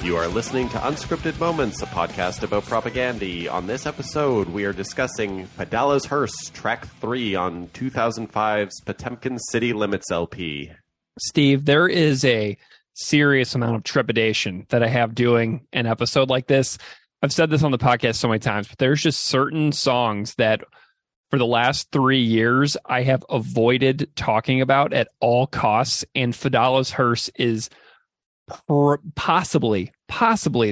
You are listening to Unscripted Moments, a podcast about propaganda. On this episode, we are discussing Fedallah's Hearse, track 3 on 2005's Potemkin City Limits LP. Steve, there is a serious amount of trepidation that I have doing an episode like this. I've said this on the podcast so many times, but there's just certain songs that for the last 3 years, I have avoided talking about at all costs, and Fedallah's Hearse is possibly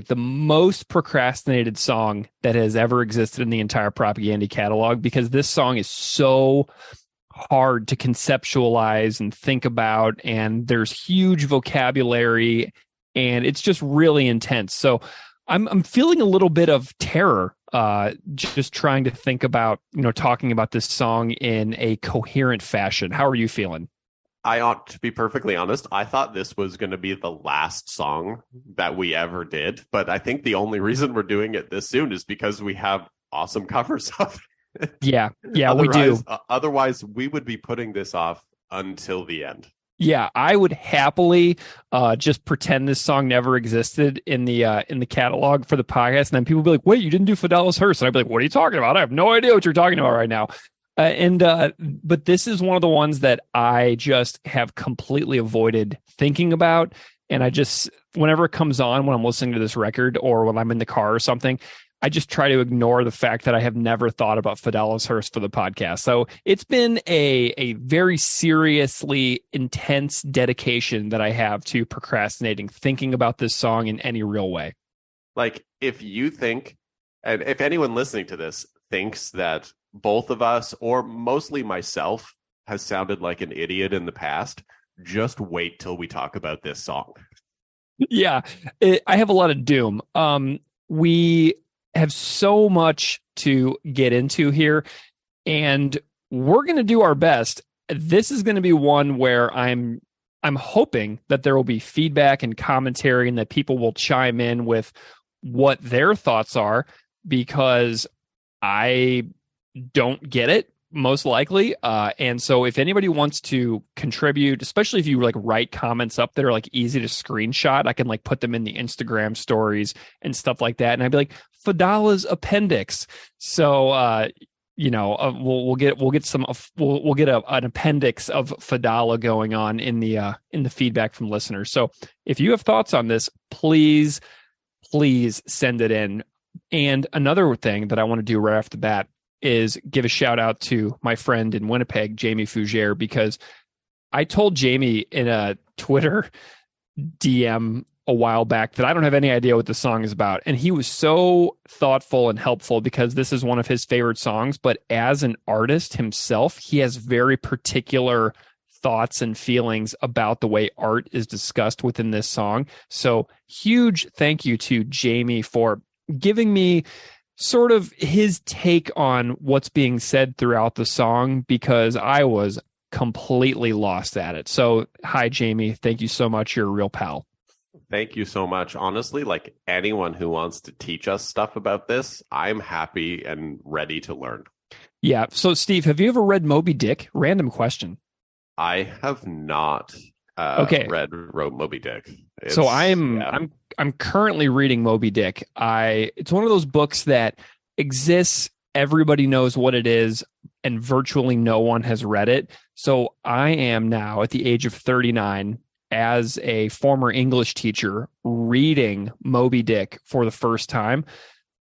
the most procrastinated song that has ever existed in the entire propaganda catalog, because this song is so hard to conceptualize and think about, and there's huge vocabulary, and it's just really intense. So I'm feeling a little bit of terror just trying to think about, talking about this song in a coherent fashion. How are you feeling? I ought to be perfectly honest. I thought this was going to be the last song that we ever did, but I think the only reason we're doing it this soon is because we have awesome covers of it. Yeah, we do. Otherwise, we would be putting this off until the end. Yeah, I would happily just pretend this song never existed in the catalog for the podcast, and then people would be like, "Wait, you didn't do Fedallah's Hearse?" And I'd be like, "What are you talking about? I have no idea what you're talking about right now." But this is one of the ones that I just have completely avoided thinking about. And I just, whenever it comes on, when I'm listening to this record or when I'm in the car or something, I just try to ignore the fact that I have never thought about Fedallah's Hearse for the podcast. So it's been a very seriously intense dedication that I have to procrastinating, thinking about this song in any real way. Like, if you think, and if anyone listening to this thinks that both of us, or mostly myself, has sounded like an idiot in the past, just wait till we talk about this song. Yeah, I have a lot of doom. We have so much to get into here, and we're going to do our best. This is going to be one where I'm hoping that there will be feedback and commentary, and that people will chime in with what their thoughts are, because I don't get it, most likely. And so if anybody wants to contribute, especially if you write comments up that are easy to screenshot, I can put them in the Instagram stories and stuff like that. And I'd be like, Fedallah's appendix. So, we'll get an appendix of Fedallah going on in the feedback from listeners. So if you have thoughts on this, please send it in. And another thing that I want to do right off the bat is give a shout out to my friend in Winnipeg, Jamie Fougere, because I told Jamie in a Twitter DM a while back that I don't have any idea what the song is about. And he was so thoughtful and helpful, because this is one of his favorite songs. But as an artist himself, he has very particular thoughts and feelings about the way art is discussed within this song. So huge thank you to Jamie for giving me sort of his take on what's being said throughout the song, because I was completely lost at it. So, hi, Jamie. Thank you so much. You're a real pal. Thank you so much. Honestly, anyone who wants to teach us stuff about this, I'm happy and ready to learn. Yeah. So, Steve, have you ever read Moby Dick? Random question. I have not read Moby Dick. So I'm currently reading Moby Dick. It's one of those books that exists, everybody knows what it is, and virtually no one has read it. So I am now at the age of 39, as a former English teacher, reading Moby Dick for the first time.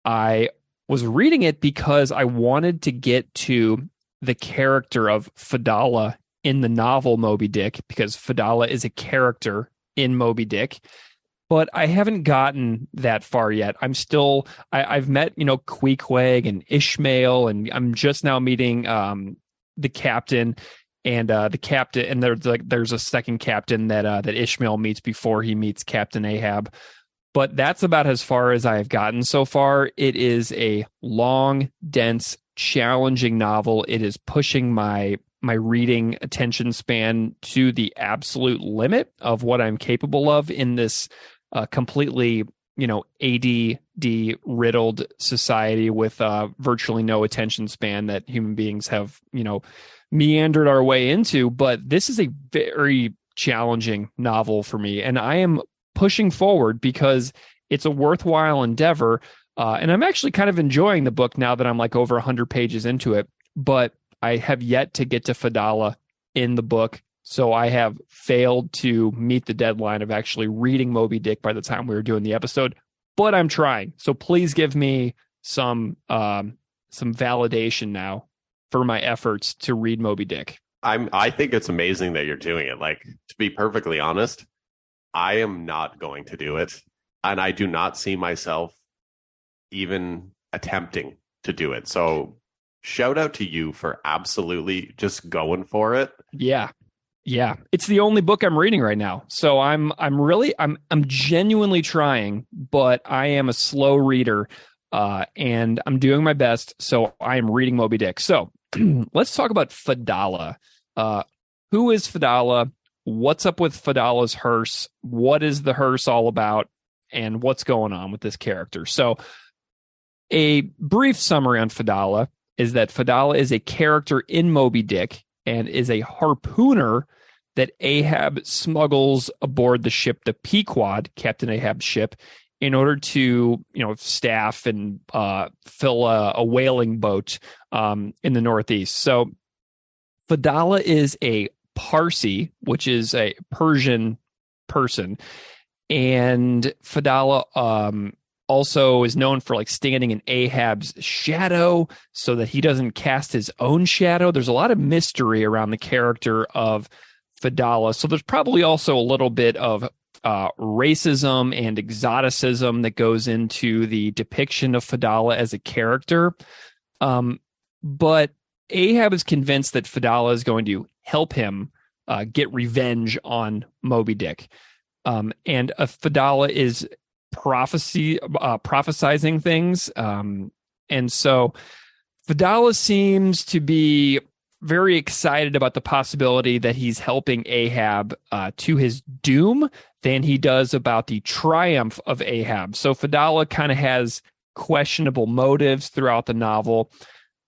I was reading it because I wanted to get to the character of Fedallah in the novel Moby Dick, because Fedallah is a character in Moby Dick, but I haven't gotten that far yet. I've met, Queequeg and Ishmael, and I'm just now meeting the captain, and there's a second captain that Ishmael meets before he meets Captain Ahab. But that's about as far as I have gotten so far. It is a long, dense, challenging novel. It is pushing my reading attention span to the absolute limit of what I'm capable of in this completely, ADD riddled society with virtually no attention span that human beings have, meandered our way into. But this is a very challenging novel for me, and I am pushing forward because it's a worthwhile endeavor. And I'm actually kind of enjoying the book now that I'm like over 100 pages into it, but I have yet to get to Fedallah in the book. So I have failed to meet the deadline of actually reading Moby Dick by the time we were doing the episode, but I'm trying. So please give me some validation now for my efforts to read Moby Dick. I think it's amazing that you're doing it. Like, to be perfectly honest, I am not going to do it. And I do not see myself even attempting to do it. So shout out to you for absolutely just going for it. Yeah. It's the only book I'm reading right now. So I'm genuinely trying, but I am a slow reader, and I'm doing my best. So I am reading Moby Dick. So let's talk about Fedallah. Who is Fedallah? What's up with Fedallah's hearse? What is the hearse all about? And what's going on with this character? So a brief summary on Fedallah is that Fedallah is a character in Moby Dick and is a harpooner that Ahab smuggles aboard the ship, the Pequod, Captain Ahab's ship, in order to, staff and fill a whaling boat in the Northeast. So Fedallah is a Parsi, which is a Persian person. And Fedallah also is known for like standing in Ahab's shadow so that he doesn't cast his own shadow. There's a lot of mystery around the character of Fedallah. So there's probably also a little bit of racism and exoticism that goes into the depiction of Fedallah as a character. But Ahab is convinced that Fedallah is going to help him get revenge on Moby Dick. And Fedallah is prophesizing things. And so Fedallah seems to be very excited about the possibility that he's helping Ahab to his doom than he does about the triumph of Ahab. So Fedallah kind of has questionable motives throughout the novel.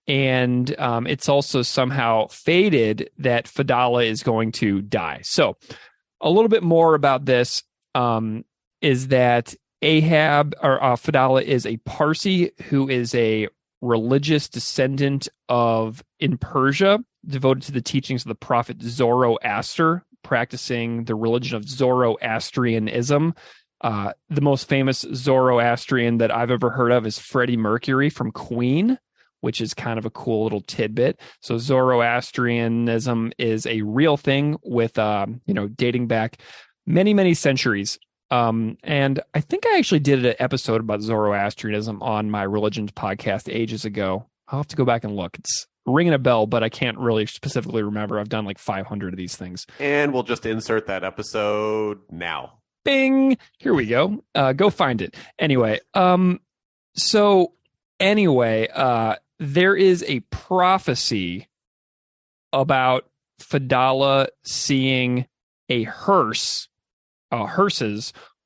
And it's also somehow fated that Fedallah is going to die. So a little bit more about this is that Fedallah is a Parsi who is a religious descendant in Persia, devoted to the teachings of the prophet Zoroaster, practicing the religion of Zoroastrianism. The most famous Zoroastrian that I've ever heard of is Freddie Mercury from Queen, which is kind of a cool little tidbit. So Zoroastrianism is a real thing with, dating back many, many centuries. And I think I actually did an episode about Zoroastrianism on my religions podcast ages ago. I'll have to go back and look. It's ringing a bell, but I can't really specifically remember. I've done like 500 of these things. And we'll just insert that episode now. Bing! Here we go. Go find it. Anyway, there is a prophecy about Fedallah seeing a hearses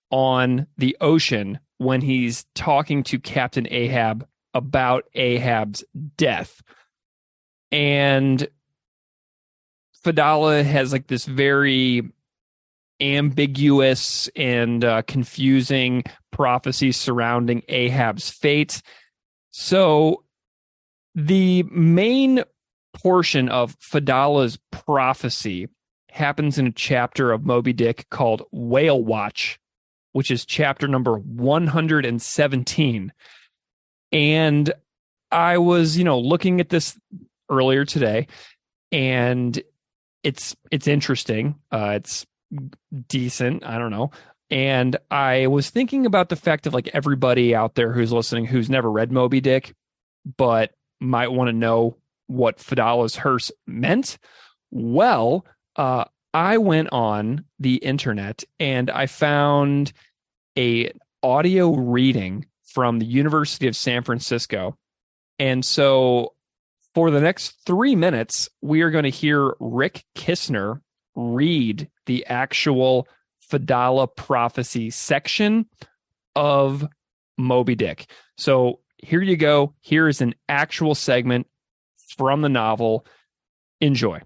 on the ocean when he's talking to Captain Ahab about Ahab's death. And Fedallah has like this very ambiguous and confusing prophecy surrounding Ahab's fate. So the main portion of Fedallah's prophecy happens in a chapter of Moby Dick called Whale Watch, which is chapter number 117. And I was, looking at this earlier today, and it's interesting. It's decent. I don't know. And I was thinking about the fact of like everybody out there who's listening who's never read Moby Dick, but might want to know what Fedallah's hearse meant. Well, I went on the internet and I found a audio reading from the University of San Francisco. And so for the next 3 minutes, we are going to hear Rick Kistner read the actual Fedallah prophecy section of Moby Dick. So here you go. Here is an actual segment from the novel. Enjoy.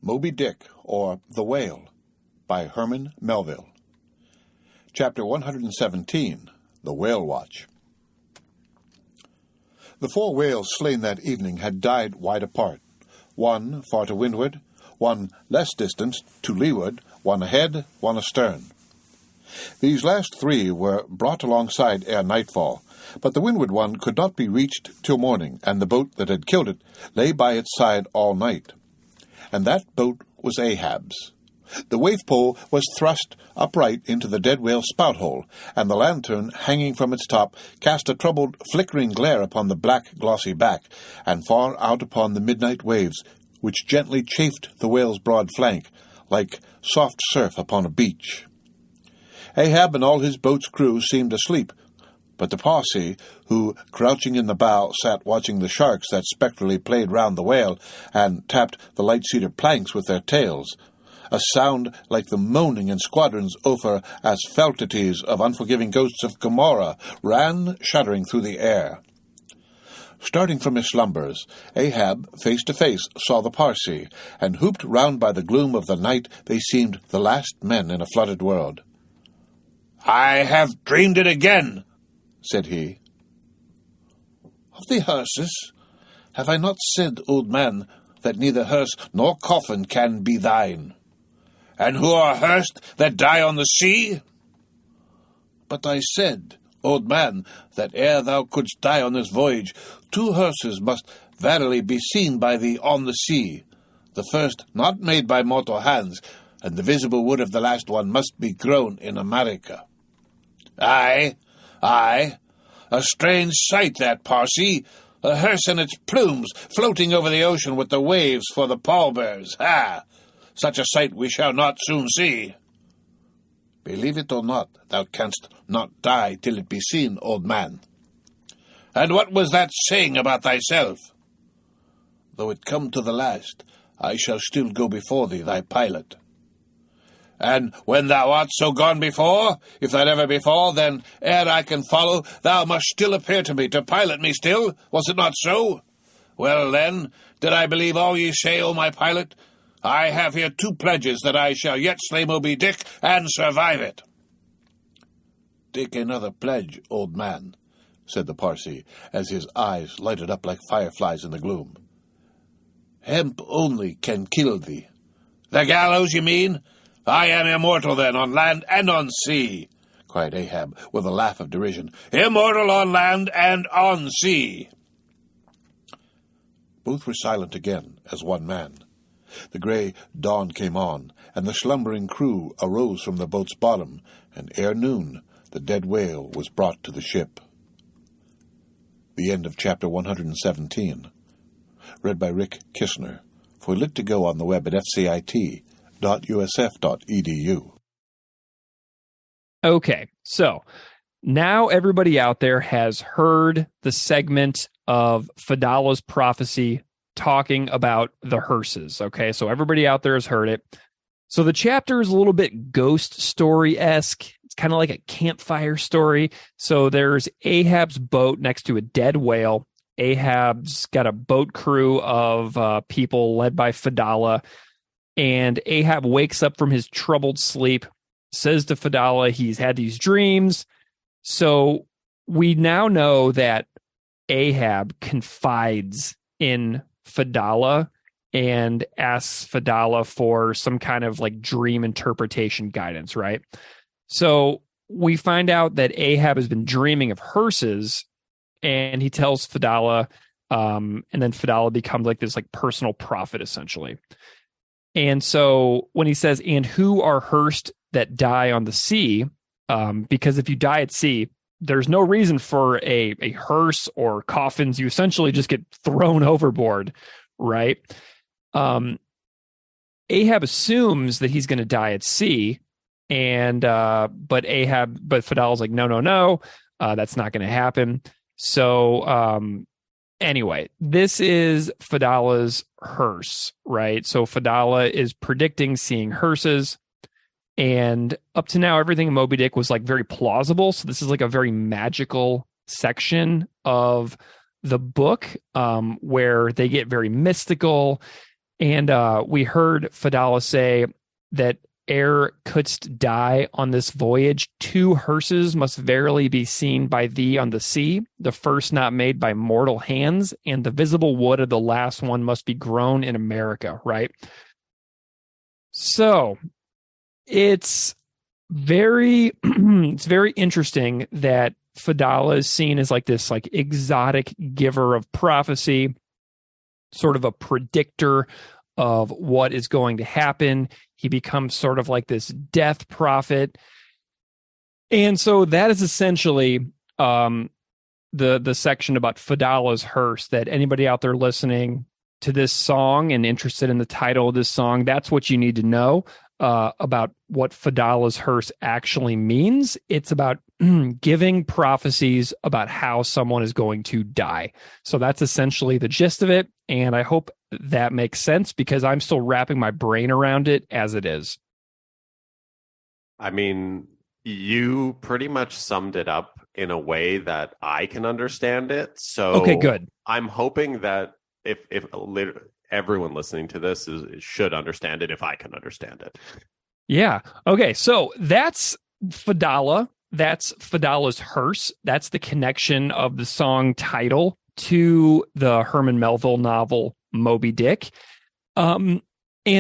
Moby Dick, or The Whale, by Herman Melville. Chapter 117, The Whale Watch. The 4 whales slain that evening had died wide apart, one far to windward, one less distant to leeward, one ahead, one astern. These last 3 were brought alongside ere nightfall, but the windward one could not be reached till morning, and the boat that had killed it lay by its side all night. And that boat was Ahab's. The wave-pole was thrust upright into the dead whale's spout-hole, and the lantern, hanging from its top, cast a troubled, flickering glare upon the black, glossy back, and far out upon the midnight waves, which gently chafed the whale's broad flank, like soft surf upon a beach. Ahab and all his boat's crew seemed asleep, but the Parsee, who, crouching in the bow, sat watching the sharks that spectrally played round the whale, and tapped the light cedar planks with their tails, a sound like the moaning in squadrons over asphaltites of unforgiving ghosts of Gomorrah, ran shuddering through the air. Starting from his slumbers, Ahab, face to face, saw the Parsee, and hooped round by the gloom of the night they seemed the last men in a flooded world. "I have dreamed it again," said he. "Of the hearses? Have I not said, old man, that neither hearse nor coffin can be thine? And who are hearsed that die on the sea? But I said, old man, that ere thou couldst die on this voyage, 2 hearses must verily be seen by thee on the sea, the first not made by mortal hands, and the visible wood of the last one must be grown in America. Aye, a strange sight that, Parsee, a hearse and its plumes floating over the ocean with the waves for the pallbearers. Ha! Such a sight we shall not soon see. Believe it or not, thou canst not die till it be seen, old man. And what was that saying about thyself? Though it come to the last, I shall still go before thee, thy pilot. And when thou art so gone before, if that ever befall, then ere I can follow, thou must still appear to me, to pilot me still, was it not so? Well then, did I believe all ye say, O my pilot? I have here 2 pledges that I shall yet slay Moby Dick and survive it. Take another pledge, old man, said the Parsee, as his eyes lighted up like fireflies in the gloom. Hemp only can kill thee. The gallows, you mean? I am immortal, then, on land and on sea, cried Ahab, with a laugh of derision. Immortal on land and on sea. Both were silent again, as one man. The grey dawn came on, and the slumbering crew arose from the boat's bottom, and ere noon the dead whale was brought to the ship. The end of chapter 117. Read by Rick Kistner. For Lit to Go on the web at fcit.usf.edu. Okay, so now everybody out there has heard the segment of Fedallah's prophecy talking about the hearses. Okay, so everybody out there has heard it. So the chapter is a little bit ghost story-esque. It's kind of like a campfire story. So there's Ahab's boat next to a dead whale. Ahab's got a boat crew of people led by Fedallah. And Ahab wakes up from his troubled sleep, says to Fedallah he's had these dreams. So we now know that Ahab confides in Fedallah and asks Fedallah for some kind of like dream interpretation guidance, right? So we find out that Ahab has been dreaming of hearses, and he tells Fedallah, and then Fedallah becomes like this like personal prophet essentially. And so when he says, and who are hearsed that die on the sea, because if you die at sea, there's no reason for a hearse or coffins. You essentially just get thrown overboard, right? Ahab assumes that he's going to die at sea, but Fedallah's like, no, that's not going to happen. So anyway, this is Fedallah's hearse, right? So Fedallah is predicting seeing hearses. And up to now, everything in Moby Dick was like very plausible. So this is like a very magical section of the book where they get very mystical. And we heard Fedallah say that ere couldst die on this voyage, two hearses must verily be seen by thee on the sea, the first not made by mortal hands, and the visible wood of the last one must be grown in America, right? So it's very it's very interesting that Fedallah is seen as like this like exotic giver of prophecy, sort of a predictor of what is going to happen. He becomes sort of like this death prophet. And so that is essentially the section about Fedallah's Hearse, that anybody out there listening to this song and interested in the title of this song, that's what you need to know about what Fedallah's Hearse actually means. It's about giving prophecies about how someone is going to die. So that's essentially the gist of it. And I hope that makes sense because I'm still wrapping my brain around it as it is. I mean, you pretty much summed it up in a way that I can understand it. So okay, good. I'm hoping that if everyone listening to this should understand it if I can understand it. Yeah. Okay. So that's Fedallah. That's Fedallah's Hearse. That's the connection of the song title to the Herman Melville novel Moby Dick. And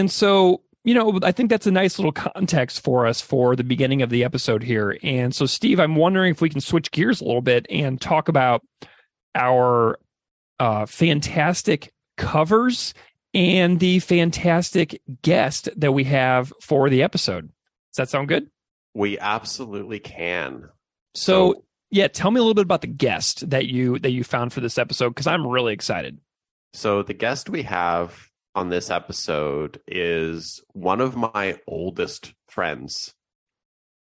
so, I think that's a nice little context for us for the beginning of the episode here. And so, Steve, I'm wondering if we can switch gears a little bit and talk about our fantastic covers and the fantastic guest that we have for the episode. Does that sound good? We absolutely can. So yeah, tell me a little bit about the guest that you found for this episode, because I'm really excited. So the guest we have on this episode is one of my oldest friends,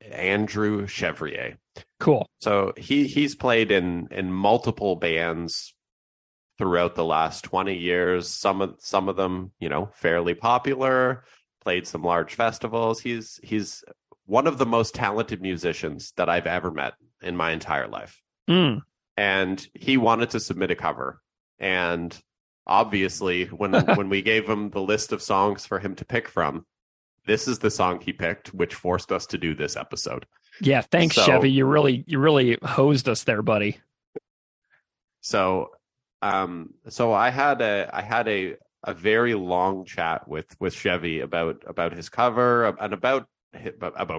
Andrew Chevrier. Cool. So he's played in multiple bands throughout the last 20 years. Some of them, fairly popular, played some large festivals. He's one of the most talented musicians that I've ever met in my entire life. And he wanted to submit a cover. And obviously, when we gave him the list of songs for him to pick from, this is the song he picked, which forced us to do this episode. Yeah, thanks, Chevy. You really hosed us there, buddy. So I had a very long chat with Chevy about his cover and about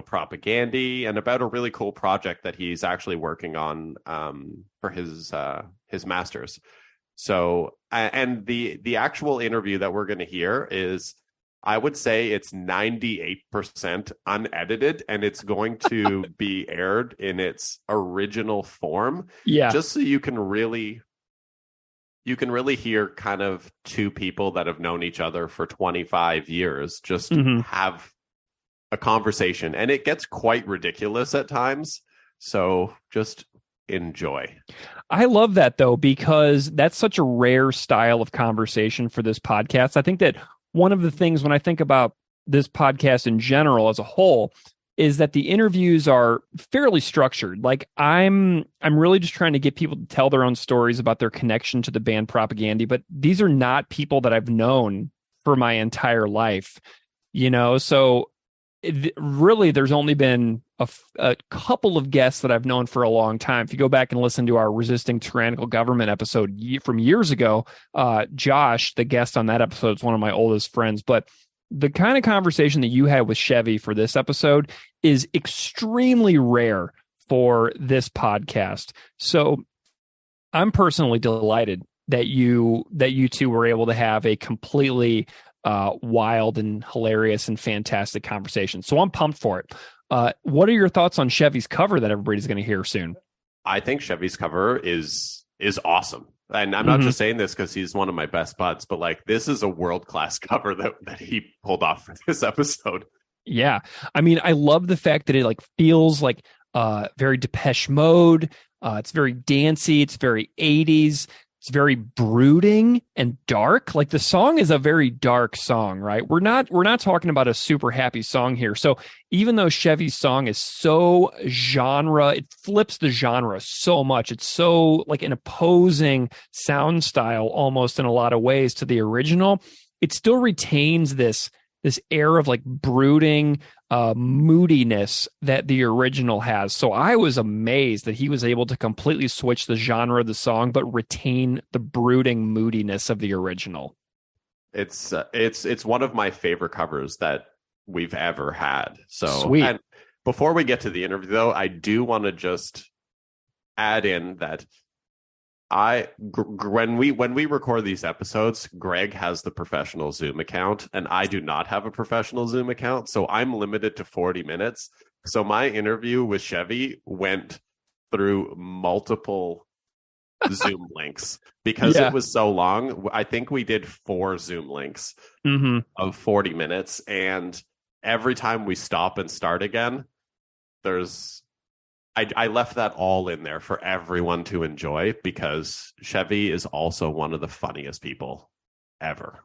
Propaganda and about a really cool project that he's actually working on for his masters. So and the actual interview that we're going to hear is, I would say it's 98% unedited, and it's going to be aired in its original form. Yeah, just so you can really hear kind of two people that have known each other for 25 years just have a conversation, and it gets quite ridiculous at times. So just enjoy. I love that, though, because that's such a rare style of conversation for this podcast. I think that one of the things when I think about this podcast in general as a whole is that the interviews are fairly structured. Like I'm really just trying to get people to tell their own stories about their connection to the band Propaganda, but these are not people that I've known for my entire life, so really there's only been a couple of guests that I've known for a long time. If you go back and listen to our Resisting Tyrannical Government episode from years ago, Josh, the guest on that episode, is one of my oldest friends. But the kind of conversation that you had with Chevy for this episode is extremely rare for this podcast. So I'm personally delighted that you two were able to have a completely wild and hilarious and fantastic conversation. So I'm pumped for it. What are your thoughts on Chevy's cover that everybody's going to hear soon? I think Chevy's cover is awesome. And I'm not just saying this because he's one of my best buds, but like, this is a world-class cover that he pulled off for this episode. Yeah. I mean, I love the fact that it like feels like very Depeche Mode. It's very dancey. It's very 80s. It's very brooding and dark. Like the song is a very dark song, right? We're not talking about a super happy song here. So even though Chevy's song is so genre, it flips the genre so much. It's so like an opposing sound style almost in a lot of ways to the original. It still retains this this air of like brooding moodiness that the original has. So I was amazed that he was able to completely switch the genre of the song, but retain the brooding moodiness of the original. It's one of my favorite covers that we've ever had. So sweet. And before we get to the interview, though, I do want to just add in that when we record these episodes, Greg has the professional Zoom account, and I do not have a professional Zoom account, so I'm limited to 40 minutes. So my interview with Chevy went through multiple Zoom links because it was so long. I think we did 4 Zoom links of 40 minutes, and every time we stop and start again, I left that all in there for everyone to enjoy, because Chevy is also one of the funniest people ever.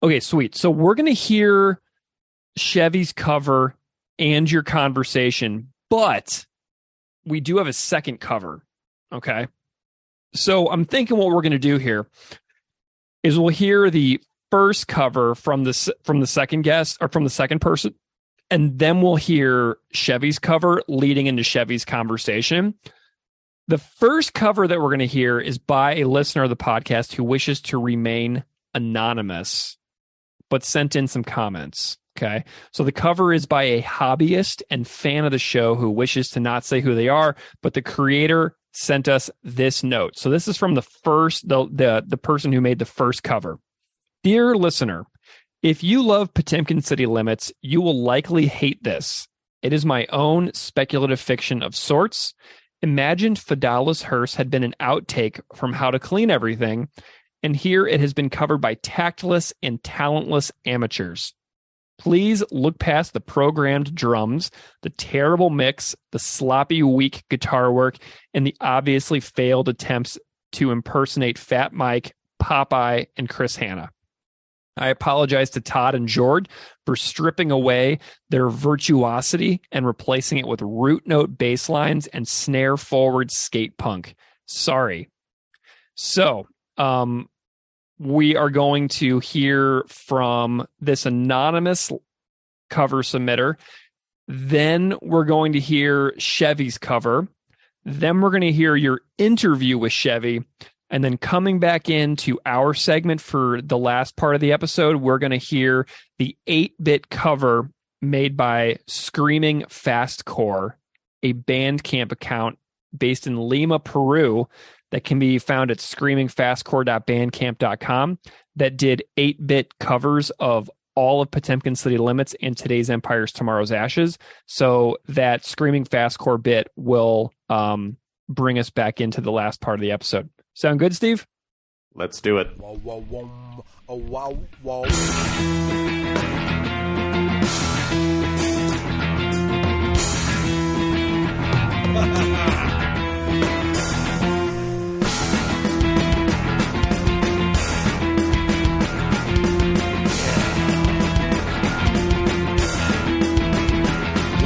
Okay, sweet. So we're going to hear Chevy's cover and your conversation, but we do have a second cover. Okay. So I'm thinking what we're going to do here is we'll hear the first cover from the second guest, or from the second person, and then we'll hear Chevy's cover leading into Chevy's conversation. The first cover that we're going to hear is by a listener of the podcast who wishes to remain anonymous, but sent in some comments. Okay. So the cover is by a hobbyist and fan of the show who wishes to not say who they are, but the creator sent us this note. So this is from the person who made the first cover. Dear listener, if you love Potemkin City Limits, you will likely hate this. It is my own speculative fiction of sorts. Imagined Fedallah's Hearse had been an outtake from How to Clean Everything, and here it has been covered by tactless and talentless amateurs. Please look past the programmed drums, the terrible mix, the sloppy, weak guitar work, and the obviously failed attempts to impersonate Fat Mike, Popeye, and Chris Hanna. I apologize to Todd and Jord for stripping away their virtuosity and replacing it with root note bass lines and snare forward skate punk. Sorry. So, we are going to hear from this anonymous cover submitter. Then we're going to hear Chevy's cover. Then we're going to hear your interview with Chevy. And then coming back into our segment for the last part of the episode, we're going to hear the 8-bit cover made by Screaming Fastcore, a Bandcamp account based in Lima, Peru, that can be found at screamingfastcore.bandcamp.com, that did 8-bit covers of all of Potemkin City Limits and Today's Empires, Tomorrow's Ashes. So that Screaming Fastcore bit will bring us back into the last part of the episode. Sound good, Steve? Let's do it. Whoa, whoa, whoa. Oh, wow, whoa.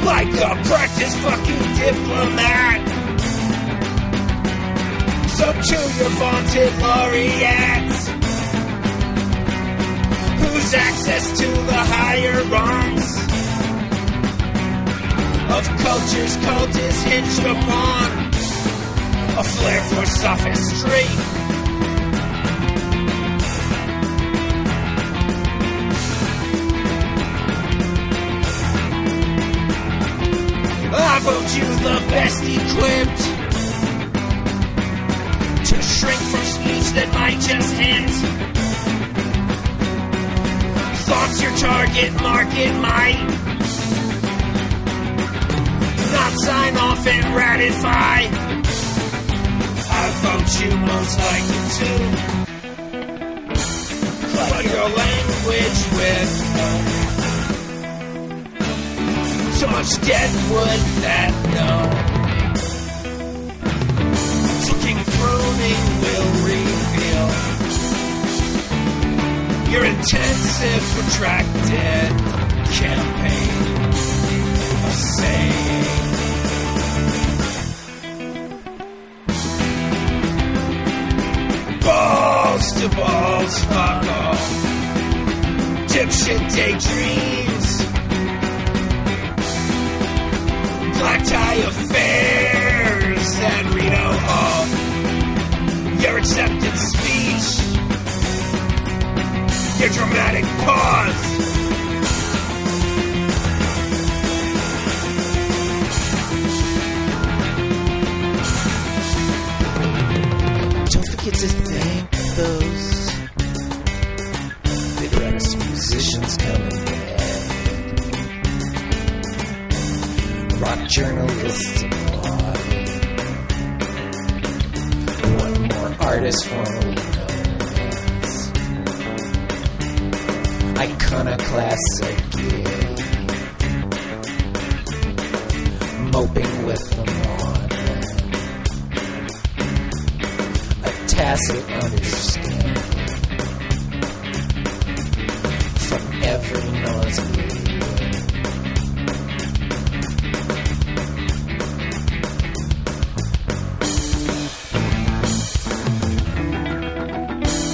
Like a practice fucking diplomat. So to your vaunted laureates, whose access to the higher rungs of culture's cult is hinged upon a flair for sophistry. I vote you the best equipped to shrink from speech that might just hint. Thoughts your target market might not sign off and ratify. I vote you most likely to flood your language with so much dead wood that no looking pruning will reveal your intensive, protracted campaign of saying balls to balls, fuck off. dipshit daydreams, black tie affairs at Reno Hall, your acceptance speech, your dramatic pause. Don't forget to thank those Midwest musicians coming back, rock journalists applauding, one more artist formerly known as Iconoclasts again, moping with the modern, a tacit understanding from every nauseating.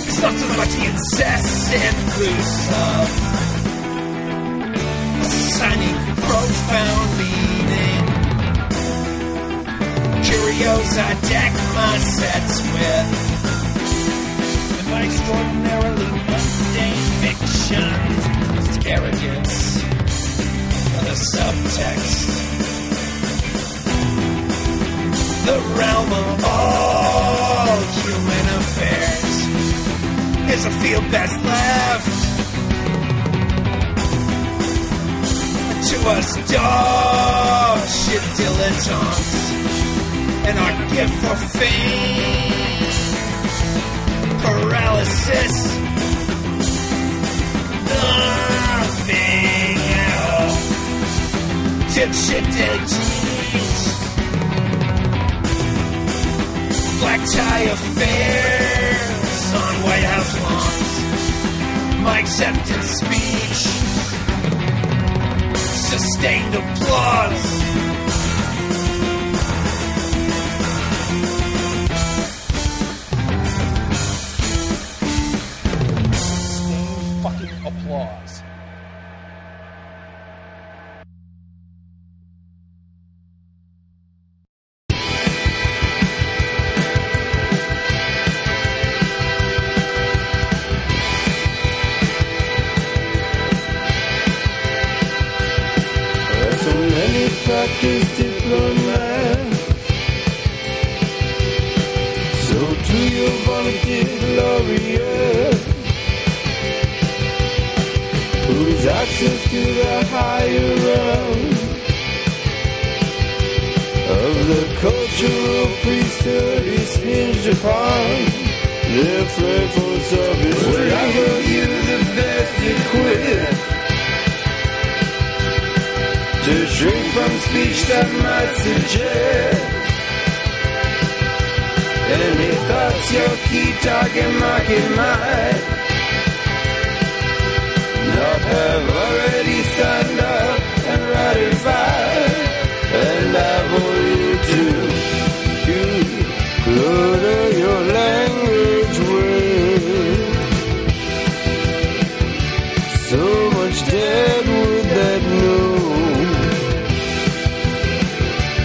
It's not so much the incessant gruesome, assigning profound meaning. Curios I deck my sets with, and my extraordinarily mundane fiction, its arrogance, and the subtext. The realm of all human affairs is a field best left to us dog shit dilettantes and our gift for fame, paralysis, nothing else, dipshit daydreams, black tie affairs on White House lawns, my acceptance speech, sustained applause. Sustained fucking applause. Practice diplomat. So to your vaunted laureate, whose access to the higher realm of the cultural priesthood is hinged upon their frightful service. Wherever you the best equipped to shrink from speech that might suggest any thoughts your key target market might not have already signed up and ratified. And I want you to clutter your language with so much dead wood that no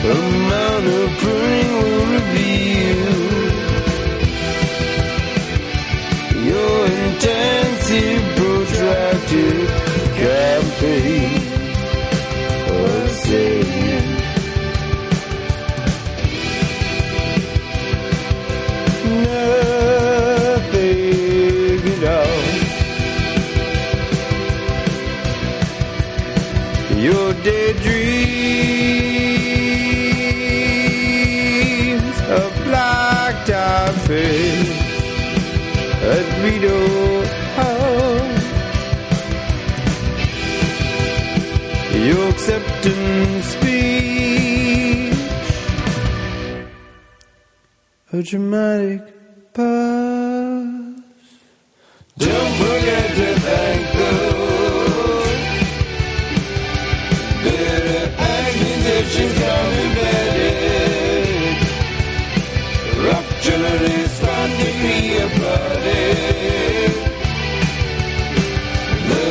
amount of pruning will reveal your intensive, protracted campaign of saying nothing at all. Your daydreams of blacked out face at Reno Hall. Your acceptance speech, a dramatic pause. Don't forget to thank those bitter accusations come embedded. Rock journalists found to be applauded. The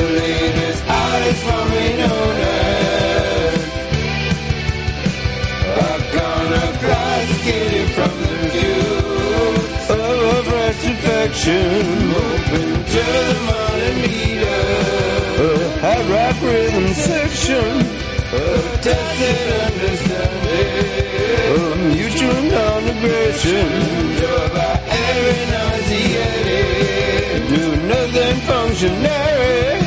connection. Open to the monitor. A hard rock rhythm section. Of tacit understanding. Of mutual non-aggression. Of our every nauseating. Do nothing functionary.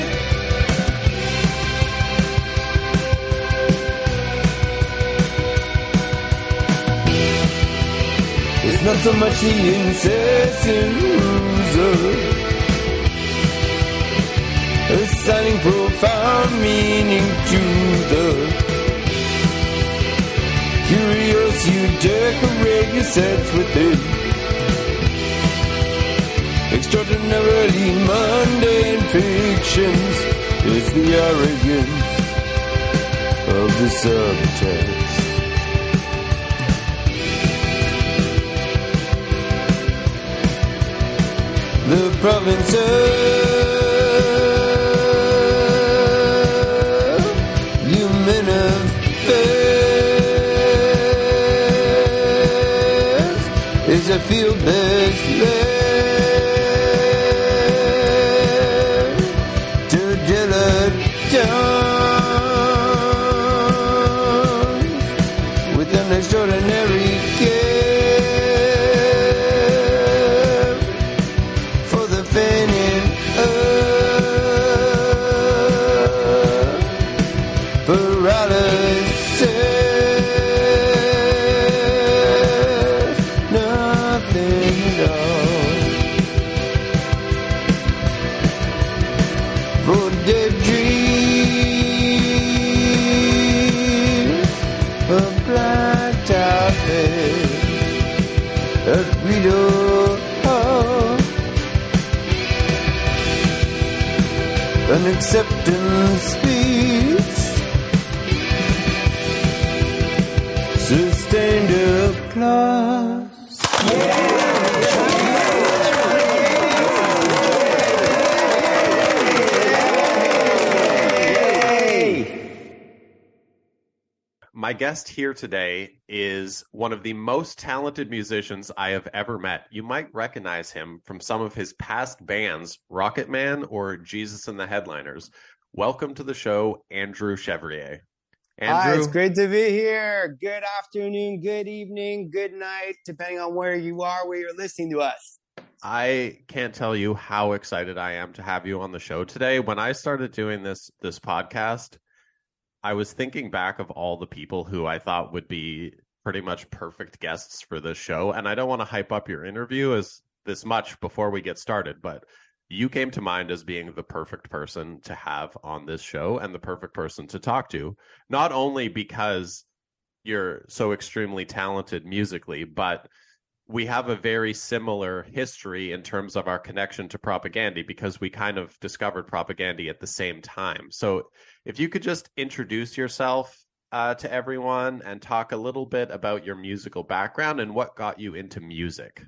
It's not so much the incessant loser, assigning profound meaning to the curious. You decorate your sets with it. Extraordinarily mundane fictions. It's the arrogance of the subtext. The province of human affairs is a field best left to dilettantes with an extraordinary care. An acceptance speech, sustained applause. My guest here today is one of the most talented musicians I have ever met. You might recognize him from some of his past bands, Rocket Man or Jesus and the Headliners. Welcome to the show, Andrew Chevrier. Andrew, Hi, it's great to be here. Good afternoon, good evening, good night, depending on where you are, where you're listening to us. I can't tell you how excited I am to have you on the show today. When I started doing this podcast, I was thinking back of all the people who I thought would be pretty much perfect guests for this show. And I don't want to hype up your interview as this much before we get started, but you came to mind as being the perfect person to have on this show and the perfect person to talk to, not only because you're so extremely talented musically, but we have a very similar history in terms of our connection to Propaganda because we kind of discovered Propaganda at the same time. So if you could just introduce yourself to everyone and talk a little bit about your musical background and what got you into music.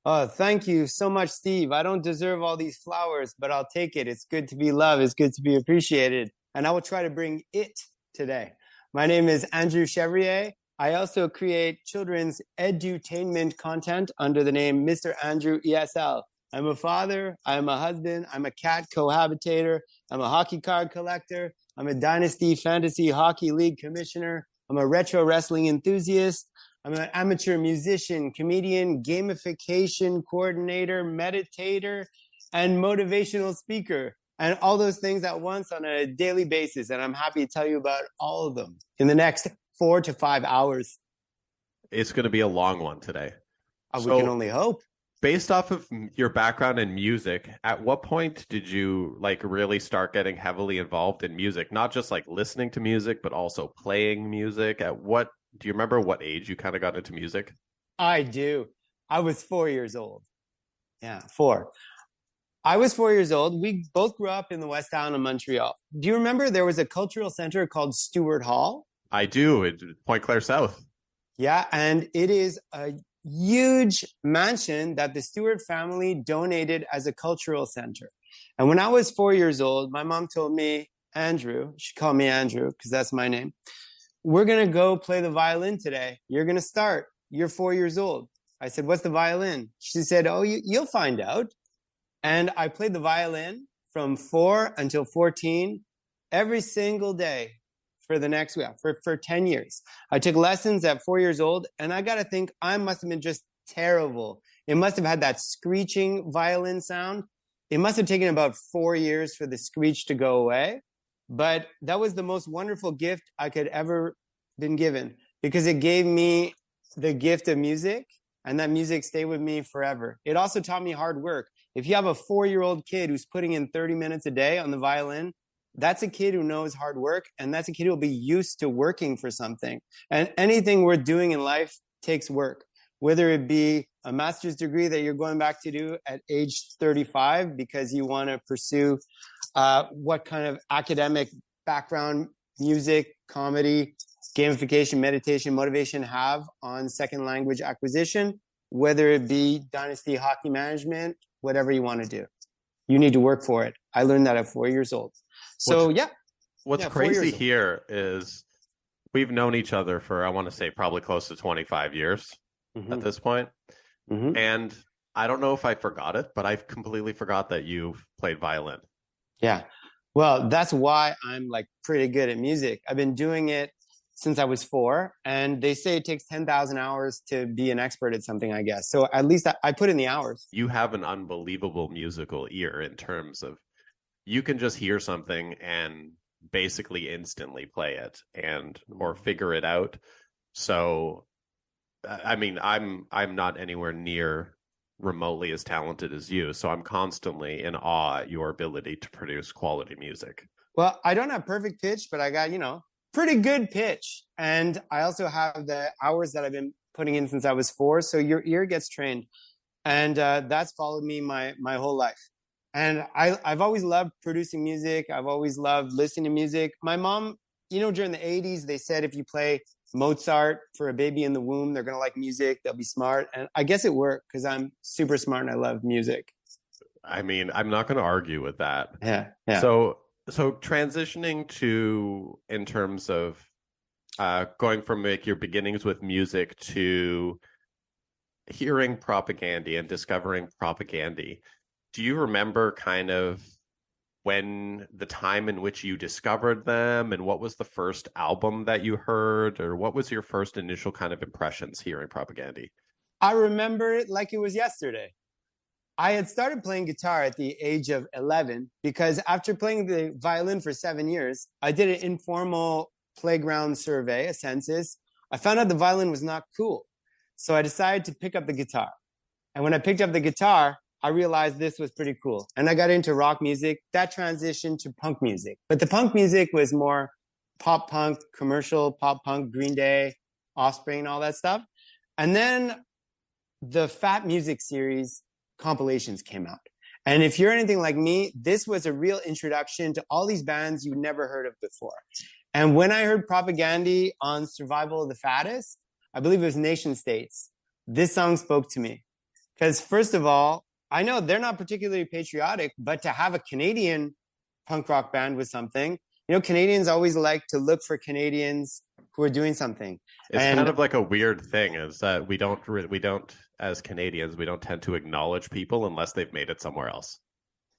Thank you so much, Steve. I don't deserve all these flowers, but I'll take it. It's good to be loved. It's good to be appreciated. And I will try to bring it today. My name is Andrew Chevrier. I also create children's edutainment content under the name Mr. Andrew ESL. I'm a father, I'm a husband, I'm a cat cohabitator, I'm a hockey card collector, I'm a Dynasty Fantasy Hockey League commissioner, I'm a retro wrestling enthusiast, I'm an amateur musician, comedian, gamification coordinator, meditator, and motivational speaker. And all those things at once on a daily basis. And I'm happy to tell you about all of them in the next 4 to 5 hours. It's going to be a long one today. We can only hope. Based off of your background in music, at what point did you really start getting heavily involved in music? Not just listening to music, but also playing music. Do you remember what age you kind of got into music? I do. I was 4 years old. Yeah, 4. I was 4 years old. We both grew up in the West Island of Montreal. Do you remember there was a cultural center called Stewart Hall? I do. It's Point Claire South. Yeah, and it is a huge mansion that the Stewart family donated as a cultural center. And when I was 4 years old, my mom told me, Andrew, she called me Andrew because that's my name. We're going to go play the violin today. You're going to start. You're 4 years old. I said, what's the violin? She said, oh, you'll find out. And I played the violin from 4 until 14 every single day for the next week, for 10 years. I took lessons at 4 years old, and I got to think I must have been just terrible. It must have had that screeching violin sound. It must have taken about 4 years for the screech to go away. But that was the most wonderful gift I could ever been given, because it gave me the gift of music, and that music stayed with me forever. It also taught me hard work. If you have a 4-year-old kid who's putting in 30 minutes a day on the violin, that's a kid who knows hard work, and that's a kid who will be used to working for something. And anything worth doing in life takes work, whether it be a master's degree that you're going back to do at age 35 because you want to pursue what kind of academic background music, comedy, gamification, meditation, motivation have on second language acquisition, whether it be dynasty hockey management, whatever you want to do. You need to work for it. I learned that at 4 years old. So, What's crazy here is we've known each other for, I want to say, probably close to 25 years at this point. And I don't know if I forgot it, but I completely forgot that you played violin. Yeah. Well, that's why I'm like pretty good at music. I've been doing it since I was 4, and they say it takes 10,000 hours to be an expert at something, I guess. So at least I put in the hours. You have an unbelievable musical ear in terms of you can just hear something and basically instantly play it and or figure it out. So, I mean, I'm not anywhere near remotely as talented as you, so I'm constantly in awe at your ability to produce quality music. Well, I don't have perfect pitch, but I got, pretty good pitch. And I also have the hours that I've been putting in since I was 4. So your ear gets trained. And that's followed me my whole life. And I've always loved producing music. I've always loved listening to music. My mom, during the 80s, they said if you play Mozart for a baby in the womb, they're going to like music. They'll be smart. And I guess it worked because I'm super smart and I love music. I mean, I'm not going to argue with that. Yeah. So transitioning to, in terms of going from your beginnings with music to hearing Propaganda and discovering Propaganda, do you remember kind of when the time in which you discovered them, and what was the first album that you heard, or what was your first initial kind of impressions hearing Propaganda? I remember it like it was yesterday. I had started playing guitar at the age of 11 because after playing the violin for 7 years, I did an informal playground survey, a census. I found out the violin was not cool. So I decided to pick up the guitar. And when I picked up the guitar, I realized this was pretty cool. And I got into rock music. That transitioned to punk music. But the punk music was more pop punk, commercial pop punk, Green Day, Offspring, all that stuff. And then the Fat Music series compilations came out. And if you're anything like me, this was a real introduction to all these bands you never heard of before. And when I heard Propaganda on Survival of the Fattest, I believe it was Nation States, this song spoke to me. Because first of all, I know they're not particularly patriotic, but to have a Canadian punk rock band was something. Canadians always like to look for Canadians who are doing something. It's kind of like a weird thing is that we don't, as Canadians, we don't tend to acknowledge people unless they've made it somewhere else.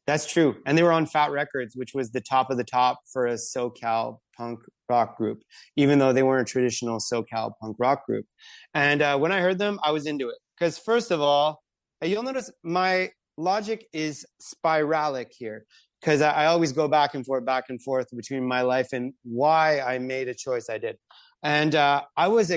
That's true. And they were on Fat Records, which was the top of the top for a SoCal punk rock group, even though they weren't a traditional SoCal punk rock group. And when I heard them, I was into it. Because first of all, you'll notice my logic is spiralic here, because I always go back and forth between my life and why I made a choice I did. And I was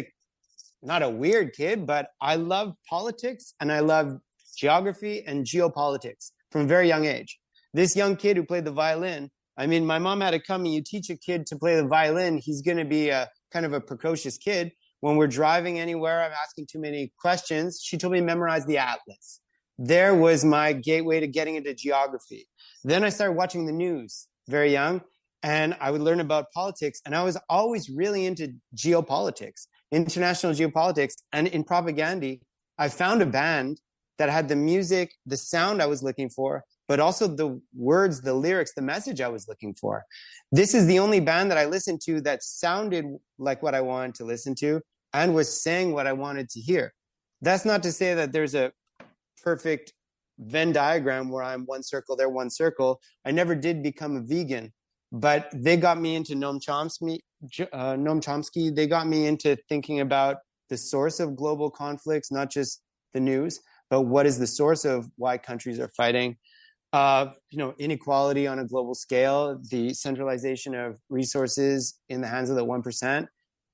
not a weird kid, but I loved politics and I loved geography and geopolitics from a very young age. This young kid who played the violin, I mean, my mom had it coming. You teach a kid to play the violin, he's going to be a kind of a precocious kid. When we're driving anywhere, I'm asking too many questions. She told me to memorize the atlas. There was my gateway to getting into geography. Then I started watching the news very young, and I would learn about politics. And I was always really into geopolitics, international geopolitics. And in Propaganda, I found a band that had the music, the sound I was looking for, but also the words, the lyrics, the message I was looking for. This is the only band that I listened to that sounded like what I wanted to listen to and was saying what I wanted to hear. That's not to say that there's a perfect Venn diagram where I'm one circle, they're one circle. I never did become a vegan, but they got me into Noam Chomsky. They got me into thinking about the source of global conflicts, not just the news, but what is the source of why countries are fighting. Inequality on a global scale, the centralization of resources in the hands of the 1%.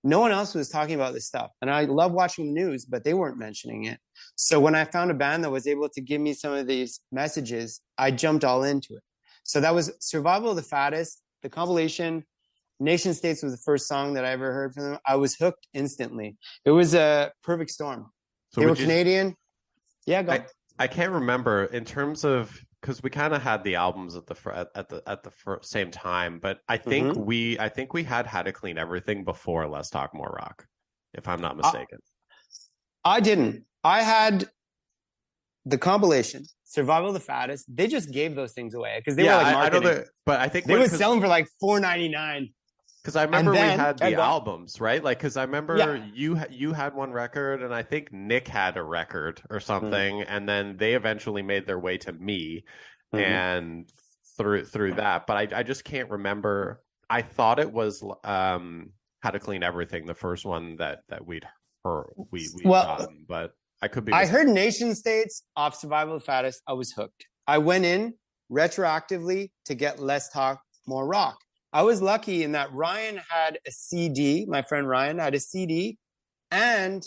No one else was talking about this stuff. And I love watching the news, but they weren't mentioning it. So when I found a band that was able to give me some of these messages, I jumped all into it. So that was Survival of the Fattest, the compilation. Nation States was the first song that I ever heard from them. I was hooked instantly. It was a perfect storm. So they were Canadian. Yeah, go. I can't remember in terms of, because we kind of had the albums at the same time, but I think we had How to Clean Everything before Let's Talk More Rock, if I'm not mistaken. I didn't. I had the compilation Survival of the Fattest. They just gave those things away because they were like marketing. I know but I think they would sell them for like $4.99. Because I remember we had the albums, right? Like, because I remember you had one record, and I think Nick had a record or something, and then they eventually made their way to me, and through that. But I just can't remember. I thought it was How to Clean Everything, the first one that we'd heard gotten, but I could be. I heard Nation States off Survival of the Fattest. I was hooked. I went in retroactively to get Let's Talk More Rock. I was lucky in that Ryan had a CD. My friend Ryan had a CD and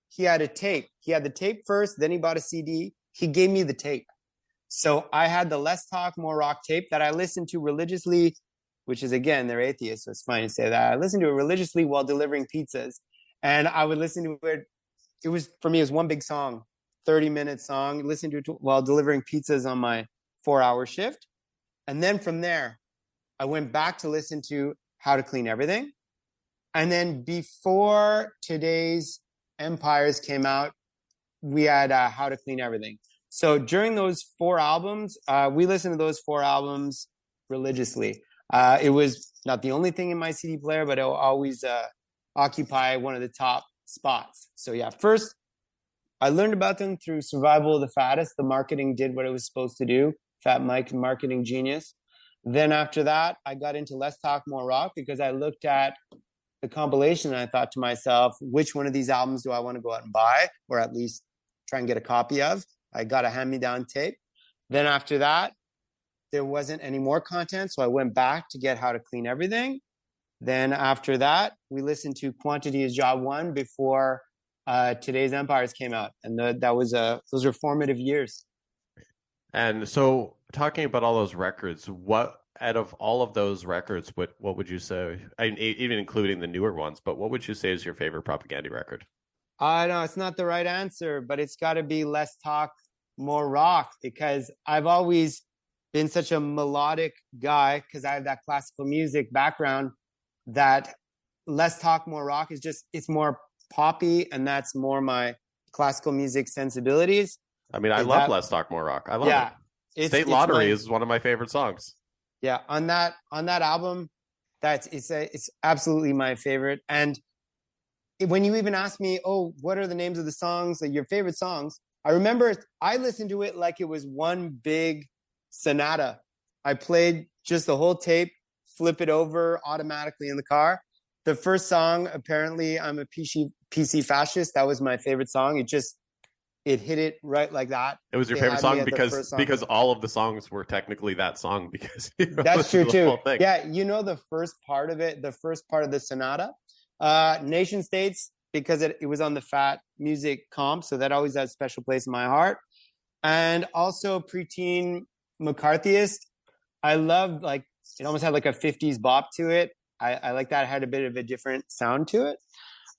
he had a tape. He had the tape first, then he bought a CD. He gave me the tape. So I had the Let's Talk More Rock tape that I listened to religiously, which is, again, they're atheists, so it's fine to say that. I listened to it religiously while delivering pizzas. And I would listen to it. It was, for me, it was one big song, 30-minute song. Listen to it while delivering pizzas on my 4-hour shift. And then from there, I went back to listen to How to Clean Everything. And then before today's Empires came out, we had How to Clean Everything. So during those 4 albums, we listened to those 4 albums religiously. It was not the only thing in my CD player, but it will always occupy one of the top spots. So yeah, first, I learned about them through Survival of the Fattest. The marketing did what it was supposed to do. Fat Mike, marketing genius. Then after that, I got into Let's Talk More Rock because I looked at the compilation and I thought to myself, which one of these albums do I want to go out and buy, or at least try and get a copy of? I got a hand-me-down tape. Then after that, there wasn't any more content, so I went back to get How to Clean Everything. Then after that, we listened to Quantity is Job 1 before today's Empires came out. And those were formative years. And so talking about all those records, what out of all of those records, what would you say, even including the newer ones, but what would you say is your favorite Propaganda record? I know it's not the right answer, but it's got to be Let's Talk More Rock, because I've always been such a melodic guy because I have that classical music background, that Let's Talk More Rock is just, it's more poppy, and that's more my classical music sensibilities. I mean, I love Let's Talk More Rock. I love it. State Lottery is one of my favorite songs. Yeah, on that album, it's absolutely my favorite. And when you even ask me, oh, what are the names of the songs, like your favorite songs? I remember I listened to it like it was one big sonata. I played just the whole tape, flip it over automatically in the car. The first song, apparently, I'm a PC fascist. That was my favorite song. It hit it right like that. It was your favorite song because all of the songs were technically that song, because that's true too. Yeah, the first part of it, the first part of the sonata. Nation States, because it was on the Fat Music comp, so that always has a special place in my heart. And also Preteen McCarthyist. I loved, like, it almost had like a 50s bop to it. I like that. It had a bit of a different sound to it.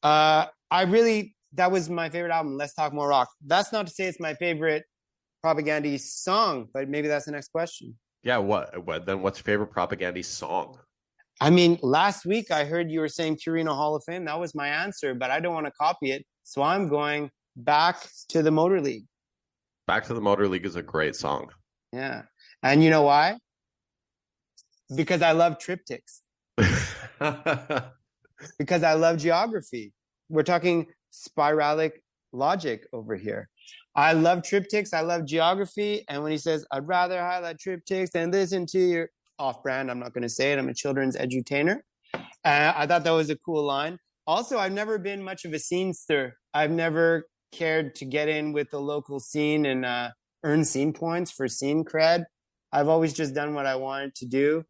That was my favorite album, Let's Talk More Rock. That's not to say it's my favorite Propaganda song, but maybe that's the next question. Yeah, what then? What's your favorite Propaganda song? I mean, last week I heard you were saying Purina Hall of Fame. That was my answer, but I don't want to copy it. So I'm going Back to the Motor League. Back to the Motor League is a great song. Yeah. And you know why? Because I love triptychs. Because I love geography. We're talking spiralic logic over here. I love triptychs. I love geography. And when he says, I'd rather highlight triptychs than listen to your off-brand, I'm not going to say it. I'm a children's edutainer. I thought that was a cool line. Also, I've never been much of a scenester. I've never cared to get in with the local scene and earn scene points for scene cred. I've always just done what I wanted to do.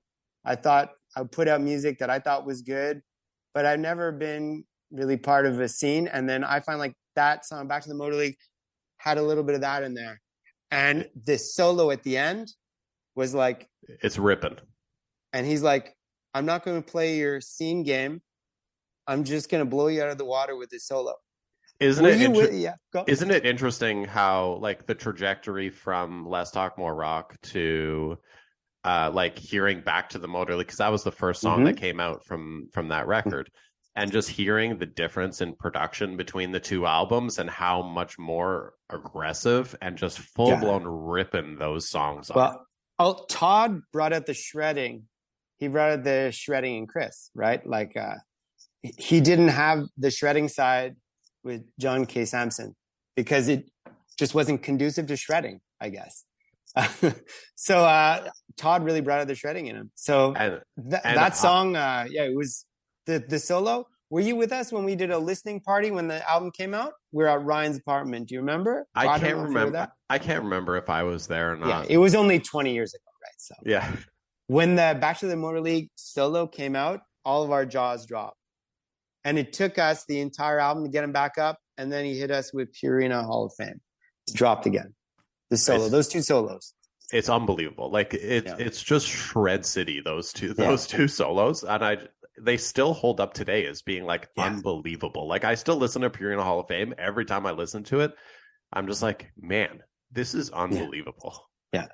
I thought I would put out music that I thought was good, but I've never been really part of a scene. And then I find like that song, Back to the Motor League, had a little bit of that in there. And this solo at the end was like... It's ripping. And he's like, I'm not going to play your scene game. I'm just going to blow you out of the water with this solo. Isn't it interesting how like the trajectory from Less Talk More Rock to like hearing Back to the Motor League, because that was the first song that came out from that record, and just hearing the difference in production between the two albums and how much more aggressive and just full-blown ripping those songs are. Well, Todd brought out the shredding. He brought out the shredding in Chris, right? Like he didn't have the shredding side with John K. Sampson because it just wasn't conducive to shredding, I guess. So Todd really brought out the shredding in him. So that song, it was the solo. Were you with us when we did a listening party when the album came out? We were at Ryan's apartment. Do you remember? I can't remember. I can't remember if I was there or not. Yeah, it was only 20 years ago, right? So yeah. When the Back to the Motor League solo came out, all of our jaws dropped. And it took us the entire album to get him back up. And then he hit us with Purina Hall of Fame. Dropped again. The solo, those two solos. It's unbelievable. Like it's just shred city, those two solos. And they still hold up today as being like unbelievable. Like I still listen to Purina Hall of Fame. Every time I listen to it, I'm just like, man, this is unbelievable. Yeah.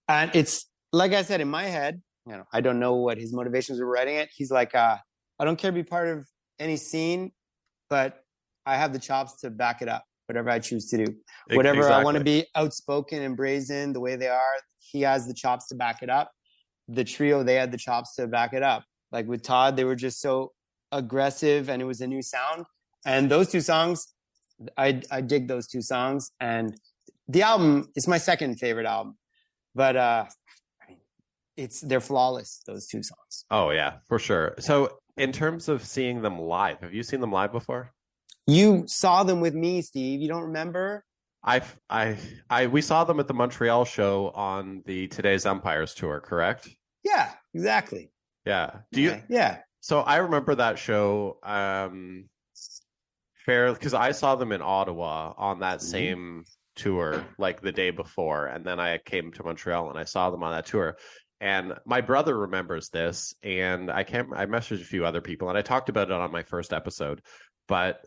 And it's, like I said, in my head, I don't know what his motivations were writing it. He's like, I don't care to be part of any scene, but I have the chops to back it up, whatever I choose to do. Whatever exactly. I want to be outspoken and brazen the way they are, he has the chops to back it up. The trio, they had the chops to back it up. Like with Todd, they were just so aggressive and it was a new sound. And those two songs, I dig those two songs. And the album is my second favorite album. But they're flawless, those two songs. Oh yeah, for sure. So in terms of seeing them live, have you seen them live before? You saw them with me, Steve. You don't remember? We saw them at the Montreal show on the Today's Empires tour, correct? Yeah, exactly. Yeah. Yeah. So I remember that show because I saw them in Ottawa on that same tour like the day before, and then I came to Montreal and I saw them on that tour. And my brother remembers this, and I messaged a few other people, and I talked about it on my first episode. But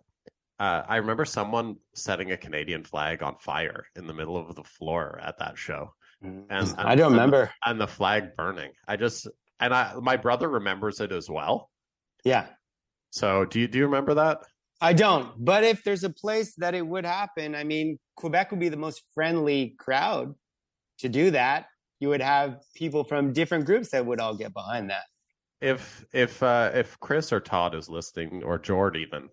I remember someone setting a Canadian flag on fire in the middle of the floor at that show, and I don't remember. And the flag burning. My brother remembers it as well. Yeah. So do you remember that? I don't. But if there's a place that it would happen, I mean, Quebec would be the most friendly crowd to do that. You would have people from different groups that would all get behind that. If Chris or Todd is listening, or Jord even,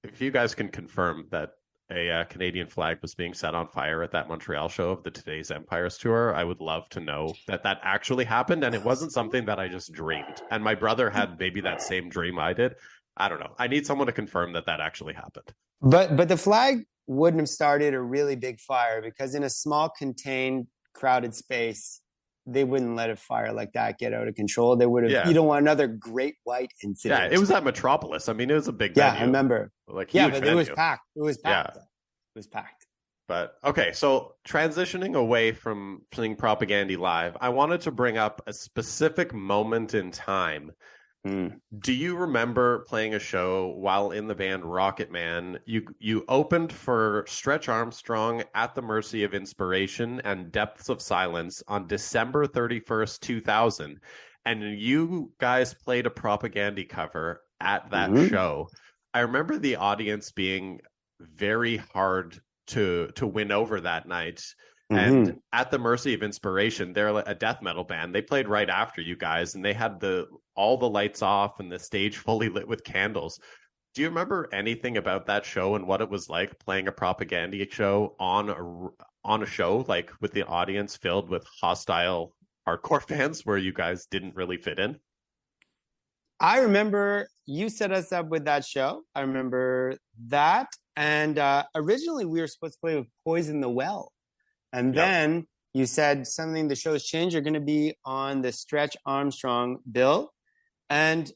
if you guys can confirm that a Canadian flag was being set on fire at that Montreal show of the Today's Empires tour, I would love to know that actually happened, and it wasn't something that I just dreamed. And my brother had maybe that same dream I did. I don't know. I need someone to confirm that actually happened. But the flag wouldn't have started a really big fire, because in a small, contained, crowded space, they wouldn't let a fire like that get out of control. They would have. Yeah. You don't want another Great White incident. Yeah, it was at Metropolis. I mean, it was a big venue. Yeah, I remember. Like, yeah, but venue. It was packed. It was packed. Yeah. It was packed. But okay, so transitioning away from playing Propagandy live, I wanted to bring up a specific moment in time. Do you remember playing a show while in the band Rocket Man? You opened for Stretch Armstrong, At the Mercy of Inspiration, and Depths of Silence on December 31st, 2000. And you guys played a Propagandy cover at that show. I remember the audience being very hard to win over that night. And At the Mercy of Inspiration, they're a death metal band. They played right after you guys, and they had all the lights off and the stage fully lit with candles. Do you remember anything about that show and what it was like playing a propaganda show on a show like with the audience filled with hostile hardcore fans where you guys didn't really fit in? I remember you set us up with that show. I remember that. And originally we were supposed to play with Poison the Well. And then you said something, the show's changed. You're going to be on the Stretch Armstrong bill. And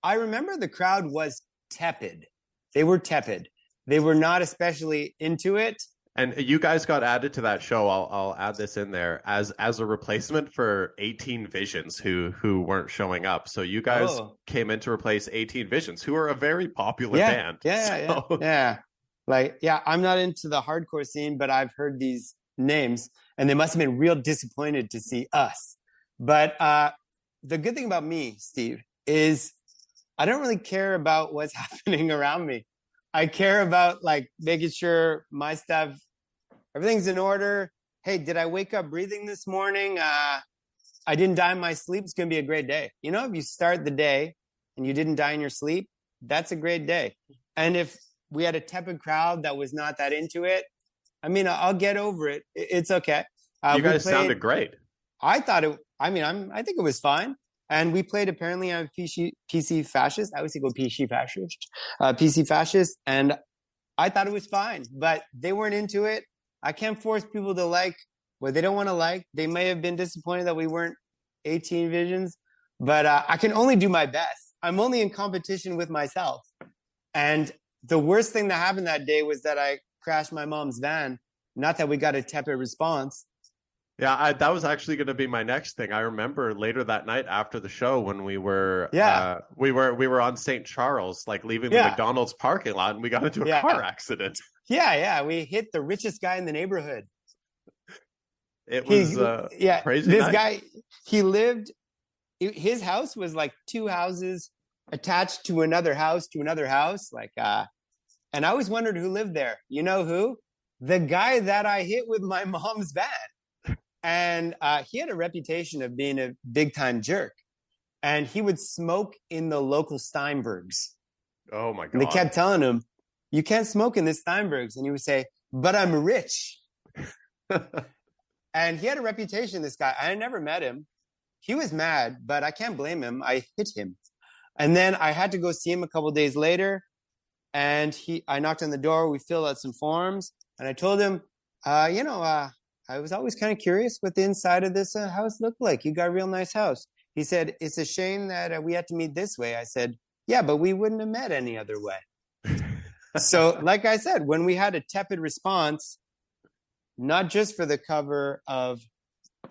I remember the crowd was tepid. They were tepid. They were not especially into it. And you guys got added to that show. I'll add this in there as a replacement for 18 Visions who weren't showing up. So you guys came in to replace 18 Visions, who are a very popular band. Yeah. Like, I'm not into the hardcore scene, but I've heard these names, and they must have been real disappointed to see us. But the good thing about me, Steve, is I don't really care about what's happening around me. I care about like making sure my stuff, everything's in order. Hey, did I wake up breathing this morning? I didn't die in my sleep. It's going to be a great day. You know, if you start the day and you didn't die in your sleep, that's a great day. And if we had a tepid crowd that was not that into it, I mean, I'll get over it. It's okay. You guys sounded great. I thought it, I think it was fine. And we played, apparently, I'm PC fascist. I always say go PC fascist. PC fascist. And I thought it was fine, but they weren't into it. I can't force people to like what they don't want to like. They may have been disappointed that we weren't 18 Visions, but I can only do my best. I'm only in competition with myself. And the worst thing that happened that day was that I crashed my mom's van. Not that we got a tepid response. Yeah, that was actually going to be my next thing. I remember later that night after the show when we were we were on St. Charles, like leaving the McDonald's parking lot, and we got into a car accident. Yeah, we hit the richest guy in the neighborhood. It was crazy. This night. guy, he lived. His house was like two houses attached to another house, like. And I always wondered who lived there. You know who? The guy that I hit with my mom's van. And he had a reputation of being a big-time jerk. And he would smoke in the local Steinbergs. Oh, my God. And they kept telling him, you can't smoke in this Steinbergs. And he would say, but I'm rich. And he had a reputation, this guy. I never met him. He was mad, but I can't blame him. I hit him. And then I had to go see him a couple of days later. And I knocked on the door. We filled out some forms. And I told him, I was always kind of curious what the inside of this house looked like. You got a real nice house. He said, it's a shame that we had to meet this way. I said, yeah, but we wouldn't have met any other way. So like I said, when we had a tepid response, not just for the cover of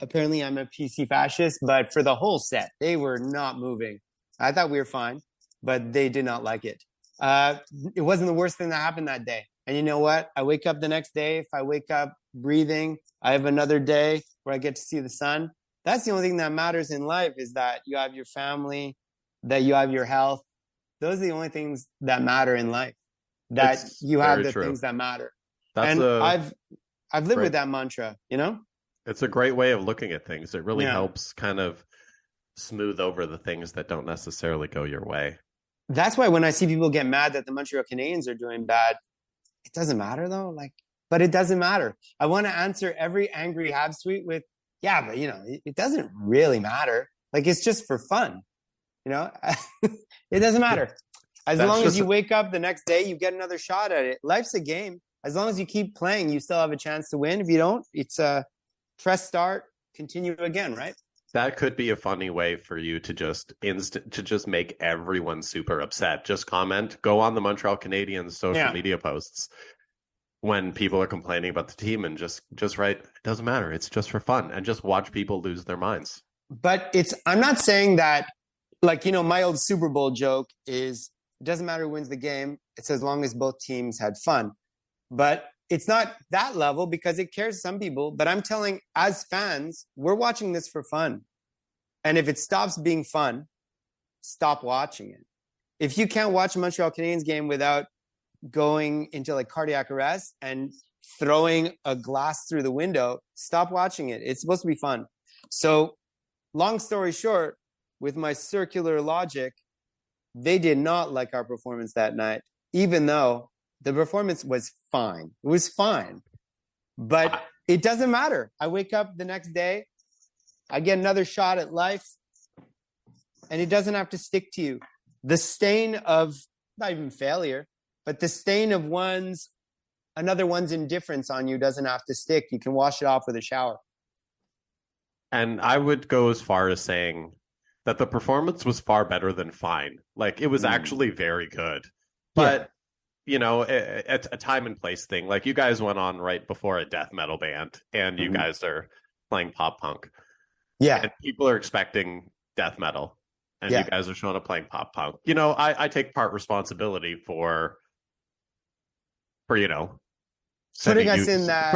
Apparently I'm a PC Fascist, but for the whole set, they were not moving. I thought we were fine, but they did not like it. It wasn't the worst thing that happened that day. And you know what? I wake up the next day. If I wake up breathing, I have another day where I get to see the sun. That's the only thing that matters in life, is that you have your family, that you have your health. Those are the only things that matter in life, that you have the things that matter. And I've lived with that mantra, you know? It's a great way of looking at things. It really helps kind of smooth over the things that don't necessarily go your way. That's why when I see people get mad that the Montreal Canadiens are doing bad, it doesn't matter though. But it doesn't matter. I want to answer every angry Habs tweet with, yeah, but it doesn't really matter. It's just for fun. It doesn't matter. As long as you wake up the next day, you get another shot at it. Life's a game. As long as you keep playing, you still have a chance to win. If you don't, it's press start, continue again, right? That could be a funny way for you to just make everyone super upset. Just comment, go on the Montreal Canadiens social media posts when people are complaining about the team, and just write, it doesn't matter, it's just for fun, and just watch people lose their minds. But I'm not saying that, my old Super Bowl joke is, it doesn't matter who wins the game, it's as long as both teams had fun. But it's not that level, because it cares some people. But I'm telling, as fans, we're watching this for fun. And if it stops being fun, stop watching it. If you can't watch a Montreal Canadiens game without going into cardiac arrest and throwing a glass through the window, stop watching it. It's supposed to be fun. So long story short, with my circular logic, they did not like our performance that night, even though the performance was fine. It was fine. But it doesn't matter. I wake up the next day, I get another shot at life, and it doesn't have to stick to you. The stain of, not even failure, but the stain of another one's indifference on you doesn't have to stick. You can wash it off with a shower. And I would go as far as saying that the performance was far better than fine. Like, it was actually very good. But, you know, it's a time and place thing. Like, you guys went on right before a death metal band, and you guys are playing pop punk. Yeah. And people are expecting death metal, and you guys are showing up playing pop punk. You know, I take part responsibility for you know, Putting us in that...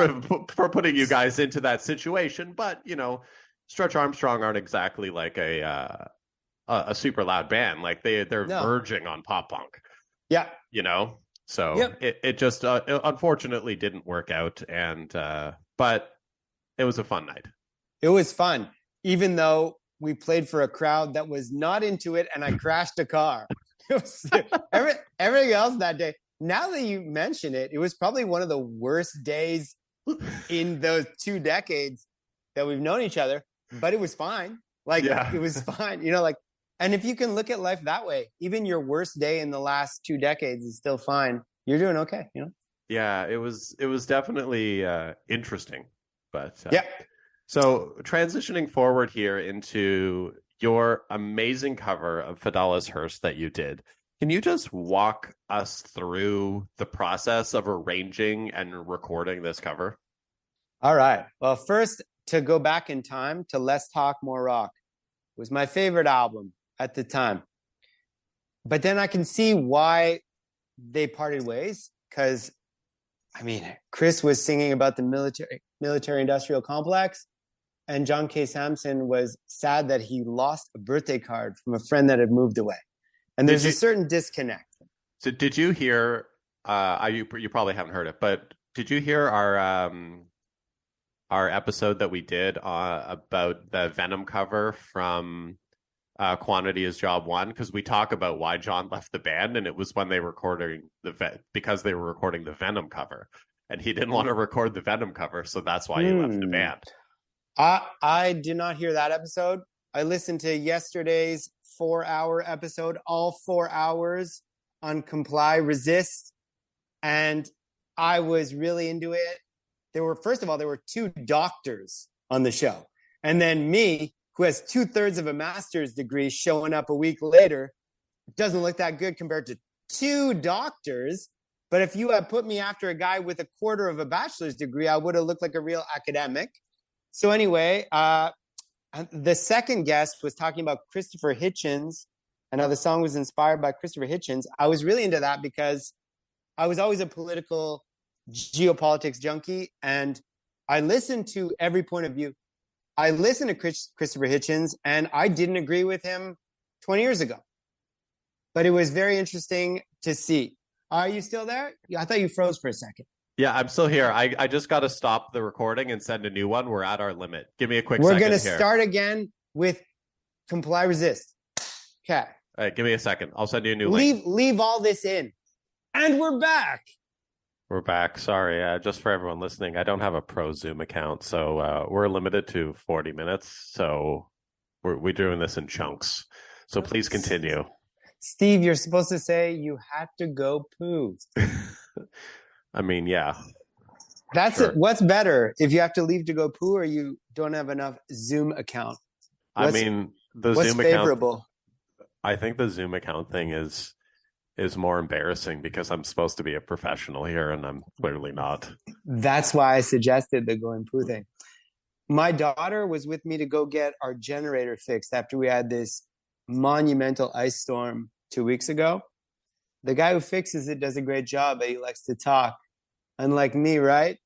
for putting you guys into that situation. But, you know, Stretch Armstrong aren't exactly like a super loud band. Like, they're verging on pop punk. Yeah. You know? So it just it unfortunately didn't work out. And but it was a fun night. It was fun, even though we played for a crowd that was not into it, and I crashed a car. It was everything else that day. Now that you mention it, it was probably one of the worst days in those 2 decades that we've known each other, but it was fine. Like, it was fine, you know, like, and if you can look at life that way, even your worst day in the last 2 decades is still fine. You're doing okay, you know? Yeah, it was definitely interesting, but so transitioning forward here into your amazing cover of Fedallah's Hearse that you did. Can you just walk us through the process of arranging and recording this cover? All right. Well, first, to go back in time to Less Talk, More Rock. It was my favorite album at the time. But then I can see why they parted ways, because, I mean, Chris was singing about the military-industrial complex, and John K. Samson was sad that he lost a birthday card from a friend that had moved away. And there's a certain disconnect. So did you hear, you probably haven't heard it, but did you hear our episode that we did about the Venom cover from Quantity is Job One? Because we talk about why John left the band, and it was when they were recording because they were recording the Venom cover, and he didn't want to record the Venom cover, so that's why he left the band. I did not hear that episode. I listened to yesterday's 4-hour episode, all 4 hours on Comply, Resist, and I was really into it. First of all, there were 2 doctors on the show, and then me, who has 2/3 of a master's degree, showing up a week later. Doesn't look that good compared to 2 doctors, but if you had put me after a guy with 1/4 of a bachelor's degree, I would have looked like a real academic. So anyway, the second guest was talking about Christopher Hitchens and how the song was inspired by Christopher Hitchens. I was really into that because I was always a political geopolitics junkie, and I listened to every point of view. I listened to Christopher Hitchens, and I didn't agree with him 20 years ago. But it was very interesting to see. Are you still there? I thought you froze for a second. Yeah, I'm still here. I just got to stop the recording and send a new one. We're at our limit. Give me a quick second. We're going to start again with Comply, Resist. Okay. All right, give me a second. I'll send you a new link. Leave all this in. And we're back. We're back. Sorry, just for everyone listening, I don't have a pro Zoom account, so we're limited to 40 minutes. So we're doing this in chunks. So please continue. Steve, you're supposed to say you had to go poo. I mean, yeah. That's sure. It. What's better, if you have to leave to go poo or you don't have enough Zoom account? The Zoom favorable? Account. I think the Zoom account thing is more embarrassing because I'm supposed to be a professional here and I'm clearly not. That's why I suggested the going poo thing. My daughter was with me to go get our generator fixed after we had this monumental ice storm 2 weeks ago. The guy who fixes it does a great job, but he likes to talk. Unlike me, right?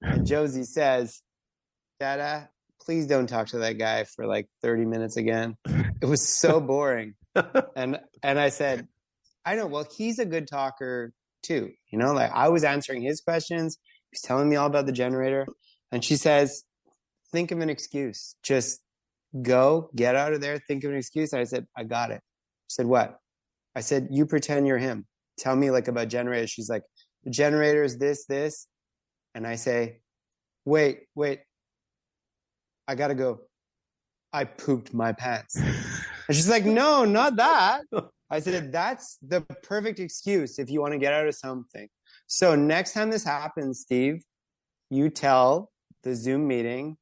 And Josie says, Dada, please don't talk to that guy for like 30 minutes again. It was so boring. And I said, I know, well, he's a good talker too. You know, like I was answering his questions. He's telling me all about the generator. And she says, think of an excuse. Just go, get out of there, think of an excuse. And I said, I got it. She said, what? I said, you pretend you're him. Tell me like about generators. She's like, the generator is this. And I say, wait, I gotta go. I pooped my pants. And she's like, no, not that. I said, that's the perfect excuse if you want to get out of something. So next time this happens, Steve, you tell the Zoom meeting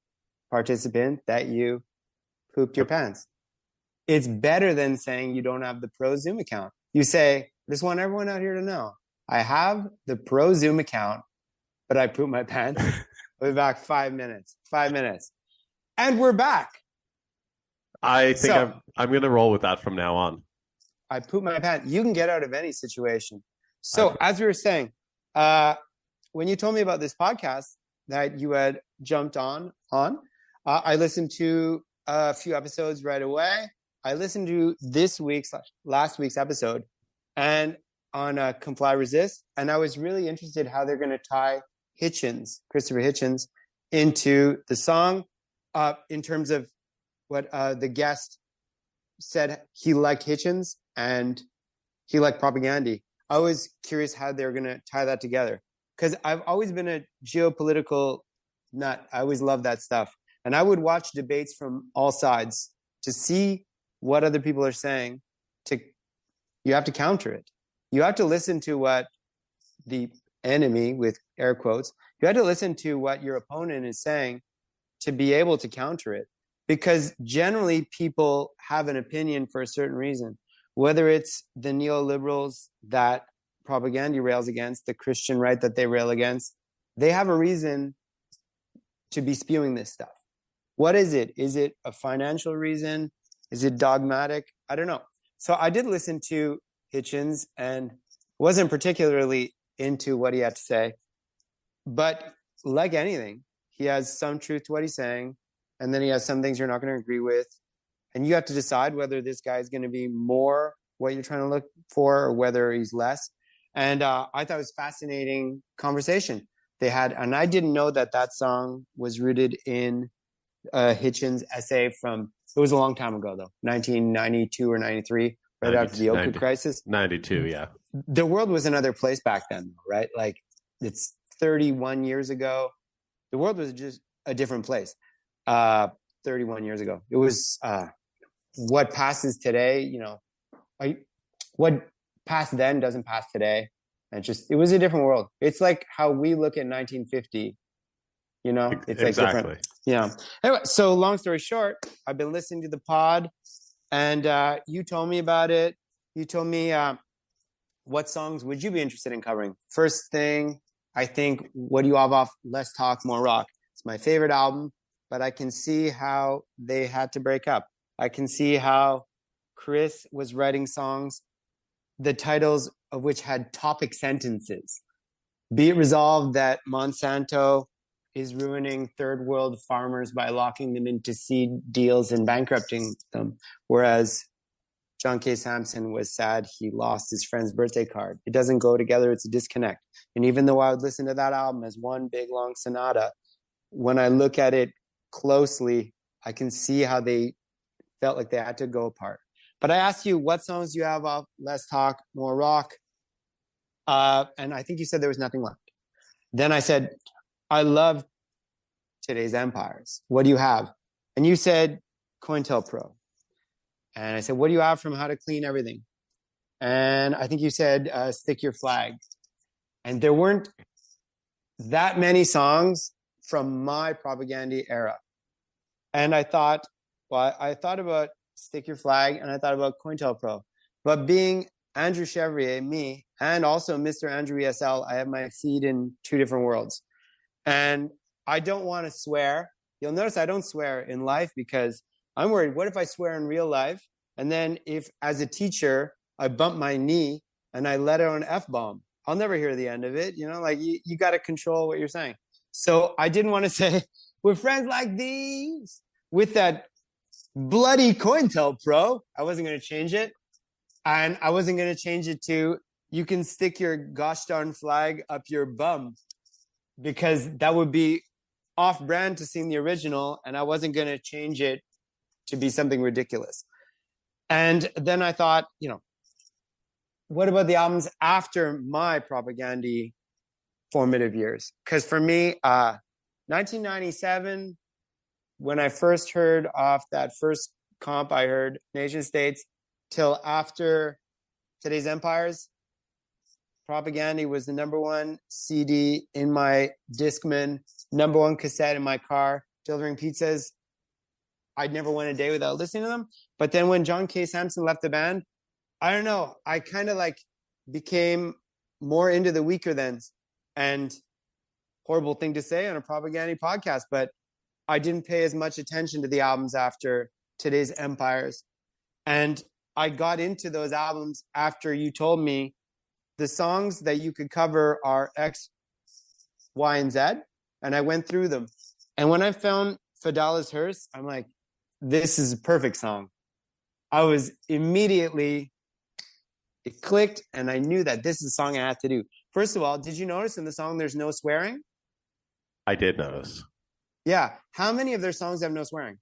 participant that you pooped your pants. It's better than saying you don't have the Pro Zoom account. You say, I just want everyone out here to know, I have the Pro Zoom account, but I pooped my pants. We'll be back 5 minutes. And we're back. I think I'm going to roll with that from now on. I pooped my pants. You can get out of any situation. So as we were saying, when you told me about this podcast that you had jumped on, I listened to a few episodes right away. I listened to last week's episode and on Comply Resist, and I was really interested how they're going to tie Christopher Hitchens, into the song in terms of what the guest said. He liked Hitchens and he liked Propaganda. I was curious how they're going to tie that together, because I've always been a geopolitical nut. I always loved that stuff. And I would watch debates from all sides to see what other people are saying. You have to counter it. You have to listen to what the enemy, with air quotes, you have to listen to what your opponent is saying to be able to counter it. Because generally people have an opinion for a certain reason, whether it's the neoliberals that Propaganda rails against, the Christian right that they rail against, they have a reason to be spewing this stuff. What is it? Is it a financial reason? Is it dogmatic? I don't know. So I did listen to Hitchens and wasn't particularly into what he had to say. But like anything, he has some truth to what he's saying. And then he has some things you're not going to agree with. And you have to decide whether this guy is going to be more what you're trying to look for or whether he's less. And I thought it was a fascinating conversation they had. And I didn't know that song was rooted in Hitchens' essay from, it was a long time ago though, 1992 or 93, right after the Oku crisis. 92, yeah. The world was another place back then, right? Like, it's 31 years ago. The world was just a different place 31 years ago. It was what passes today, what passed then doesn't pass today. And it was a different world. It's like how we look at 1950. It's like exactly different. Yeah. Anyway, so long story short, I've been listening to the pod, and you told me about it. You told me what songs would you be interested in covering? First thing, I think, what do you have off Less Talk, More Rock? It's my favorite album, but I can see how they had to break up. I can see how Chris was writing songs, the titles of which had topic sentences. Be it resolved that Monsanto is ruining third world farmers by locking them into seed deals and bankrupting them, whereas John K. Samson was sad he lost his friend's birthday card. It doesn't go together. It's a disconnect. And even though I would listen to that album as one big long sonata, when I look at it closely, I can see how they felt like they had to go apart. But I asked you, what songs do you have off Less Talk, More Rock? And I think you said there was nothing left. Then I said, I love Today's Empires. What do you have? And you said COINTELPRO. And I said, what do you have from How to Clean Everything? And I think you said Stick Your Flag. And there weren't that many songs from my Propaganda era. And I thought about Stick Your Flag and I thought about COINTELPRO. But being Andrew Chevrier, me, and also Mr. Andrew ESL, I have my feet in two different worlds. And I don't want to swear. You'll notice I don't swear in life because I'm worried, what if I swear in real life? And then if, as a teacher, I bump my knee and I let out an F-bomb, I'll never hear the end of it. You got to control what you're saying. So I didn't want to say, we're friends like these, with that bloody COINTELPRO. I wasn't going to change it. And I wasn't going to change it to, you can stick your gosh darn flag up your bum, because that would be off-brand to sing the original, and I wasn't going to change it to be something ridiculous. And then I thought, what about the albums after my Propaganda formative years? Because for me, 1997, when I first heard off that first comp, I heard Nation States, till after Today's Empires, Propaganda was the number one CD in my Discman, number one cassette in my car, delivering pizzas. I'd never went a day without listening to them. But then when John K. Samson left the band, I don't know, I kind of like became more into the Weaker Thans. And horrible thing to say on a Propaganda podcast, but I didn't pay as much attention to the albums after Today's Empires. And I got into those albums after you told me the songs that you could cover are X, Y, and Z. And I went through them. And when I found Fedallah's Hearse, I'm like, this is a perfect song. I was immediately, it clicked, and I knew that this is a song I had to do. First of all, did you notice in the song there's no swearing? I did notice. Yeah. How many of their songs have no swearing?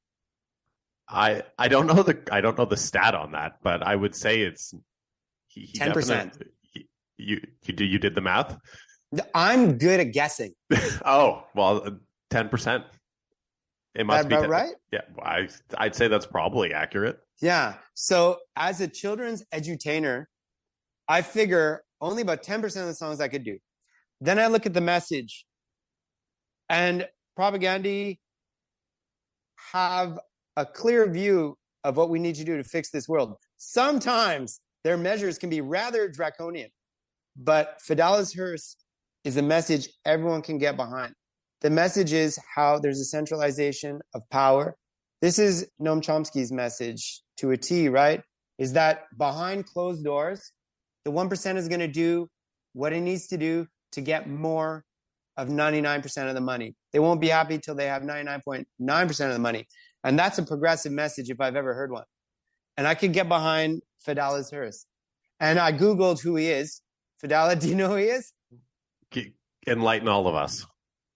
I don't know the stat on that, but I would say it's 10%. You did the math? I'm good at guessing. Oh, well, 10%. It must be about right? Yeah, I'd say that's probably accurate. Yeah. So as a children's edutainer, I figure only about 10% of the songs I could do. Then I look at the message, and Propaganda have a clear view of what we need to do to fix this world. Sometimes their measures can be rather draconian, but Fedallah's Hearse is a message everyone can get behind. The message is how there's a centralization of power. This is Noam Chomsky's message to a T, right? Is that behind closed doors, the 1% is going to do what it needs to do to get more of 99% of the money. They won't be happy till they have 99.9% of the money. And that's a progressive message if I've ever heard one. And I could get behind Fedallah's Hearse. And I Googled who he is. Fedallah, do you know who he is? Enlighten all of us.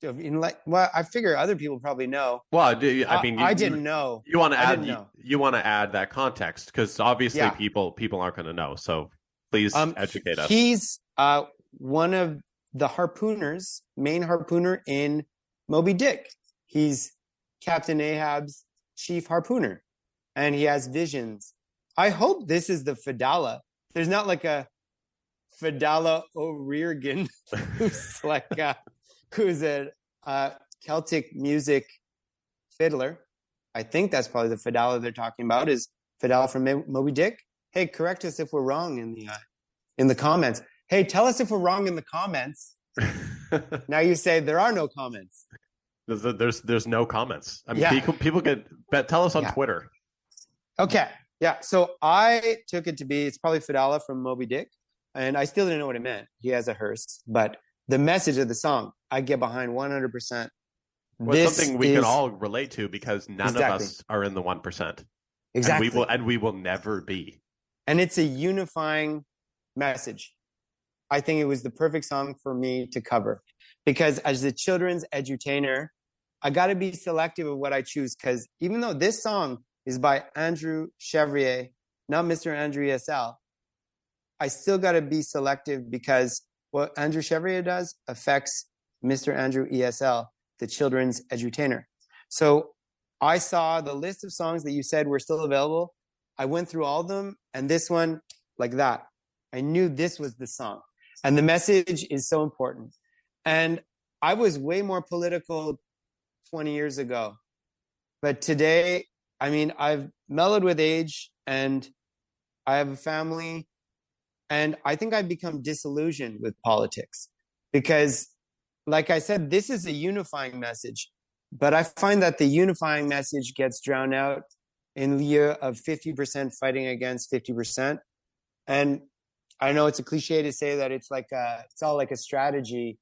Well, I figure other people probably know. Well, I mean, I didn't know. You want to add you want to add that context, because obviously people aren't going to know. So please educate us. He's one of the harpooners, main harpooner in Moby Dick. He's Captain Ahab's chief harpooner, and he has visions. I hope this is the Fedallah. There's not like a Fedallah O'Regan who's like who's a Celtic music fiddler. I think that's probably the Fedallah they're talking about, is Fedallah from Moby Dick. Hey, correct us if we're wrong in the comments. Hey, tell us if we're wrong in the comments. Now you say there are no comments. There's no comments. I mean, people can tell us on Twitter. Okay. Yeah. So I took it to be, it's probably Fedallah from Moby Dick. And I still didn't know what it meant. He has a hearse. But the message of the song, I get behind 100%. Well, it's something we can all relate to, because none of us are in the 1%. Exactly. And we will never be. And it's a unifying message. I think it was the perfect song for me to cover, because as a children's edutainer, I got to be selective of what I choose, because even though this song is by Andrew Chevrier, not Mr. Andrew ESL, I still got to be selective, because what Andrew Chevrier does affects Mr. Andrew ESL, the children's edutainer. So I saw the list of songs that you said were still available. I went through all of them, and this one, like that, I knew this was the song. And the message is so important. And I was way more political 20 years ago. But today, I mean, I've mellowed with age, and I have a family, and I think I've become disillusioned with politics, because, like I said, this is a unifying message. But I find that the unifying message gets drowned out in lieu of 50% fighting against 50%. And I know it's a cliche to say that it's all like a strategy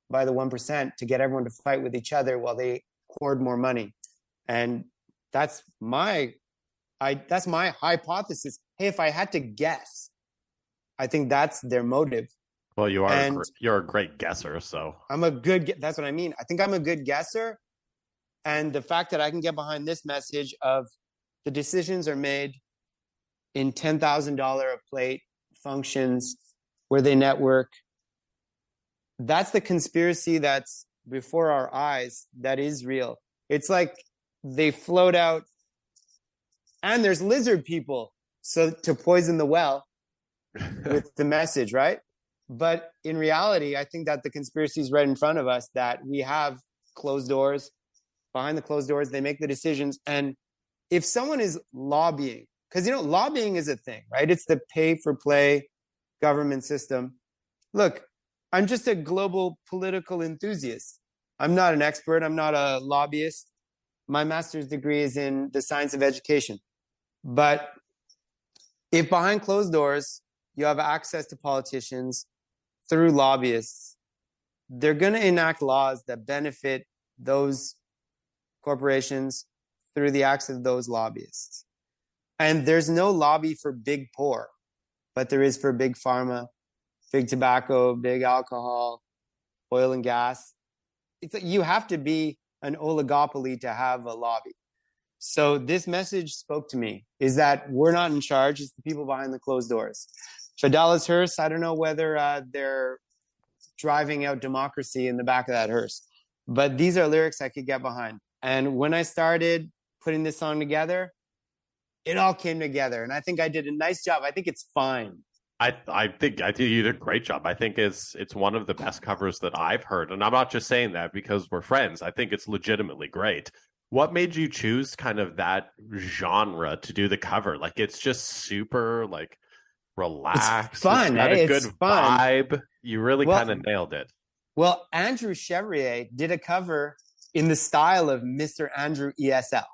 by the 1% to get everyone to fight with each other while they hoard more money. And that's my hypothesis. Hey, if I had to guess, I think that's their motive. Well, you're a great guesser, so that's what I mean. I think I'm a good guesser. And the fact that I can get behind this message of the decisions are made in $10,000 a plate functions, where they network. That's the conspiracy that's before our eyes that is real. It's like they float out, and there's lizard people, so to poison the well with the message, right? But in reality, I think that the conspiracy is right in front of us, that we have closed doors. Behind the closed doors, they make the decisions. And if someone is lobbying, because, lobbying is a thing, right? It's the pay-for-play government system. Look, I'm just a global political enthusiast. I'm not an expert. I'm not a lobbyist. My master's degree is in the science of education. But if behind closed doors, you have access to politicians through lobbyists, they're going to enact laws that benefit those corporations through the acts of those lobbyists. And there's no lobby for big poor, but there is for big pharma, big tobacco, big alcohol, oil and gas. It's like you have to be an oligopoly to have a lobby. So this message spoke to me, is that we're not in charge. It's the people behind the closed doors. Fedallah's Hearse, I don't know whether they're driving out democracy in the back of that hearse, but these are lyrics I could get behind. And when I started putting this song together, it all came together. And I think I did a nice job. I think it's fine. I think you did a great job. I think it's one of the best covers that I've heard. And I'm not just saying that because we're friends. I think it's legitimately great. What made you choose kind of that genre to do the cover? Like, it's just super relaxed. It's fun. It's got a good fun. vibe. You really kind of nailed it. Well, Andrew Chevrier did a cover in the style of Mr. Andrew ESL.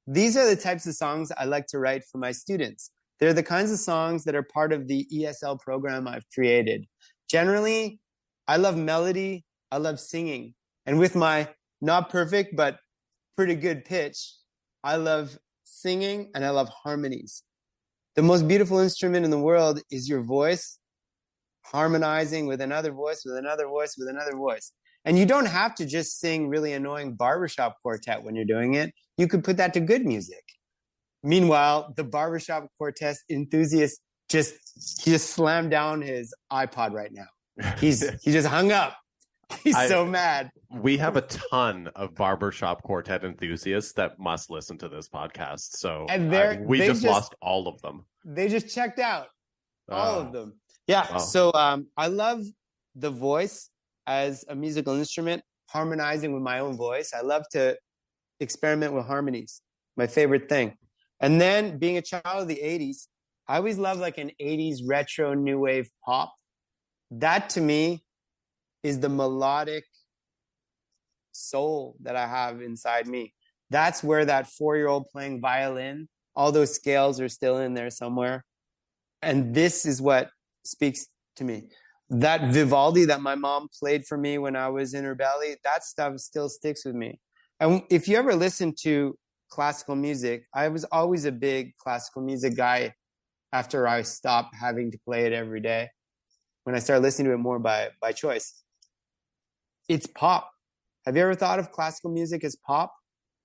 These are the types of songs I like to write for my students. They're the kinds of songs that are part of the ESL program I've created. Generally, I love melody. I love singing. And with my not perfect, but pretty good pitch, I love singing and I love harmonies. The most beautiful instrument in the world is your voice harmonizing with another voice, with another voice, with another voice. And you don't have to just sing really annoying barbershop quartet when you're doing it. You could put that to good music. Meanwhile, the barbershop quartet enthusiast he just slammed down his iPod right now. He just hung up. He's so mad. We have a ton of barbershop quartet enthusiasts that must listen to this podcast. So we just lost all of them. They just checked out. All of them. Yeah. Oh. So I love the voice as a musical instrument, harmonizing with my own voice. I love to experiment with harmonies. My favorite thing. And then being a child of the 80s, I always loved like an 80s retro new wave pop. That to me is the melodic soul that I have inside me. That's where that 4-year-old playing violin, all those scales are still in there somewhere. And this is what speaks to me. That Vivaldi that my mom played for me when I was in her belly, that stuff still sticks with me. And if you ever listen to classical music, I was always a big classical music guy after I stopped having to play it every day. When I started listening to it more by choice. It's pop. Have you ever thought of classical music as pop?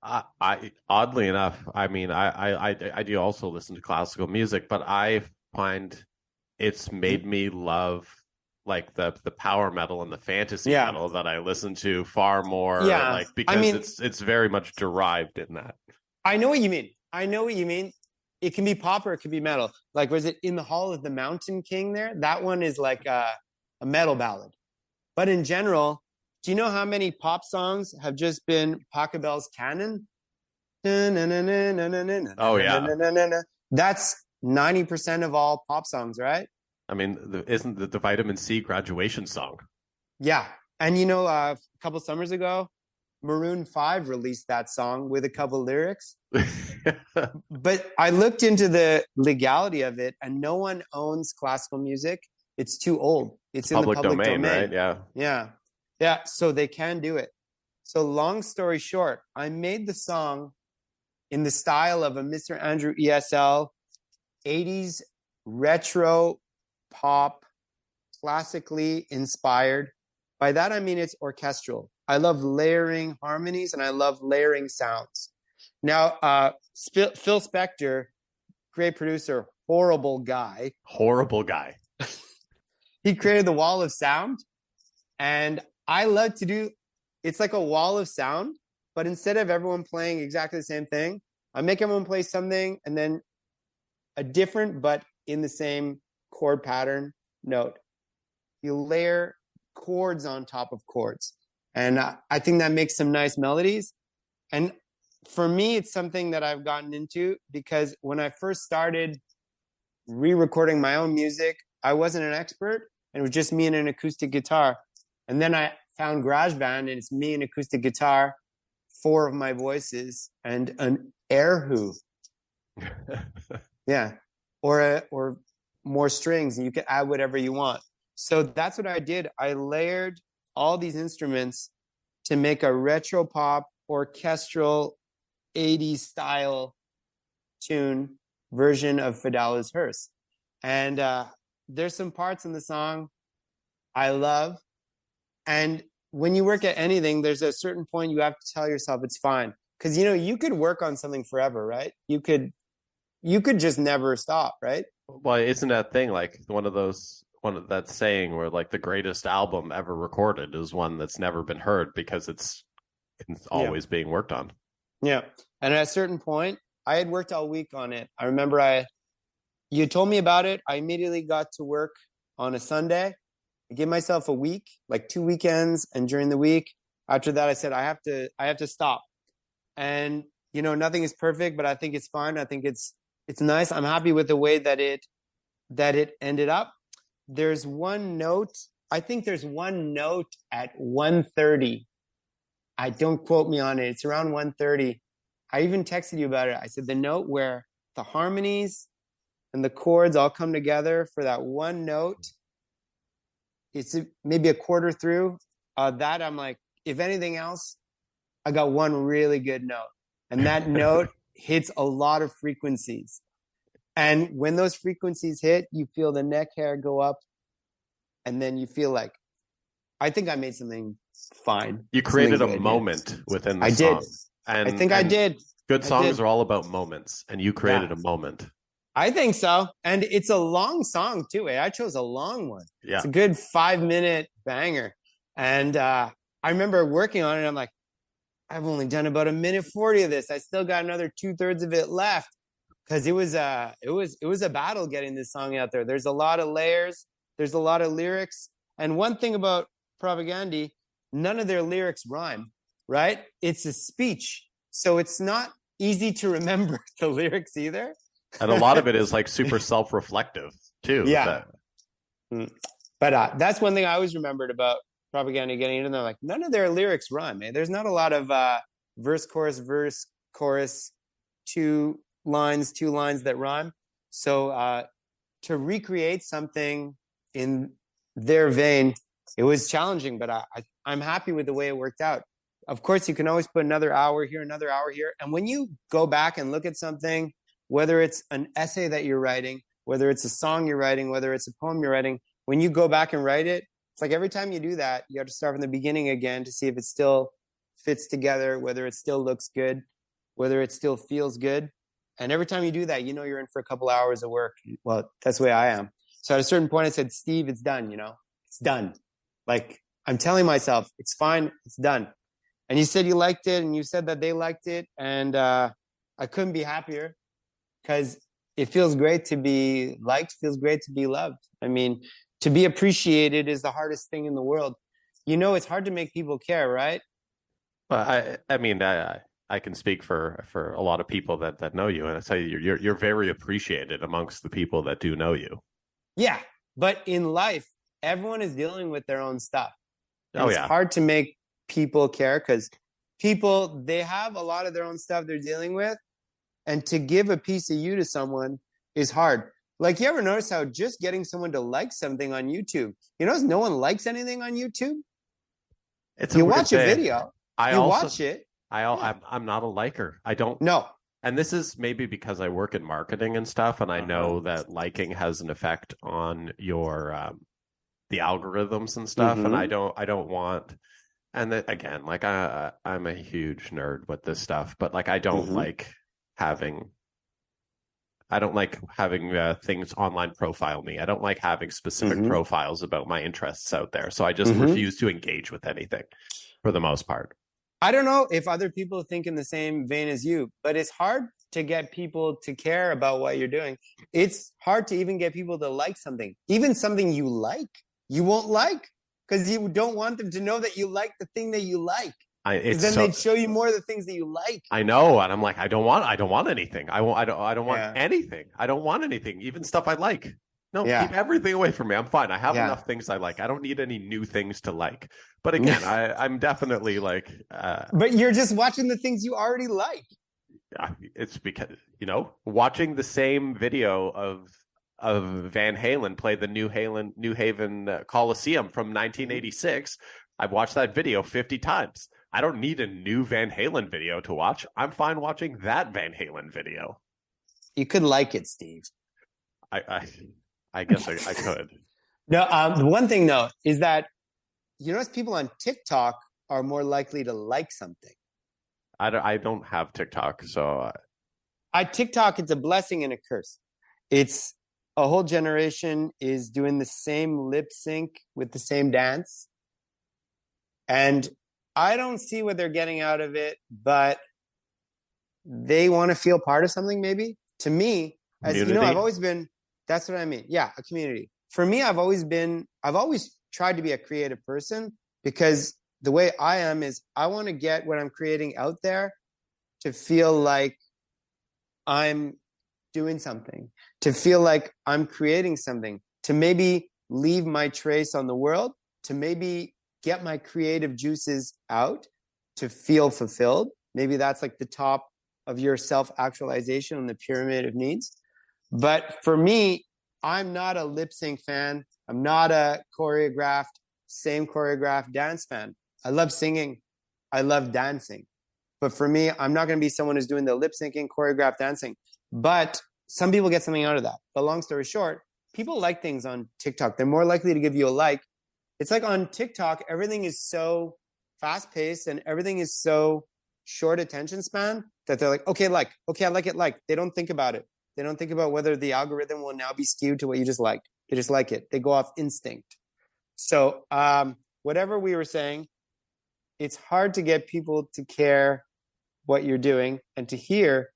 I oddly enough, I mean, I do also listen to classical music, but I find it's made me love like the power metal and the fantasy metal that I listen to far more. Yeah, like because it's very much derived in that. I know what you mean. It can be pop or it can be metal. Like, was it In the Hall of the Mountain King there? That one is like a metal ballad. But in general, do you know how many pop songs have just been Pachelbel's canon? Oh, yeah. That's 90% of all pop songs, right? I mean, isn't the Vitamin C graduation song? Yeah. And a couple summers ago, Maroon 5 released that song with a couple lyrics. But I looked into the legality of it, and no one owns classical music. It's too old. It's in the public domain. Right? Yeah. So they can do it. So long story short, I made the song in the style of a Mr. Andrew ESL, 80s retro pop, classically inspired. By that, I mean it's orchestral. I love layering harmonies and I love layering sounds. Now, Phil Spector, great producer, horrible guy. Horrible guy. He created the wall of sound, and I love to do. It's like a wall of sound, but instead of everyone playing exactly the same thing, I make everyone play something and then a different but in the same chord pattern note. You layer chords on top of chords, and I think that makes some nice melodies. And for me, it's something that I've gotten into because when I first started re-recording my own music, I wasn't an expert, and it was just me and an acoustic guitar. And then I found GarageBand, and it's me and acoustic guitar, 4 of my voices, and an air who. Yeah. Or more strings, and you can add whatever you want. So that's what I did. I layered all these instruments to make a retro pop orchestral 80s style tune version of Fedallah's Hearse. And there's some parts in the song I love. And when you work at anything, there's a certain point you have to tell yourself it's fine. Because, you could work on something forever, right? You could just never stop, right? Well, isn't that thing like one of that saying where like the greatest album ever recorded is one that's never been heard because it's always being worked on. Yeah. And at a certain point, I had worked all week on it. I remember you told me about it. I immediately got to work on a Sunday. I gave myself a week, like 2 weekends. And during the week after that, I said, I have to stop. And, nothing is perfect, but I think it's fine. I think it's nice. I'm happy with the way that it ended up. There's one note. I think there's one note at 1:30. Don't quote me on it. It's around 1:30. I even texted you about it. I said the note where the harmonies and the chords all come together for that one note. It's maybe a quarter through. That I'm like, if anything else, I got one really good note. And that note hits a lot of frequencies. And when those frequencies hit, you feel the neck hair go up. And then you feel like, I think I made something fine. You created a moment within the I song. did. I think I did. Good songs are all about moments, and you created a moment. I think so. And it's a long song, too. I chose a long one. Yeah. It's a good 5-minute banger. And I remember working on it. I'm like, I've only done about 1:40 of this. I still got another 2/3 of it left. Because it was a battle getting this song out there. There's a lot of layers. There's a lot of lyrics. And one thing about Propaganda, none of their lyrics rhyme, right? It's a speech. So it's not easy to remember the lyrics either. And a lot of it is like super self-reflective too. Yeah. But that's one thing I always remembered about Propaganda getting into them. Like, none of their lyrics rhyme. There's not a lot of verse, chorus, 2 lines that rhyme. So to recreate something in their vein, it was challenging, but I'm happy with the way it worked out. Of course, you can always put another hour here. And when you go back and look at something, whether it's an essay that you're writing, whether it's a song you're writing, whether it's a poem you're writing, when you go back and write it, it's like every time you do that, you have to start from the beginning again to see if it still fits together, whether it still looks good, whether it still feels good. And every time you do that, you're in for a couple hours of work. Well, that's the way I am. So at a certain point, I said, Steve, it's done, it's done. Like, I'm telling myself, it's fine, it's done. And you said you liked it, and you said that they liked it. And I couldn't be happier because it feels great to be liked, feels great to be loved. I mean, to be appreciated is the hardest thing in the world. It's hard to make people care, right? Well, I can speak for a lot of people that know you, and I tell you, you're very appreciated amongst the people that do know you. Yeah, but in life, everyone is dealing with their own stuff. And it's hard to make people care because people, they have a lot of their own stuff they're dealing with, and to give a piece of you to someone is hard. Like, you ever notice how just getting someone to like something on YouTube, no one likes anything on YouTube? You watch a video, watch it. I'm not a liker. I don't. No. And this is maybe because I work in marketing and stuff, and I know that liking has an effect on your the algorithms and stuff. And I don't want. And then again, like I'm a huge nerd with this stuff, but like I don't like having I don't like having things online profile me. I don't like having specific profiles about my interests out there. So I just refuse to engage with anything for the most part. I don't know if other people think in the same vein as you, but it's hard to get people to care about what you're doing. It's hard to even get people to like something, even something you like, you won't like, because you don't want them to know that you like the thing that you like. Because then they'd show you more of the things that you like. I know, and I'm like, I don't want anything. I don't want anything. I don't want anything, even stuff I like. No, keep everything away from me. I'm fine. I have enough things I like. I don't need any new things to like. But again, I'm definitely like. But you're just watching the things you already like. It's because watching the same video of Van Halen play the New Haven Coliseum from 1986. I've watched that video 50 times. I don't need a new Van Halen video to watch. I'm fine watching that Van Halen video. You could like it, Steve. I guess I could. No, the one thing though is that people on TikTok are more likely to like something. I don't have TikTok, so TikTok, it's a blessing and a curse. It's a whole generation is doing the same lip sync with the same dance, and I don't see what they're getting out of it, but they want to feel part of something. Maybe to me, as you know, I've always been. That's what I mean. Yeah, a community. For me, I've always tried to be a creative person, because the way I am is I want to get what I'm creating out there to feel like I'm doing something, to feel like I'm creating something, to maybe leave my trace on the world, to maybe get my creative juices out, to feel fulfilled. Maybe that's like the top of your self-actualization on the pyramid of needs. But for me, I'm not a lip sync fan. I'm not a same choreographed dance fan. I love singing. I love dancing. But for me, I'm not going to be someone who's doing the lip syncing, choreographed dancing. But some people get something out of that. But long story short, people like things on TikTok. They're more likely to give you a like. It's like on TikTok, everything is so fast paced and everything is so short attention span that they're like, okay, I like it, like. They don't think about it. They don't think about whether the algorithm will now be skewed to what you just liked. They just like it. They go off instinct. So whatever we were saying, it's hard to get people to care what you're doing, and to hear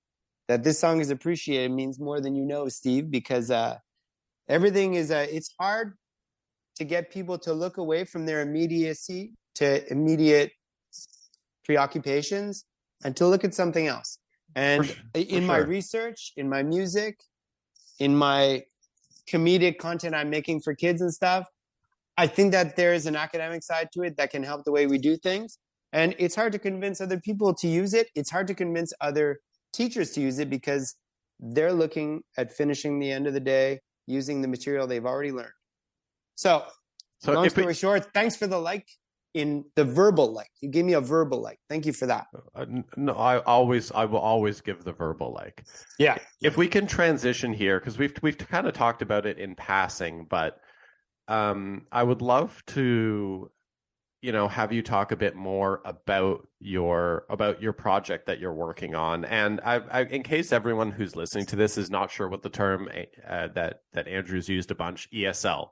that this song is appreciated means more than you know, Steve, because everything is, it's hard to get people to look away from their immediacy to immediate preoccupations and to look at something else. And in my research, in my music, in my comedic content I'm making for kids and stuff, I think that there is an academic side to it that can help the way we do things. And it's hard to convince other people to use it. It's hard to convince other teachers to use it, because they're looking at finishing the end of the day using the material they've already learned. So long story short, thanks for the like, in the verbal like. You gave me a verbal like. Thank you for that. No, I will always give the verbal like. Yeah. If we can transition here, because we've kind of talked about it in passing, but I would love to have you talk a bit more about your project that you're working on. And I in case everyone who's listening to this is not sure what the term that Andrew's used a bunch, ESL.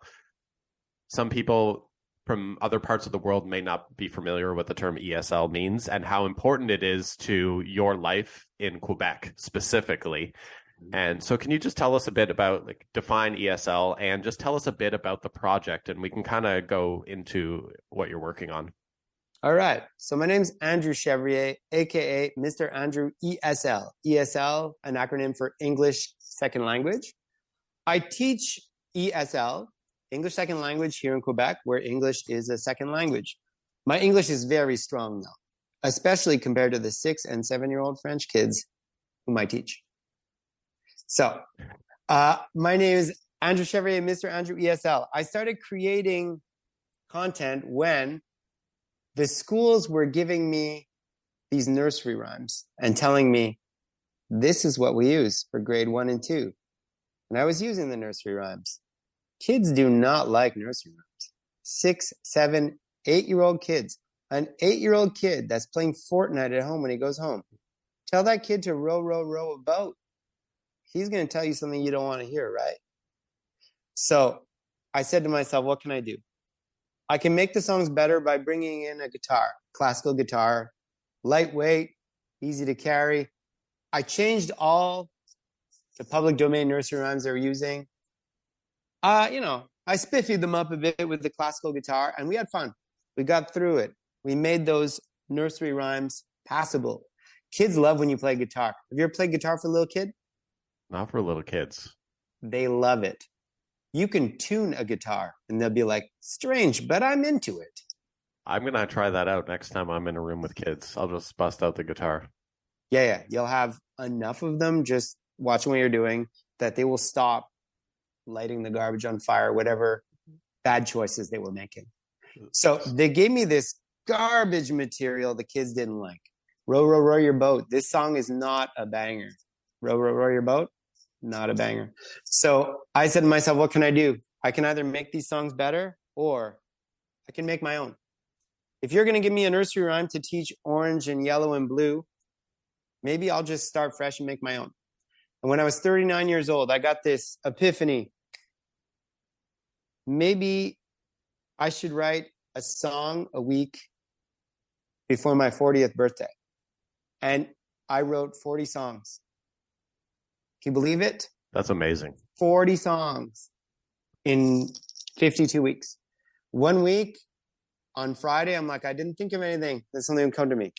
Some people from other parts of the world may not be familiar with what the term ESL means and how important it is to your life in Quebec specifically. And so can you just tell us a bit about, define ESL and just tell us a bit about the project, and we can kind of go into what you're working on. All right. So my name's Andrew Chevrier, aka Mr. Andrew ESL. ESL, an acronym for English Second Language. I teach ESL, English Second Language, here in Quebec, where English is a second language. My English is very strong, though, especially compared to the 6- and 7-year-old French kids whom I teach. So my name is Andrew Chevrier, Mr. Andrew ESL. I started creating content when the schools were giving me these nursery rhymes and telling me, this is what we use for grade 1 and 2. And I was using the nursery rhymes. Kids do not like nursery rhymes. 6, 7, 8-year-old kids. An 8-year-old kid that's playing Fortnite at home when he goes home. Tell that kid to row, row, row a boat. he's going to tell you something you don't want to hear, right? So I said to myself, what can I do? I can make the songs better by bringing in a guitar, classical guitar, lightweight, easy to carry. I changed all the public domain nursery rhymes they were using. I spiffied them up a bit with the classical guitar, and we had fun. We got through it. We made those nursery rhymes passable. Kids love when you play guitar. Have you ever played guitar for a little kid? Not for little kids. They love it. You can tune a guitar, and they'll be like, strange, but I'm into it. I'm going to try that out next time I'm in a room with kids. I'll just bust out the guitar. Yeah. You'll have enough of them just watching what you're doing that they will stop lighting the garbage on fire, whatever bad choices they were making. So they gave me this garbage material the kids didn't like. Row, row, row your boat. This song is not a banger. Row, row, row your boat. Not a banger. So I said to myself, what can I do? I can either make these songs better or I can make my own. If you're going to give me a nursery rhyme to teach orange and yellow and blue, maybe I'll just start fresh and make my own. And when I was 39 years old, I got this epiphany. Maybe I should write a song a week before my 40th birthday. And I wrote 40 songs. Can you believe it? That's amazing. 40 songs in 52 weeks. 1 week on Friday, I'm like, I didn't think of anything. Then something would come to me.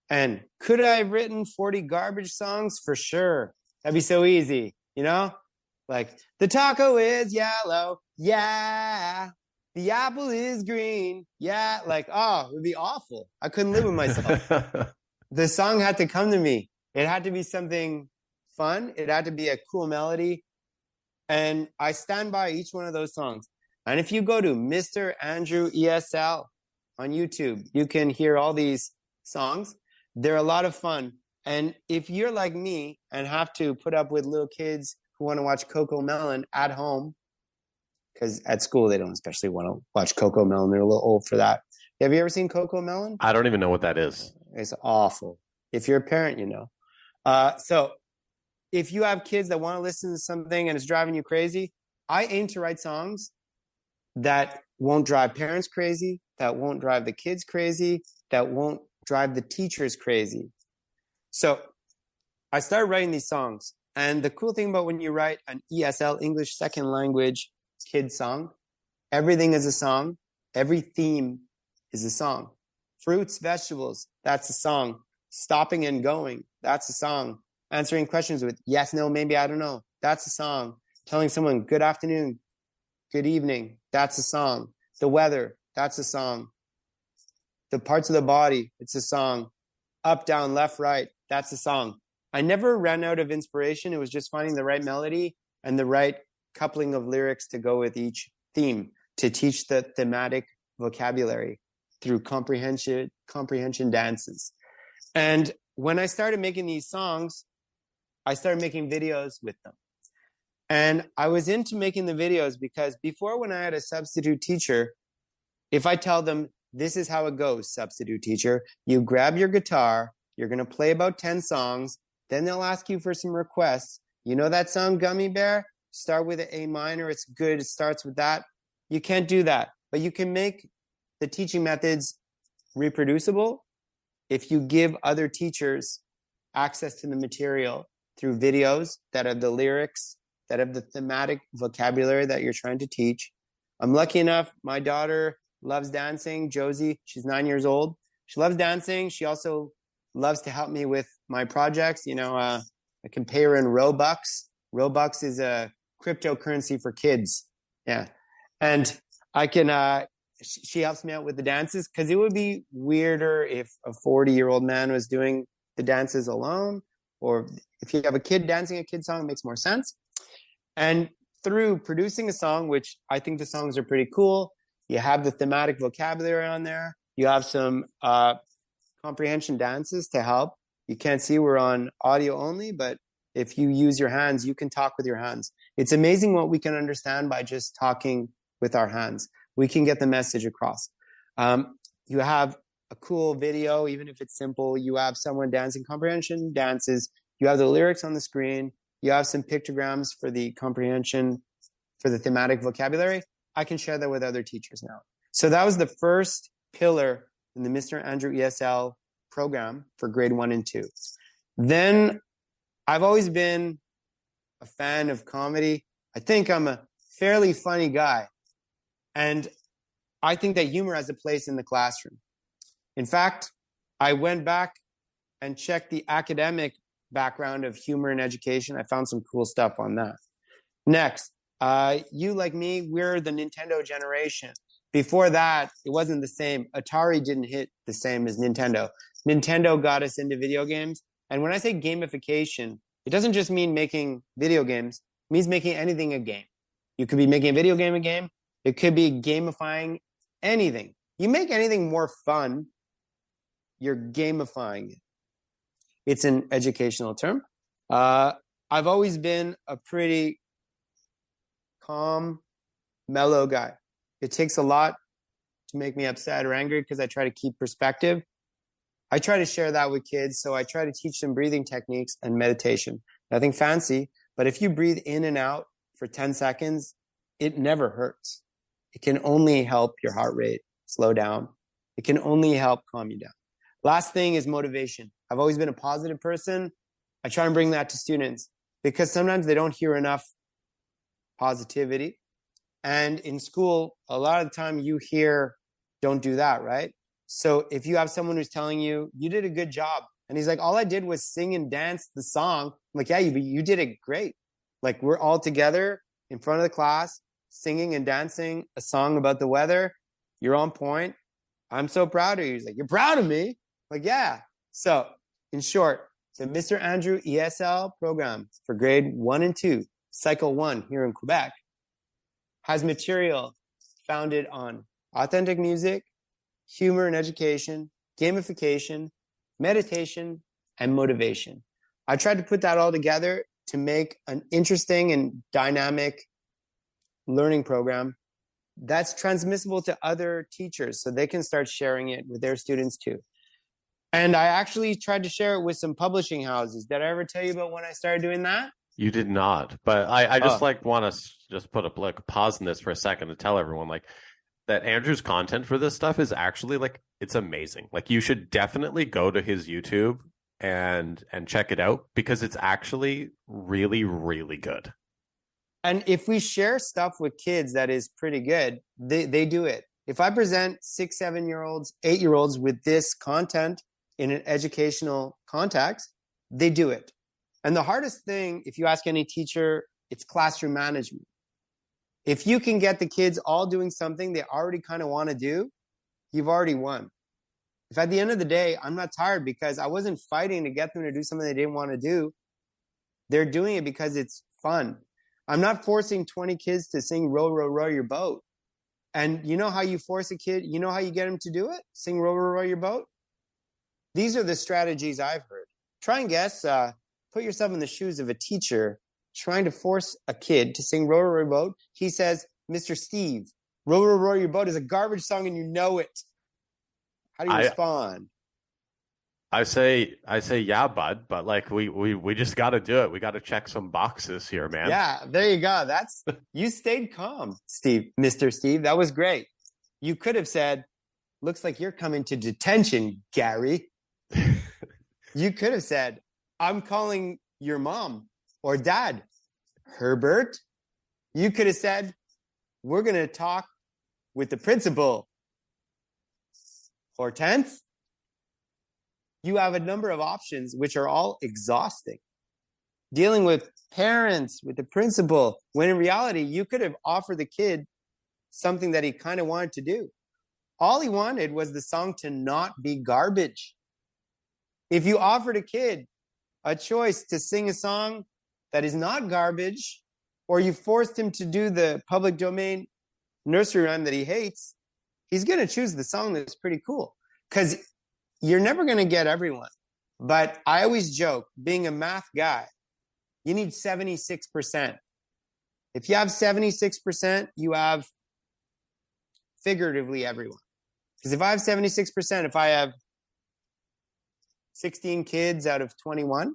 And could I have written 40 garbage songs? For sure. That'd be so easy, Like, the taco is yellow. Yeah. The apple is green. Yeah. Like, it would be awful. I couldn't live with myself. The song had to come to me. It had to be something fun. It had to be a cool melody. And I stand by each one of those songs. And if you go to Mr. Andrew ESL on YouTube, you can hear all these songs. They're a lot of fun. And if you're like me and have to put up with little kids who want to watch Coco Melon at home, because at school they don't especially want to watch Coco Melon. They're a little old for that. Have you ever seen Coco Melon? I don't even know what that is. It's awful. If you're a parent, you know. So if you have kids that want to listen to something and it's driving you crazy, I aim to write songs that won't drive parents crazy, that won't drive the kids crazy, that won't drive the teachers crazy. So I started writing these songs. And the cool thing about when you write an ESL, English Second Language kid song, everything is a song. Every theme is a song. Fruits, vegetables, that's a song. Stopping and going, that's a song. Answering questions with yes, no, maybe, I don't know, that's a song. Telling someone good afternoon, good evening, that's a song. The weather, that's a song. The parts of the body, it's a song. Up, down, left, right, that's a song. I never ran out of inspiration. It was just finding the right melody and the right coupling of lyrics to go with each theme to teach the thematic vocabulary through comprehension dances. And when I started making these songs, I started making videos with them. And I was into making the videos because before, when I had a substitute teacher, if I tell them, this is how it goes, substitute teacher, you grab your guitar, you're going to play about 10 songs, then they'll ask you for some requests. You know that song, Gummy Bear? Start with an A minor. It's good. It starts with that. You can't do that. But you can make the teaching methods reproducible if you give other teachers access to the material through videos that have the lyrics, that have the thematic vocabulary that you're trying to teach. I'm lucky enough, my daughter loves dancing. Josie, she's 9 years old. She loves dancing. She also loves to help me with my projects. I can pay her in Robux. Robux is a cryptocurrency for kids. Yeah. And I can, she helps me out with the dances because it would be weirder if a 40-year-old man was doing the dances alone, or if you have a kid dancing a kid song, it makes more sense. And through producing a song, which I think the songs are pretty cool, you have the thematic vocabulary on there. You have some comprehension dances to help. You can't see, we're on audio only, but if you use your hands, you can talk with your hands. It's amazing what we can understand by just talking with our hands. We can get the message across. You have a cool video, even if it's simple. You have someone dancing comprehension dances. You have the lyrics on the screen. You have some pictograms for the comprehension, for the thematic vocabulary. I can share that with other teachers now. So that was the first pillar in the Mr. Andrew ESL program for grade 1 and 2. Then I've always been a fan of comedy. I think I'm a fairly funny guy. And I think that humor has a place in the classroom. In fact, I went back and checked the academic background of humor in education. I found some cool stuff on that. Next, you like me, we're the Nintendo generation. Before that, it wasn't the same. Atari didn't hit the same as Nintendo. Nintendo got us into video games. And when I say gamification, it doesn't just mean making video games. It means making anything a game. You could be making a video game a game. It could be gamifying anything. You make anything more fun, you're gamifying it. It's an educational term. I've always been a pretty calm, mellow guy. It takes a lot to make me upset or angry because I try to keep perspective. I try to share that with kids, so I try to teach them breathing techniques and meditation. Nothing fancy, but if you breathe in and out for 10 seconds, it never hurts. It can only help your heart rate slow down. It can only help calm you down. Last thing is motivation. I've always been a positive person. I try and bring that to students because sometimes they don't hear enough positivity. And in school, a lot of the time you hear, don't do that, right? So if you have someone who's telling you, you did a good job, and he's like, all I did was sing and dance the song. I'm like, yeah, you did it great. Like, we're all together in front of the class, singing and dancing a song about the weather. You're on point. I'm so proud of you. He's like, you're proud of me? I'm like, yeah. So in short, the Mr. Andrew ESL program for grade 1 and 2, cycle 1 here in Quebec, has material founded on authentic music, humor and education, gamification, meditation, and motivation. I tried to put that all together to make an interesting and dynamic learning program that's transmissible to other teachers so they can start sharing it with their students too. And I actually tried to share it with some publishing houses. Did I ever tell you about when I started doing that? You did not, but I just want to just put a pause in this for a second to tell everyone that Andrew's content for this stuff is actually it's amazing. You should definitely go to his YouTube and check it out because it's actually really, really good. And if we share stuff with kids that is pretty good, they do it. If I present 6, 7-year-olds, 8-year-olds with this content in an educational context, they do it. And the hardest thing, if you ask any teacher, it's classroom management. If you can get the kids all doing something they already kind of want to do, you've already won. If at the end of the day, I'm not tired because I wasn't fighting to get them to do something they didn't want to do, they're doing it because it's fun. I'm not forcing 20 kids to sing Row, Row, Row Your Boat. And you know how you force a kid, you know how you get him to do it? Sing Row, Row, Row Your Boat? These are the strategies I've heard. Try and guess, put yourself in the shoes of a teacher trying to force a kid to sing Row, Row, Row Your Boat. He says, Mr. Steve, Row, Row, Row Your Boat is a garbage song and you know it. How do you respond? I say, yeah, bud, but we just got to do it. We got to check some boxes here, man. Yeah, there you go. You stayed calm, Steve, Mr. Steve. That was great. You could have said, looks like you're coming to detention, Gary. You could have said, I'm calling your mom or dad, Herbert. You could have said, we're going to talk with the principal, Hortense. You have a number of options which are all exhausting. Dealing with parents, with the principal, when in reality, you could have offered the kid something that he kind of wanted to do. All he wanted was the song to not be garbage. If you offered a kid a choice to sing a song that is not garbage, or you forced him to do the public domain nursery rhyme that he hates, he's going to choose the song that's pretty cool. Because you're never going to get everyone. But I always joke, being a math guy, you need 76%. If you have 76%, you have figuratively everyone. Because if I have 76%, if I have 16 kids out of 21,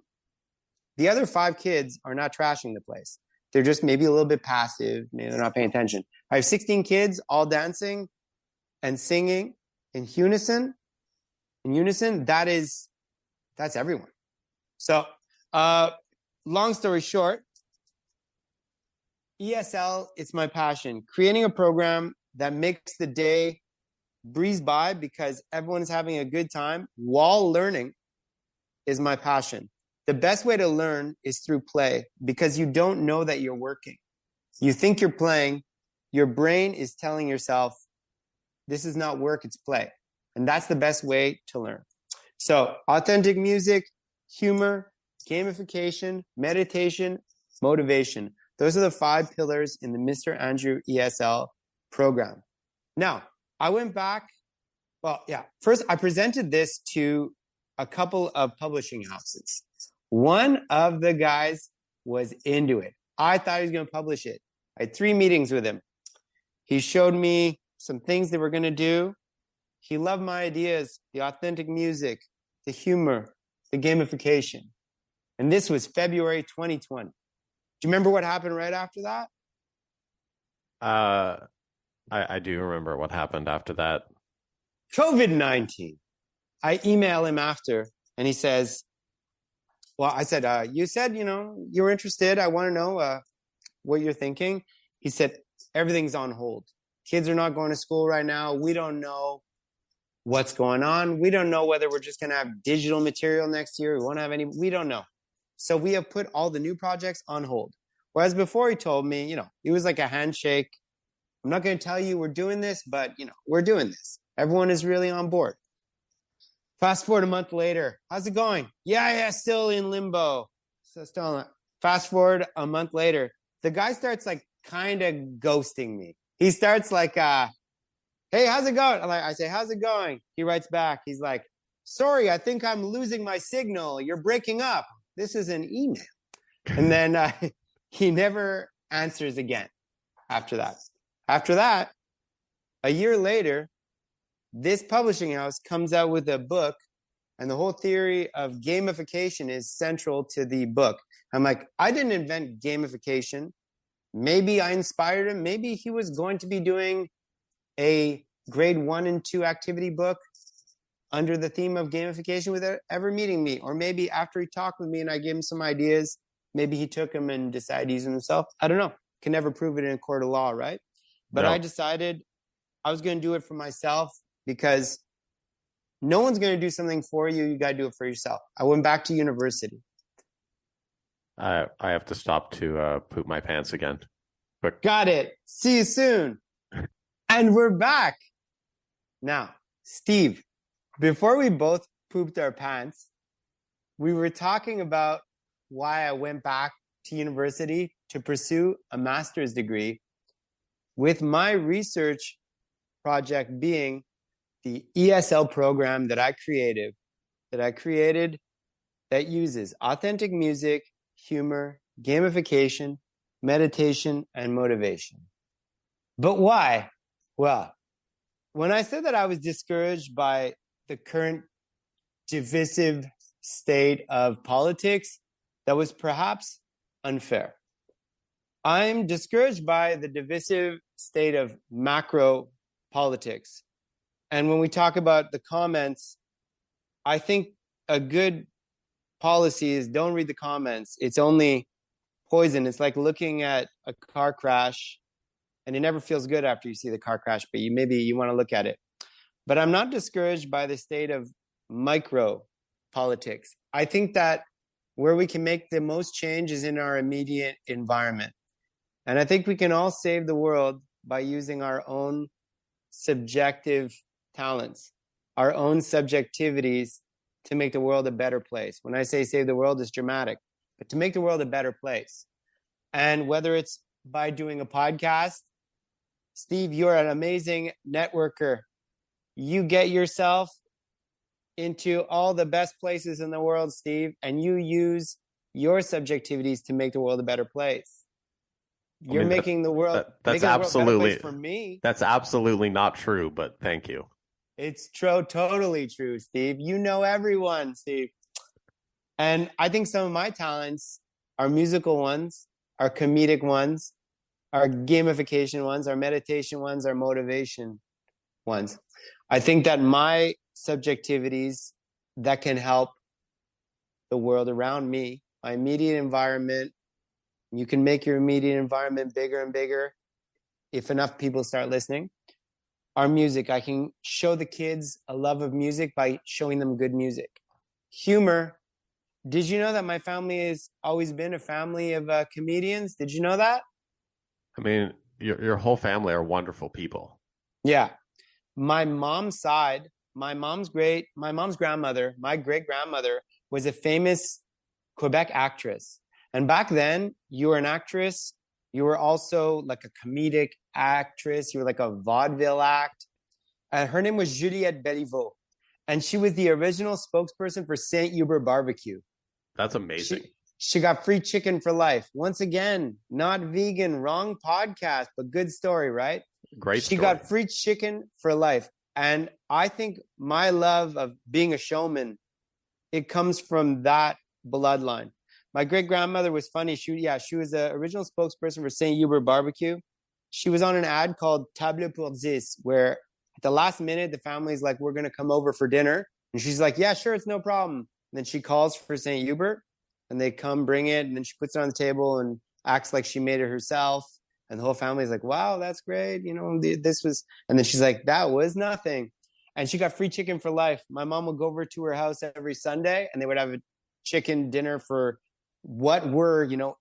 The other 5 kids are not trashing the place. They're just maybe a little bit passive. Maybe they're not paying attention. I have 16 kids all dancing and singing in unison. That's everyone. So, long story short, ESL, it's my passion. Creating a program that makes the day breeze by because everyone is having a good time while learning is my passion. The best way to learn is through play because you don't know that you're working. You think you're playing. Your brain is telling yourself, this is not work, it's play. And that's the best way to learn. So authentic music, humor, gamification, meditation, motivation. Those are the 5 pillars in the Mr. Andrew ESL program. Now, I went back. First, I presented this to a couple of publishing houses. One of the guys was into it. I thought he was going to publish it. I had 3 meetings with him. He showed me some things they were going to do. He loved my ideas, the authentic music, the humor, the gamification. And this was February 2020. Do you remember what happened right after that? I do remember what happened after that. COVID-19. I email him after, and he says, well, I said, you said, you're interested. I want to know what you're thinking. He said, everything's on hold. Kids are not going to school right now. We don't know what's going on. We don't know whether we're just going to have digital material next year. We won't have any. We don't know. So we have put all the new projects on hold. Whereas before he told me, it was like a handshake. I'm not going to tell you we're doing this, but, we're doing this. Everyone is really on board. Fast forward a month later. How's it going? Yeah, still in limbo. Fast forward a month later. The guy starts kind of ghosting me. He starts hey, how's it going? I say, how's it going? He writes back. He's like, sorry, I think I'm losing my signal. You're breaking up. This is an email. And then he never answers again after that. After that, a year later, this publishing house comes out with a book, and the whole theory of gamification is central to the book. I'm like, I didn't invent gamification. Maybe I inspired him. Maybe he was going to be doing a grade 1 and 2 activity book under the theme of gamification without ever meeting me. Or maybe after he talked with me and I gave him some ideas, maybe he took them and decided to use them himself. I don't know. Can never prove it in a court of law, right? But no. I decided I was going to do it for myself because no one's going to do something for you. You got to do it for yourself. I went back to university. I have to stop to poop my pants again. Quick. Got it. See you soon. And we're back. Now, Steve, before we both pooped our pants, we were talking about why I went back to university to pursue a master's degree, with my research project being the ESL program that I created that uses authentic music, humor, gamification, meditation, and motivation. But why? Well, when I said that I was discouraged by the current divisive state of politics, that was perhaps unfair. I'm discouraged by the divisive state of macro politics. And when we talk about the comments, I think a good policy is don't read the comments. It's only poison. It's like looking at a car crash, and it never feels good after you see the car crash, but maybe you want to look at it. But I'm not discouraged by the state of micro politics. I think that where we can make the most change is in our immediate environment. And I think we can all save the world by using our own subjective talents, our own subjectivities to make the world a better place. When I say save the world, it's dramatic, but to make the world a better place. And whether it's by doing a podcast, Steve, you're an amazing networker. You get yourself into all the best places in the world, Steve, and you use your subjectivities to make the world a better place. You're making the world that's absolutely for me. That's absolutely not true, but thank you. It's totally true, Steve. You know everyone, Steve. And I think some of my talents are musical ones, are comedic ones, are gamification ones, are meditation ones, are motivation ones. I think that my subjectivities that can help the world around me, my immediate environment, you can make your immediate environment bigger and bigger if enough people start listening. Our music, I can show the kids a love of music by showing them good music. Humor. Did you know that my family has always been a family of comedians? Did you know that? I mean, your whole family are wonderful people. Yeah. My mom's side, my mom's grandmother, my great grandmother was a famous Quebec actress. And back then, you were an actress. You were also like a comedic actress. You were like a vaudeville act. Her name was Juliette Béliveau. And she was the original spokesperson for St. Hubert Barbecue. That's amazing. She got free chicken for life. Once again, not vegan, wrong podcast, but good story, right? Great story. She got free chicken for life. And I think my love of being a showman, it comes from that bloodline. My great grandmother was funny. She was the original spokesperson for St. Hubert Barbecue. She was on an ad called Table pour 10, where at the last minute, the family's like, we're going to come over for dinner. And she's like, yeah, sure, it's no problem. And then she calls for St. Hubert and they come bring it. And then she puts it on the table and acts like she made it herself. And the whole family's like, wow, that's great. You know, this was, and then she's like, that was nothing. And she got free chicken for life. My mom would go over to her house every Sunday and they would have a chicken dinner for what were, you know,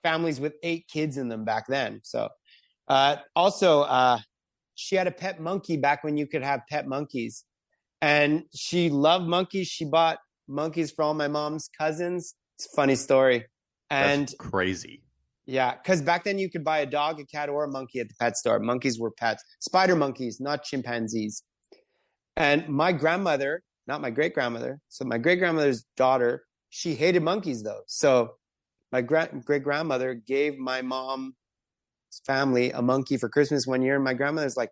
families with 8 kids in them back then. So also, she had a pet monkey back when you could have pet monkeys. And she loved monkeys. She bought monkeys for all my mom's cousins. It's a funny story. And that's crazy. Yeah, because back then you could buy a dog, a cat, or a monkey at the pet store. Monkeys were pets. Spider monkeys, not chimpanzees. And my grandmother, not my great-grandmother, so my great-grandmother's daughter, she hated monkeys, though. So my great-grandmother gave my mom's family a monkey for Christmas one year. And my grandmother's like,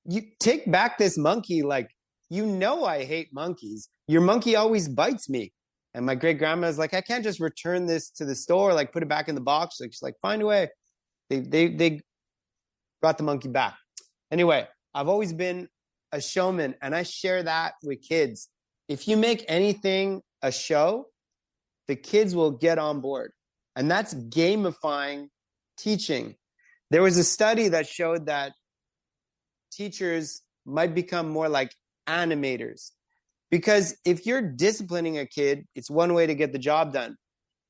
you take back this monkey. Like, you know I hate monkeys. Your monkey always bites me. And my great-grandmother's like, I can't just return this to the store, like put it back in the box. Like, she's like, find a way. They brought the monkey back. Anyway, I've always been a showman, and I share that with kids. If you make anything a show, the kids will get on board. And that's gamifying teaching. There was a study that showed that teachers might become more like animators. Because if you're disciplining a kid, it's one way to get the job done.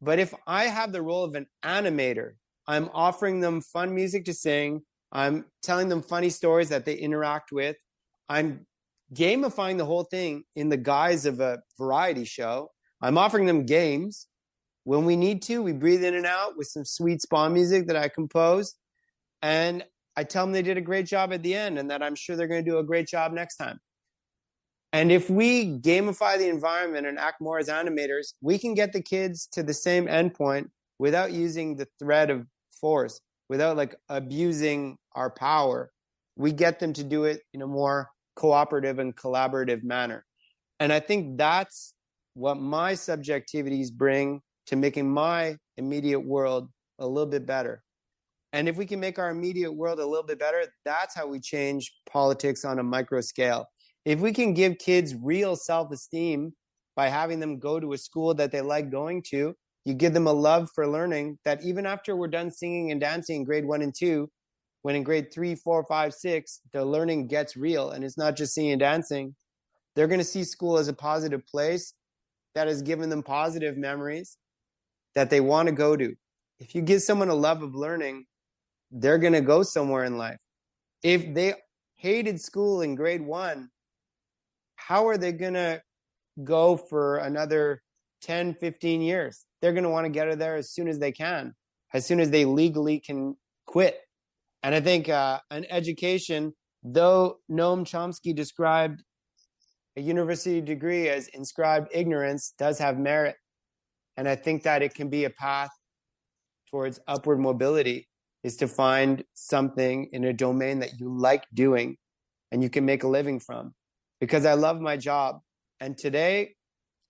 But if I have the role of an animator, I'm offering them fun music to sing. I'm telling them funny stories that they interact with. I'm gamifying the whole thing in the guise of a variety show. I'm offering them games. When we need to, we breathe in and out with some sweet spa music that I composed. And I tell them they did a great job at the end and that I'm sure they're going to do a great job next time. And if we gamify the environment and act more as animators, we can get the kids to the same endpoint without using the threat of force, without like abusing our power. We get them to do it in a more cooperative and collaborative manner. And I think that's what my subjectivities bring to making my immediate world a little bit better. And if we can make our immediate world a little bit better, that's how we change politics on a micro scale. If we can give kids real self-esteem by having them go to a school that they like going to, you give them a love for learning that even after we're done singing and dancing in grade 1 and 2, when in grade 3, 4, 5, 6, the learning gets real and it's not just singing and dancing, they're going to see school as a positive place that has given them positive memories that they want to go to. If you give someone a love of learning, they're going to go somewhere in life. If they hated school in grade 1, how are they going to go for another 10, 15 years? They're going to want to get out of there as soon as they can, as soon as they legally can quit. And I think an education, though Noam Chomsky described a university degree as inscribed ignorance, does have merit. And I think that it can be a path towards upward mobility, is to find something in a domain that you like doing and you can make a living from. Because I love my job. And today,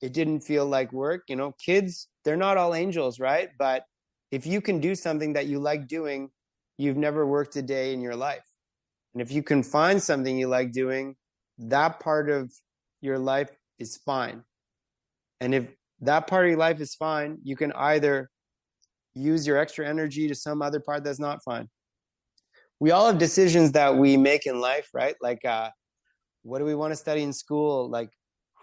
It didn't feel like work. You know, kids, they're not all angels, right? But if you can do something that you like doing, you've never worked a day in your life. And if you can find something you like doing, that part of your life is fine. And if that part of your life is fine, you can either use your extra energy to some other part that's not fine. We all have decisions that we make in life, right? Like, what do we want to study in school? Like,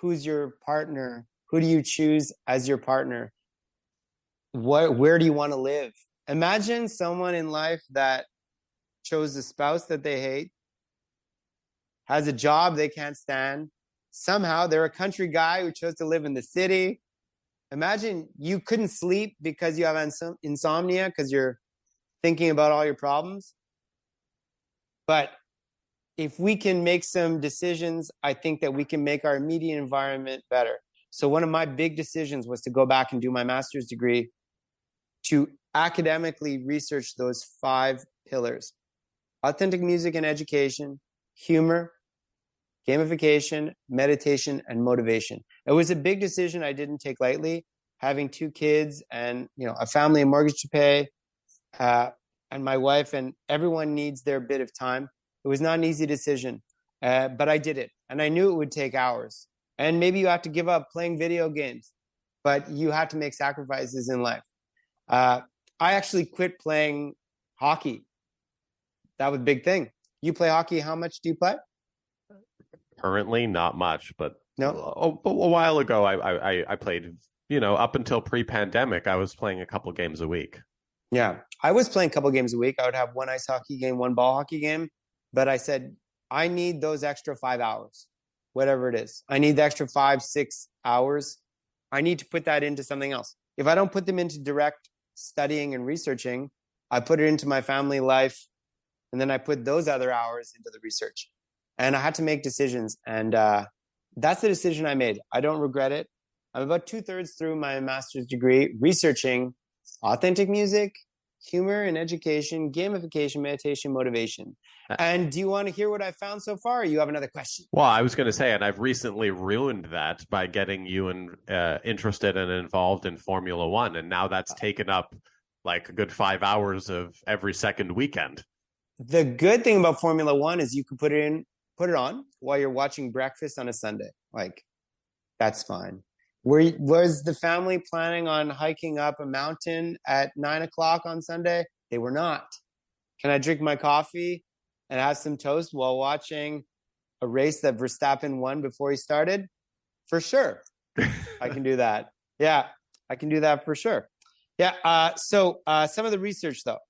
who's your partner? Who do you choose as your partner? Where do you want to live? Imagine someone in life that chose a spouse that they hate, has a job they can't stand. Somehow they're a country guy who chose to live in the city. Imagine you couldn't sleep because you have insomnia because you're thinking about all your problems. But if we can make some decisions, I think that we can make our immediate environment better. So one of my big decisions was to go back and do my master's degree to academically research those 5 pillars: authentic music and education, humor, gamification, meditation, and motivation. It was a big decision I didn't take lightly, having 2 kids and, you know, a family and mortgage to pay, and my wife, and everyone needs their bit of time. It was not an easy decision, but I did it. And I knew it would take hours. And maybe you have to give up playing video games, but you have to make sacrifices in life. I actually quit playing hockey. That was a big thing. You play hockey. How much do you play? Currently, not much, but No. a while ago, I played. You know, up until pre-pandemic, I was playing a couple games a week. Yeah, I was playing a couple games a week. I would have 1 ice hockey game, 1 ball hockey game. But I said, I need those extra 5 hours, whatever it is. I need the extra 5, 6 hours. I need to put that into something else. If I don't put them into direct studying and researching, I put it into my family life. And then I put those other hours into the research. And I had to make decisions. And that's the decision I made. I don't regret it. I'm about 2/3 through my master's degree researching authentic music, humor and education, gamification, meditation, motivation. And do you want to hear what I found so far? Or you have another question? Well, I was going to say, and I've recently ruined that by getting you interested and involved in Formula One. And now that's taken up like a good 5 hours of every second weekend. The good thing about Formula One is you can put it on while you're watching breakfast on a Sunday. Like, that's fine. Was the family planning on hiking up a mountain at 9:00 on Sunday? They were not. Can I drink my coffee and have some toast while watching a race that Verstappen won before he started? For sure. I can do that. Yeah, I can do that for sure. Yeah. So some of the research, though.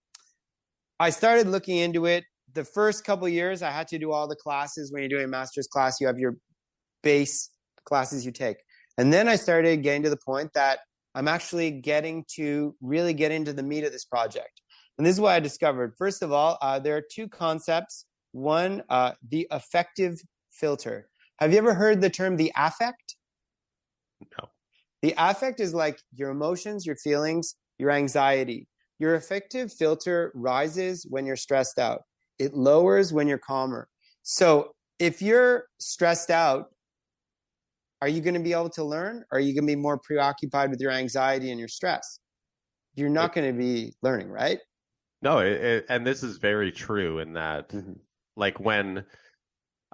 I started looking into it. The first couple of years, I had to do all the classes. When you're doing a master's class, you have your base classes you take. And then I started getting to the point that I'm actually getting to really get into the meat of this project. And this is what I discovered. First of all, there are 2 concepts. One, the affective filter. Have you ever heard the term the affect? No. The affect is like your emotions, your feelings, your anxiety. Your affective filter rises when you're stressed out. It lowers when you're calmer. So if you're stressed out, are you going to be able to learn? Or are you going to be more preoccupied with your anxiety and your stress? You're not going to be learning, right? No, and this is very true in that, like when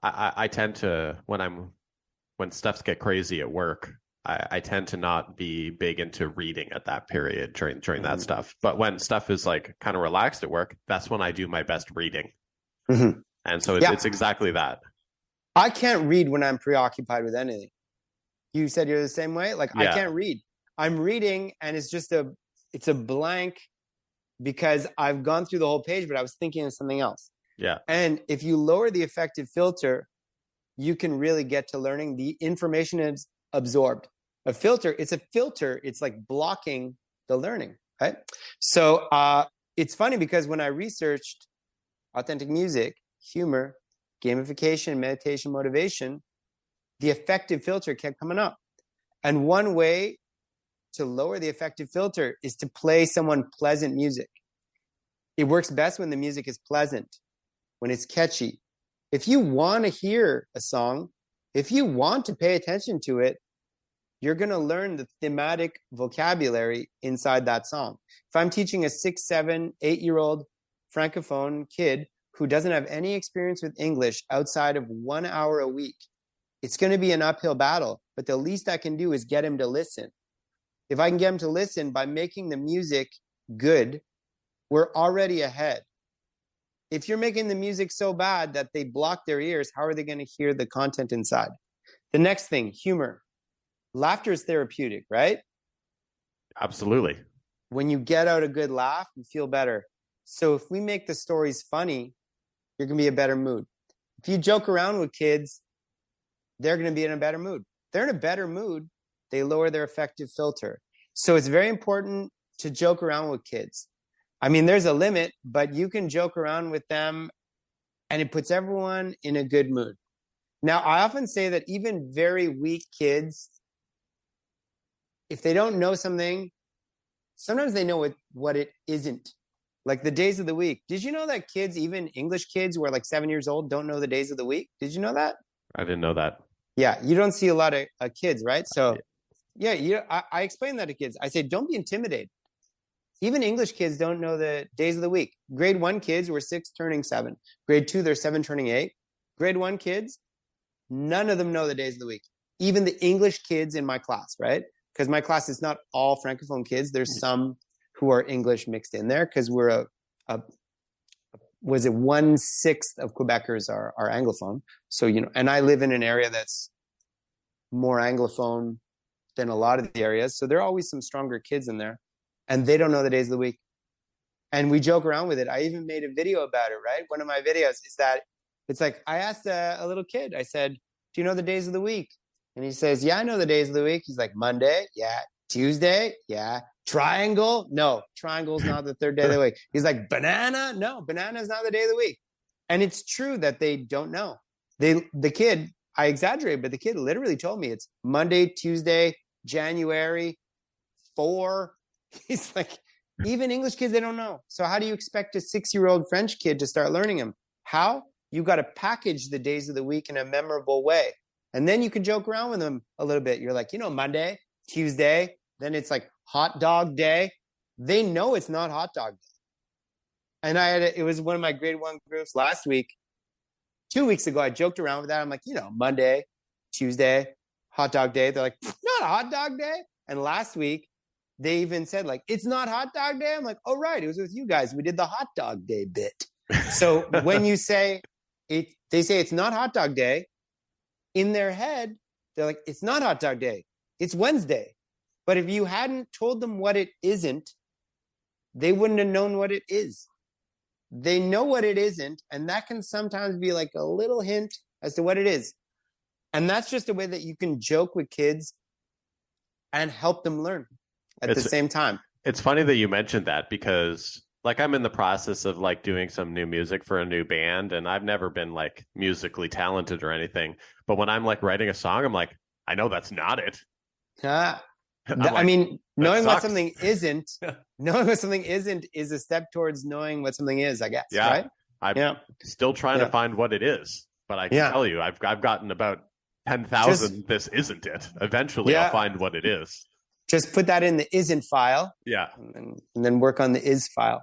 I tend to, when stuff get crazy at work, I tend to not be big into reading at that period during that stuff. But when stuff is like kind of relaxed at work, that's when I do my best reading. And so it's exactly that. I can't read when I'm preoccupied with anything. You said you're the same way? Like, I can't read. I'm reading and it's a blank because I've gone through the whole page, but I was thinking of something else. Yeah. And if you lower the affective filter, you can really get to learning. The information is absorbed. It's a filter. It's like blocking the learning, right? So it's funny because when I researched authentic music, humor, gamification, meditation, motivation, the affective filter kept coming up. And one way to lower the affective filter is to play someone pleasant music. It works best when the music is pleasant, when it's catchy. If you want to hear a song, if you want to pay attention to it, you're going to learn the thematic vocabulary inside that song. If I'm teaching a 6, 7, 8-year-old Francophone kid who doesn't have any experience with English outside of 1 hour a week, it's going to be an uphill battle. But the least I can do is get him to listen. If I can get him to listen by making the music good, we're already ahead. If you're making the music so bad that they block their ears, how are they going to hear the content inside? The next thing, humor. Laughter is therapeutic, right? Absolutely. When you get out a good laugh, you feel better. So if we make the stories funny, you're going to be in a better mood. If you joke around with kids, they're going to be in a better mood. If they're in a better mood, they lower their affective filter. So it's very important to joke around with kids. I mean, there's a limit, but you can joke around with them and it puts everyone in a good mood. Now, I often say that even very weak kids, if they don't know something, sometimes they know what it isn't. Like the days of the week. Did you know that kids, even English kids who are like 7 years old, don't know the days of the week? Did you know that? I didn't know that. Yeah, you don't see a lot of kids, right? So, yeah, I explain that to kids. I say, don't be intimidated. Even English kids don't know the days of the week. Grade 1 kids were 6 turning 7. Grade 2, they're 7 turning 8. Grade 1 kids, none of them know the days of the week. Even the English kids in my class, right? Because my class is not all Francophone kids. There's some who are English mixed in there because we're 1/6 of Quebecers are Anglophone. So, and I live in an area that's more Anglophone than a lot of the areas. So there are always some stronger kids in there and they don't know the days of the week. And we joke around with it. I even made a video about it, right? One of my videos is that it's like, I asked a little kid, I said, do you know the days of the week? And he says, yeah, I know the days of the week. He's like, Monday? Yeah. Tuesday? Yeah. Triangle? No, triangle's not the third day of the week. He's like, banana? No, banana's not the day of the week. And it's true that they don't know. The kid, I exaggerate, but the kid literally told me it's Monday, Tuesday, January 4. He's like, even English kids, they don't know. So how do you expect a 6-year-old French kid to start learning them? How? You got to package the days of the week in a memorable way. And then you can joke around with them a little bit. You're like, Monday, Tuesday, then it's like hot dog day. They know it's not hot dog day. And it was one of my grade 1 groups last week. 2 weeks ago, I joked around with that. I'm like, Monday, Tuesday, hot dog day. They're like, not a hot dog day. And last week, they even said like, it's not hot dog day. I'm like, oh, right. It was with you guys. We did the hot dog day bit. So when you say it, they say it's not hot dog day. In their head, they're like, it's not hot dog day. It's Wednesday. But if you hadn't told them what it isn't, they wouldn't have known what it is. They know what it isn't. And that can sometimes be like a little hint as to what it is. And that's just a way that you can joke with kids and help them learn at the same time. It's funny that you mentioned that because like I'm in the process of like doing some new music for a new band and I've never been like musically talented or anything. But when I'm like writing a song, I'm like, I know that's not it. I mean, knowing what something isn't is a step towards knowing what something is, I guess. Yeah. Right? I'm still trying to find what it is, but I can tell you, I've gotten about 10,000. This isn't it. Eventually I'll find what it is. Just put that in the isn't file. Yeah. And then work on the is file.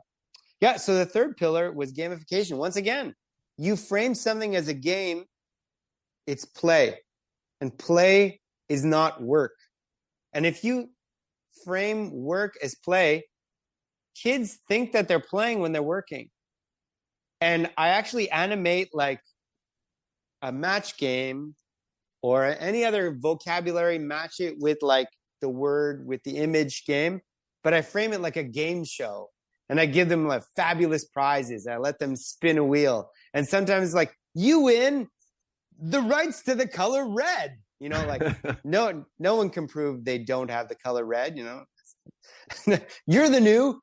Yeah. So the third pillar was gamification. Once again, you frame something as a game, it's play. And play is not work. And if you frame work as play, kids think that they're playing when they're working. And I actually animate like a match game or any other vocabulary, match it with like the word, with the image game, but I frame it like a game show. And I give them like fabulous prizes. I let them spin a wheel. And sometimes like, you win the rights to the color red. Like no one can prove they don't have the color red, You're the new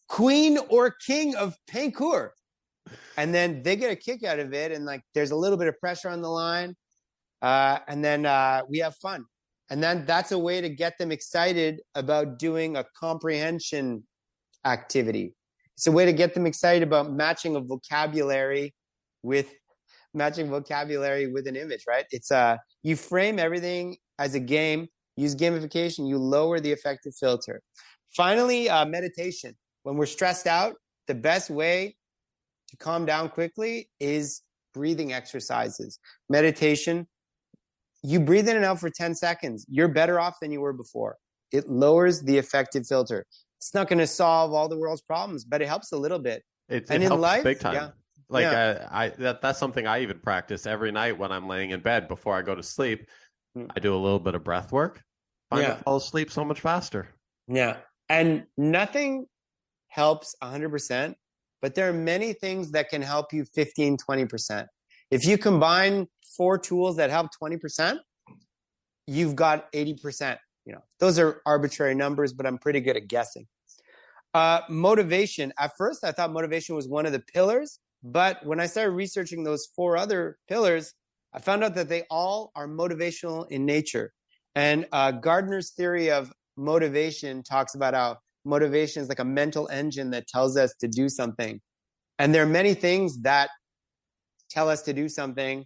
queen or king of Pancourt. And then they get a kick out of it. And like, there's a little bit of pressure on the line. And then we have fun. And then that's a way to get them excited about doing a comprehension activity. It's a way to get them excited about matching vocabulary with an image, right? It's you frame everything as a game use gamification, you lower the effective filter. Finally, meditation. When we're stressed out, the best way to calm down quickly is breathing exercises. Meditation, you breathe in and out for 10 seconds. You're better off than you were before. It lowers the effective filter. It's not going to solve all the world's problems, but it helps a little bit. It in helps life, big time. yeah. Like Yeah. that's something I even practice every night when I'm laying in bed before I go to sleep. I do a little bit of breath work. I fall asleep so much faster. Yeah. And nothing helps 100%, but there are many things that can help you 15, 20%. If you combine 4 tools that help 20%, you've got 80%. Those are arbitrary numbers, but I'm pretty good at guessing. Motivation. At first, I thought motivation was one of the pillars, but when I started researching those 4 other pillars, I found out that they all are motivational in nature. And Gardner's theory of motivation talks about how motivation is like a mental engine that tells us to do something. And there are many things that tell us to do something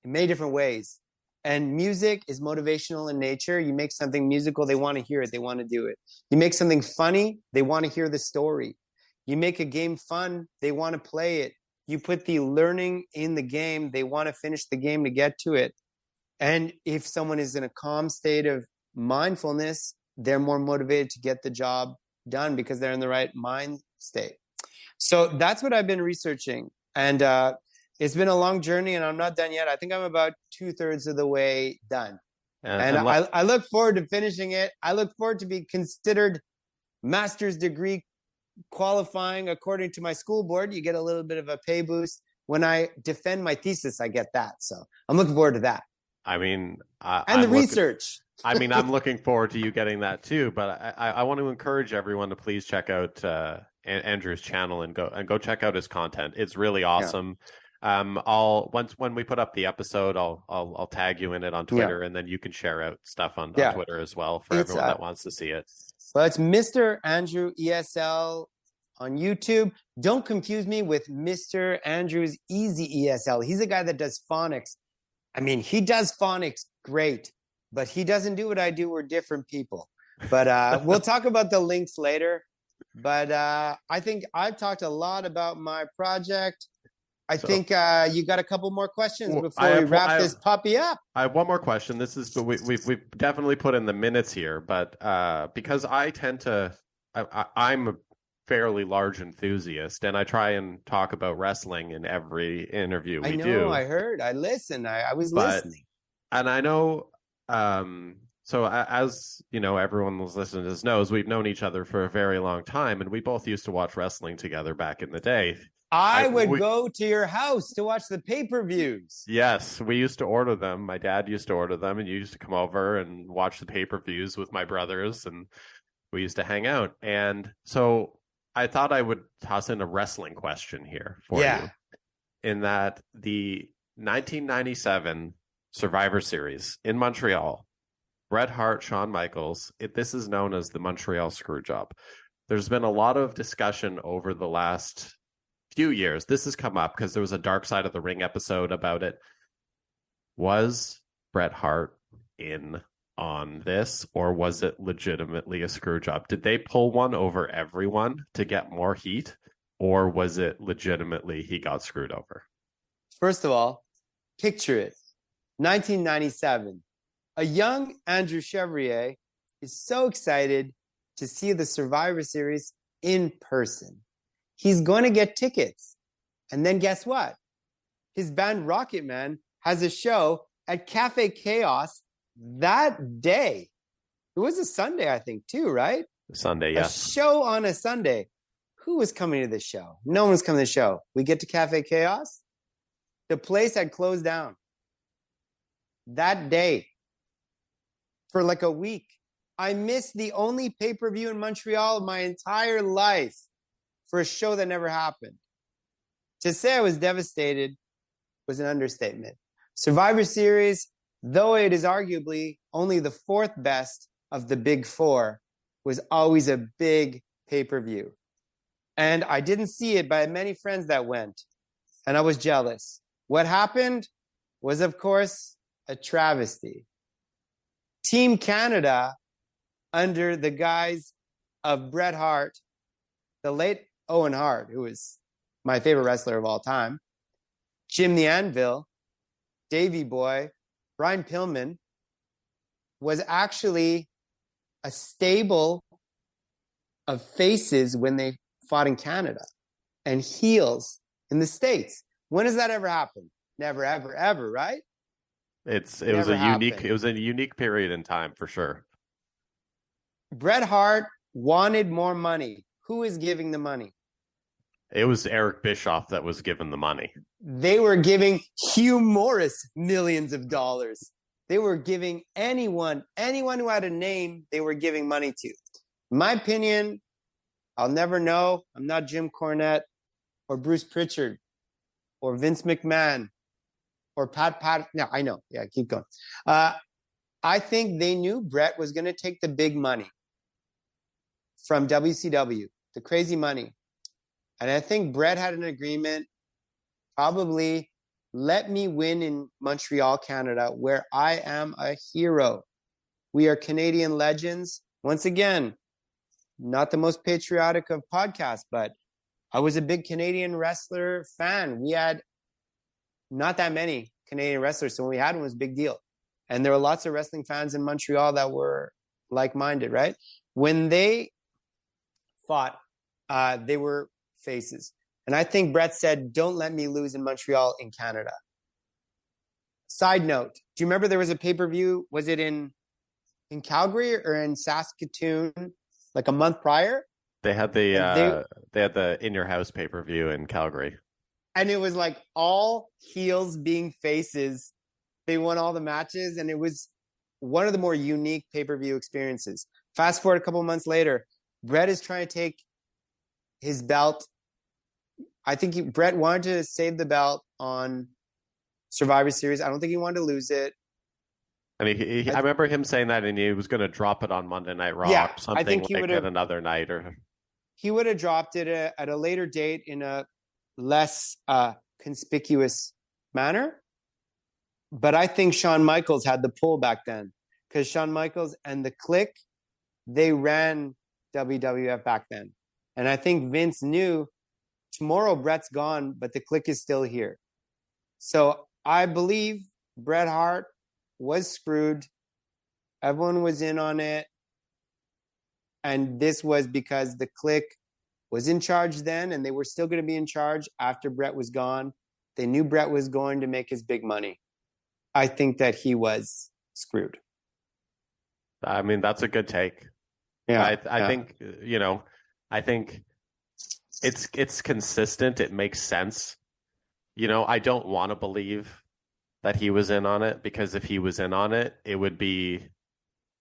in many different ways. And music is motivational in nature. You make something musical, they want to hear it, they want to do it. You make something funny, they want to hear the story. You make a game fun, they want to play it. You put the learning in the game, they want to finish the game to get to it. And if someone is in a calm state of mindfulness, they're more motivated to get the job done because they're in the right mind state. So that's what I've been researching. And it's been a long journey and I'm not done yet. I think I'm about 2/3 of the way done. And I look forward to finishing it. I look forward to be considered master's degree qualifying according to my school board. You get a little bit of a pay boost. When I defend my thesis, I get that. So I'm looking forward to that. I mean, research. I'm looking forward to you getting that too. But I want to encourage everyone to please check out Andrew's channel and go check out his content. It's really awesome. Yeah. When we put up the episode, I'll tag you in it on Twitter, and then you can share out stuff on Twitter as well for everyone that wants to see it. Well, it's Mr. Andrew ESL on YouTube. Don't confuse me with Mr. Andrew's Easy ESL. He's a guy that does phonics. I mean, he does phonics great, but he doesn't do what I do. We're different people. But we'll talk about the links later. But I think I've talked a lot about my project. I think you got a couple more questions before we wrap this puppy up. I have one more question. This is we've definitely put in the minutes here, but because I'm a fairly large enthusiast, and I try and talk about wrestling in every interview we do. I heard. I listened. I was listening. And I know. So as you know, everyone who's listening to this knows we've known each other for a very long time, and we both used to watch wrestling together back in the day. I would go to your house to watch the pay-per-views. Yes, we used to order them. My dad used to order them, and you used to come over and watch the pay-per-views with my brothers, and we used to hang out. And so I thought I would toss in a wrestling question here for you, in that the 1997 Survivor Series in Montreal, Bret Hart, Shawn Michaels, this is known as the Montreal Screwjob. There's been a lot of discussion over the last few years. This has come up because there was a Dark Side of the Ring episode about it. Was Bret Hart in on this, or was it legitimately a screw job? Did they pull one over everyone to get more heat, or was it legitimately he got screwed over? First of all, picture it. 1997. A young Andrew Chevrier is so excited to see the Survivor Series in person. He's going to get tickets. And then guess what? His band Rocket Man has a show at Cafe Chaos that day. It was a Sunday, I think, too, right? Sunday, yes. A show on a Sunday. Who was coming to the show? No one's coming to the show. We get to Cafe Chaos. The place had closed down that day for like a week. I missed the only pay-per-view in Montreal of my entire life for a show that never happened. To say I was devastated was an understatement. Survivor Series, though it is arguably only the 4th best of the big 4, was always a big pay-per-view. And I didn't see it, but I had many friends that went, and I was jealous. What happened was, of course, a travesty. Team Canada, under the guise of Bret Hart, the late Owen Hart, who is my favorite wrestler of all time, Jim the Anvil, Davey Boy, Brian Pillman, was actually a stable of faces when they fought in Canada and heels in the States. When does that ever happen? Never, ever, ever, right? It was a unique period in time for sure. Bret Hart wanted more money. Who is giving the money? It was Eric Bischoff that was given the money. They were giving Hugh Morris millions of dollars. They were giving anyone who had a name, they were giving money to. In my opinion, I'll never know. I'm not Jim Cornette or Bruce Pritchard or Vince McMahon or Pat. No, I know. Yeah, keep going. I think they knew Bret was going to take the big money from WCW, the crazy money. And I think Bret had an agreement, probably, let me win in Montreal, Canada, where I am a hero. We are Canadian legends. Once again, not the most patriotic of podcasts, but I was a big Canadian wrestler fan. We had not that many Canadian wrestlers, so when we had one, it was a big deal. And there were lots of wrestling fans in Montreal that were like-minded, right? When they fought, they were faces. And I think Bret said, don't let me lose in Montreal in Canada. Side note, do you remember there was a pay-per-view? Was it in Calgary or in Saskatoon like a month prior? They had the In Your House pay-per-view in Calgary. And it was like all heels being faces. They won all the matches, and it was one of the more unique pay-per-view experiences. Fast forward a couple of months later, Bret is trying to take his belt. I think Bret wanted to save the belt on Survivor Series. I don't think he wanted to lose it. I mean, I remember him saying that, and he was going to drop it on Monday Night Raw, Yeah, something I think he like at another night. He would have dropped it at a later date in a less conspicuous manner. But I think Shawn Michaels had the pull back then, because Shawn Michaels and the Clique, they ran WWF back then. And I think Vince knew tomorrow Bret's gone, but the Clique is still here. So I believe Bret Hart was screwed. Everyone was in on it. And this was because the Clique was in charge then, and they were still going to be in charge after Bret was gone. They knew Bret was going to make his big money. I think that he was screwed. I mean, that's a good take. Yeah, I think, I think it's consistent. It makes sense. I don't want to believe that he was in on it, because if he was in on it, it would be,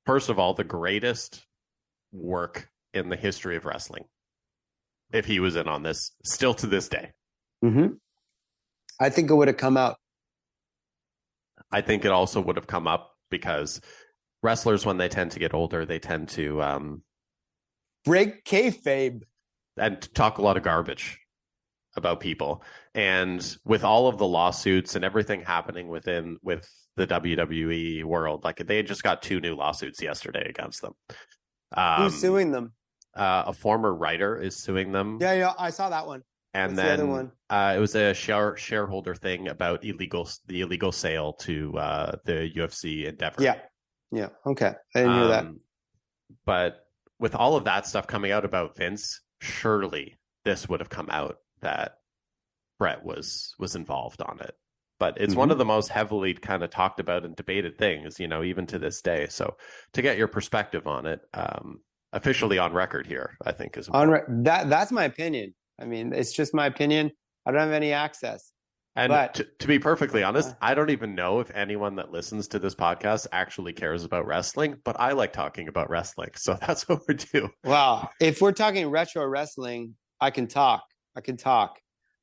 first of all, the greatest work in the history of wrestling. If he was in on this, still to this day. Mm-hmm. I think it would have come out. I think it also would have come up because wrestlers, when they tend to get older, they tend to break kayfabe and talk a lot of garbage about people. And with all of the lawsuits and everything happening with the WWE world, like they just got 2 new lawsuits yesterday against them. Who's suing them? A former writer is suing them. Yeah, I saw that one. And What's then the other one? It was a shareholder thing about the illegal sale to the UFC Endeavor. Yeah. Okay, I didn't hear that. But with all of that stuff coming out about Vince, surely this would have come out that Bret was involved on it. But it's one of the most heavily kind of talked about and debated things, even to this day. So to get your perspective on it, officially on record here, I think is important. That's my opinion. I mean, it's just my opinion. I don't have any access. And but, to be perfectly honest, I don't even know if anyone that listens to this podcast actually cares about wrestling, but I like talking about wrestling. So that's what we do. Wow. If we're talking retro wrestling, I can talk.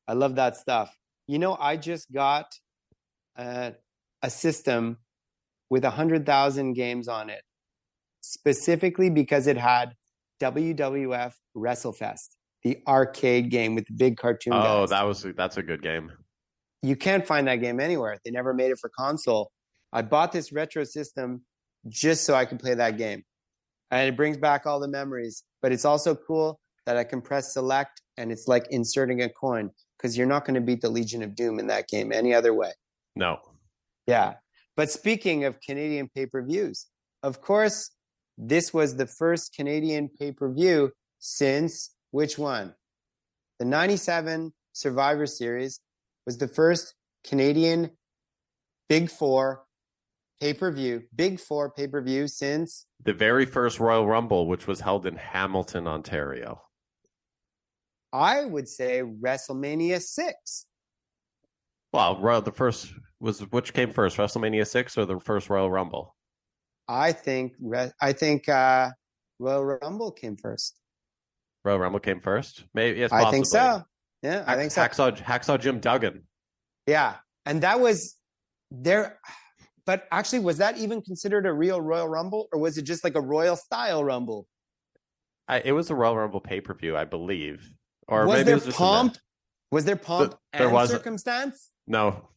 I love that stuff. I just got a system with 100,000 games on it, specifically because it had WWF WrestleFest, the arcade game with the big cartoon guys. That's a good game. You can't find that game anywhere. They never made it for console. I bought this retro system just so I could play that game. And it brings back all the memories. But it's also cool that I can press select and it's like inserting a coin, because you're not going to beat the Legion of Doom in that game any other way. No. Yeah. But speaking of Canadian pay-per-views, of course, this was the first Canadian pay-per-view since which one? The 97 Survivor Series was the first Canadian Big Four pay-per-view since the very first Royal Rumble, which was held in Hamilton, Ontario. I would say WrestleMania 6. Well, the first was, which came first, WrestleMania 6 or the first Royal Rumble? I think Royal Rumble came first. Royal Rumble came first? Maybe, yes, possibly. I think so. Yeah, I think so. Hacksaw Jim Duggan. Yeah, and that was there. But actually, was that even considered a real Royal Rumble, or was it just like a Royal style Rumble? It was a Royal Rumble pay-per-view, I believe. Or was maybe there it was just pomp? Was there pomp there and wasn't. Circumstance? No,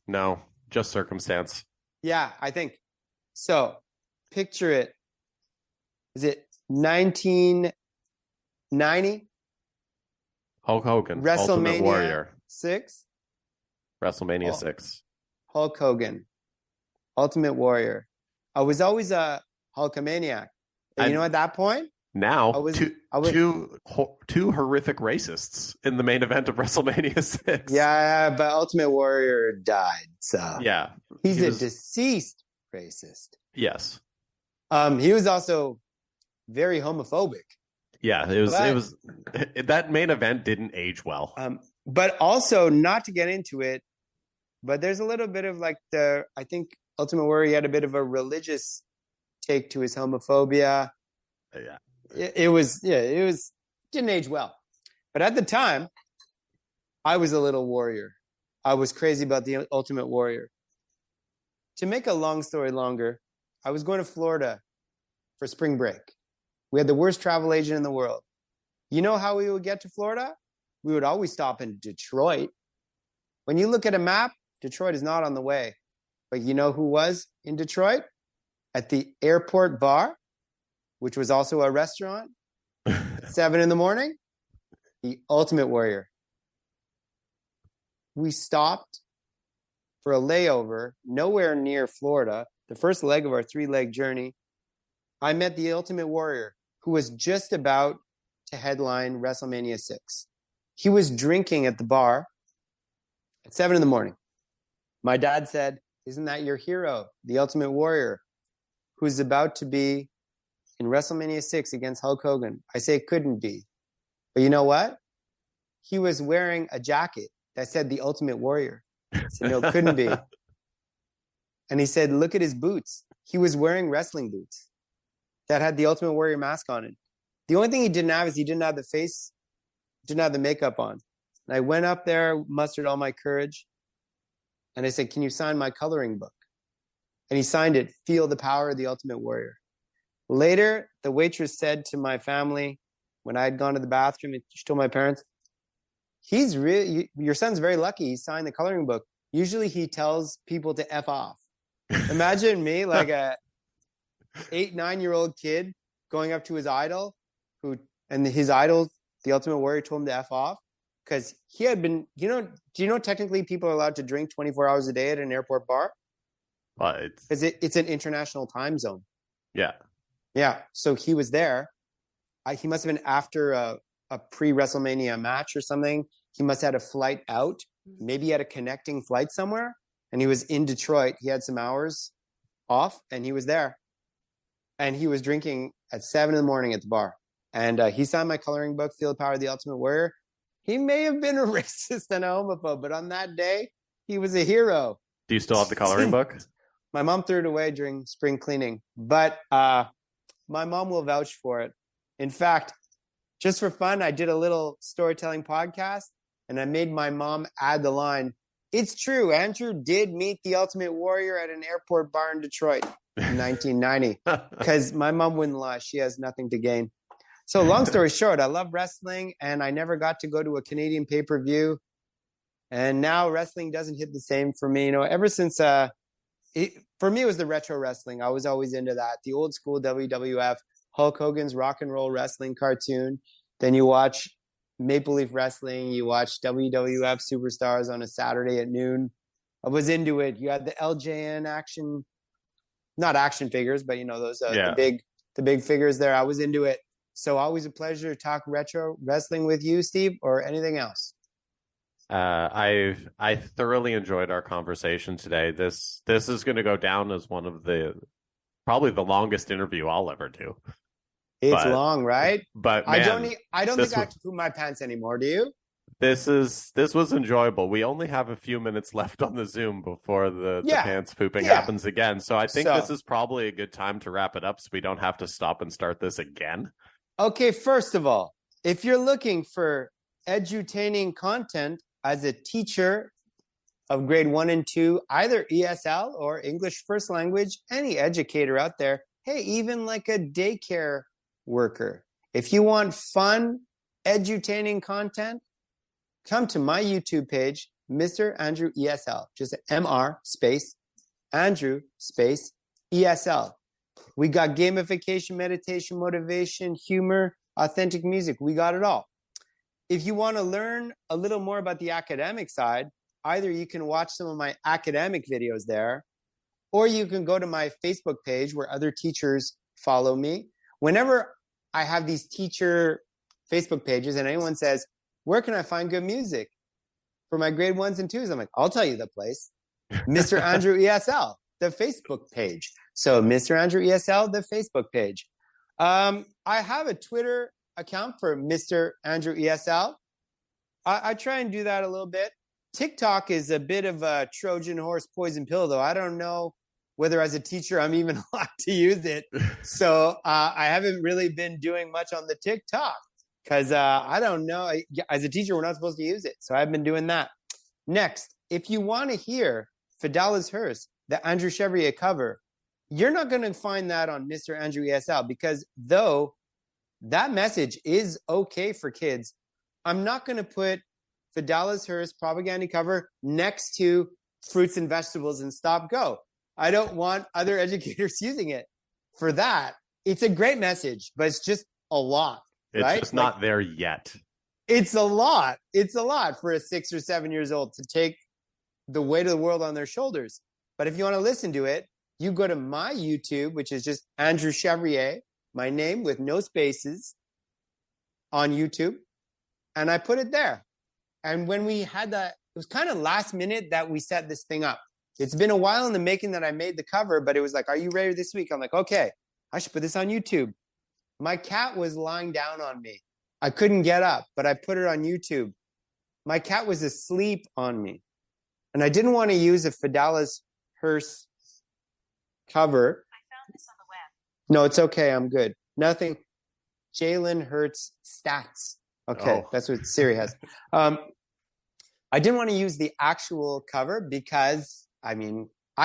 just circumstance. Yeah, I think. So, picture it. Is it 1990? Hulk Hogan, Ultimate Warrior. 6? WrestleMania 6. Hulk Hogan, Ultimate Warrior. I was always a Hulkamaniac. And you know, at that point, now two horrific racists in the main event of WrestleMania 6. Yeah, but Ultimate Warrior died, so yeah, he's a deceased racist. Yes, he was also very homophobic. Yeah, it was that main event didn't age well. But also, not to get into it, but there's a little bit of like I think Ultimate Warrior had a bit of a religious take to his homophobia. Yeah. It didn't age well. But at the time, I was a little warrior. I was crazy about the Ultimate Warrior. To make a long story longer, I was going to Florida for spring break. We had the worst travel agent in the world. You know how we would get to Florida? We would always stop in Detroit. When you look at a map, Detroit is not on the way. But you know who was in Detroit? At the airport bar, which was also a restaurant, 7 a.m, the Ultimate Warrior. We stopped for a layover nowhere near Florida, the first leg of our 3-leg journey. I met the Ultimate Warrior, who was just about to headline WrestleMania 6. He was drinking at the bar at 7 a.m. My dad said, "Isn't that your hero, the Ultimate Warrior, who's about to be in WrestleMania 6 against Hulk Hogan?" I say it couldn't be. But you know what? He was wearing a jacket that said the Ultimate Warrior. I said, no, it couldn't be. And he said, look at his boots. He was wearing wrestling boots that had the Ultimate Warrior mask on it. The only thing he didn't have is he didn't have the face, didn't have the makeup on. And I went up there, mustered all my courage. And I said, can you sign my coloring book? And he signed it, Feel the Power of the Ultimate Warrior. Later, the waitress said to my family, when I had gone to the bathroom, she told my parents, your son's very lucky. He signed the coloring book. Usually he tells people to F off. Imagine me, like a 8-9-year-old kid going up to his idol, and his idol, the Ultimate Warrior, told him to F off because he had been, do you know technically people are allowed to drink 24 hours a day at an airport bar? Well, it's an international time zone. Yeah. Yeah. So he was there. He must have been after a pre-WrestleMania match or something. He must have had a flight out. Maybe he had a connecting flight somewhere. And he was in Detroit. He had some hours off and he was there. And he was drinking at 7 a.m. at the bar. And he signed my coloring book, Feel the Power of the Ultimate Warrior. He may have been a racist and a homophobe, but on that day, he was a hero. Do you still have the coloring book? My mom threw it away during spring cleaning. But my mom will vouch for it. In fact, just for fun, I did a little storytelling podcast and I made my mom add the line, "It's true, Andrew did meet the Ultimate Warrior at an airport bar in Detroit in 1990. Because my mom wouldn't lie. She has nothing to gain. So long story short, I love wrestling and I never got to go to a Canadian pay-per-view. And now wrestling doesn't hit the same for me. Ever since for me, it was the retro wrestling. I was always into that. The old school WWF, Hulk Hogan's rock and roll wrestling cartoon. Then you watch Maple Leaf Wrestling. You watch WWF Superstars on a Saturday at noon. I was into it. You had the LJN action, not action figures, but those the big figures there. I was into it. So always a pleasure to talk retro wrestling with you, Steve, or anything else. I thoroughly enjoyed our conversation today. This is going to go down as one of probably the longest interview I'll ever do. It's long, right? But man, I don't think I have to poop my pants anymore. Do you? This was enjoyable. We only have a few minutes left on the Zoom before the pants pooping happens again. So I think this is probably a good time to wrap it up so we don't have to stop and start this again. Okay, first of all, if you're looking for edutaining content as a teacher of grade 1 and 2, either ESL or English first language, any educator out there, hey, even like a daycare worker, if you want fun, edutaining content, come to my YouTube page, Mr. Andrew ESL, just MR space Andrew space ESL. We got gamification, meditation, motivation, humor, authentic music. We got it all. If you want to learn a little more about the academic side, either you can watch some of my academic videos there, or you can go to my Facebook page where other teachers follow me. Whenever I have these teacher Facebook pages and anyone says, where can I find good music for my grade 1s and 2s? I'm like, I'll tell you the place. Mr. Andrew ESL, the Facebook page. So Mr. Andrew ESL, the Facebook page. I have a Twitter account for Mr. Andrew ESL. I try and do that a little bit. TikTok is a bit of a Trojan horse poison pill, though. I don't know whether as a teacher I'm even allowed to use it. So I haven't really been doing much on the TikTok because I don't know. As a teacher, we're not supposed to use it. So I've been doing that. Next, if you want to hear Fedallah's Hearse, the Andrew Chevrier cover, you're not going to find that on Mr. Andrew ESL because though that message is okay for kids, I'm not going to put Fedallah's Hearse propaganda cover next to Fruits and Vegetables and Stop Go. I don't want other educators using it for that. It's a great message, but it's just a lot. It's just not there yet. It's a lot. It's a lot for a 6 or 7 years old to take the weight of the world on their shoulders. But if you want to listen to it, you go to my YouTube, which is just Andrew Chevrier, my name with no spaces on YouTube. And I put it there. And when we had that, it was kind of last minute that we set this thing up. It's been a while in the making that I made the cover, but it was like, are you ready this week? I'm like, okay, I should put this on YouTube. My cat was lying down on me. I couldn't get up, but I put it on YouTube. My cat was asleep on me. And I didn't want to use a Fedallah's Hearse cover. I found this on the web. No, it's okay. I'm good. Nothing. Jalen Hurts stats. Okay, That's what Siri has. I didn't want to use the actual cover because, I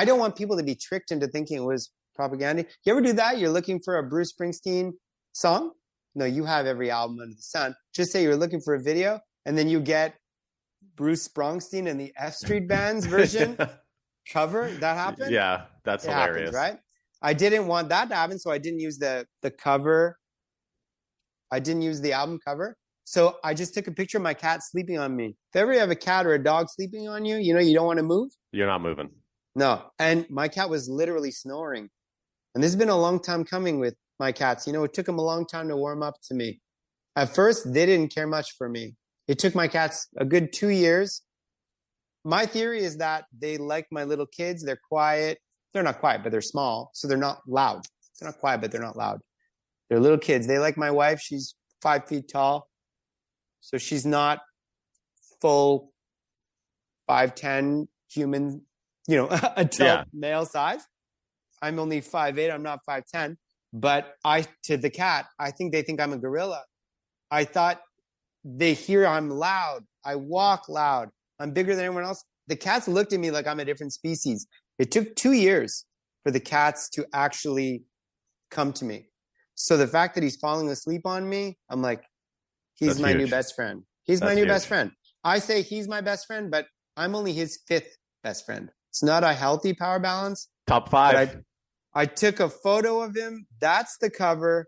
don't want people to be tricked into thinking it was propaganda. You ever do that? You're looking for a Bruce Springsteen song? No, you have every album under the sun. Just say you're looking for a video, and then you get Bruce Springsteen and the F Street Band's version cover. That happened? Yeah, that's hilarious. Happens, right? I didn't want that to happen, so I didn't use the cover. I didn't use the album cover. So I just took a picture of my cat sleeping on me. If ever you have a cat or a dog sleeping on you, you don't want to move. You're not moving. No. And my cat was literally snoring. And this has been a long time coming with my cats. It took them a long time to warm up to me. At first, they didn't care much for me. It took my cats a good 2 years. My theory is that they like my little kids. They're quiet. They're not quiet, but they're small. So they're not loud. They're not quiet, but they're not loud. They're little kids. They like my wife. She's 5 feet tall. So she's not full 5'10" human, adult male size. I'm only 5'8". I'm not 5'10". But to the cat, I think they think I'm a gorilla. I thought they hear I'm loud. I walk loud. I'm bigger than everyone else. The cats looked at me like I'm a different species. It took 2 years for the cats to actually come to me. So the fact that he's falling asleep on me, I'm like, he's my new best friend. He's my new best friend. I say he's my best friend, but I'm only his 5th best friend. It's not a healthy power balance, Top 5. But I took a photo of him. That's the cover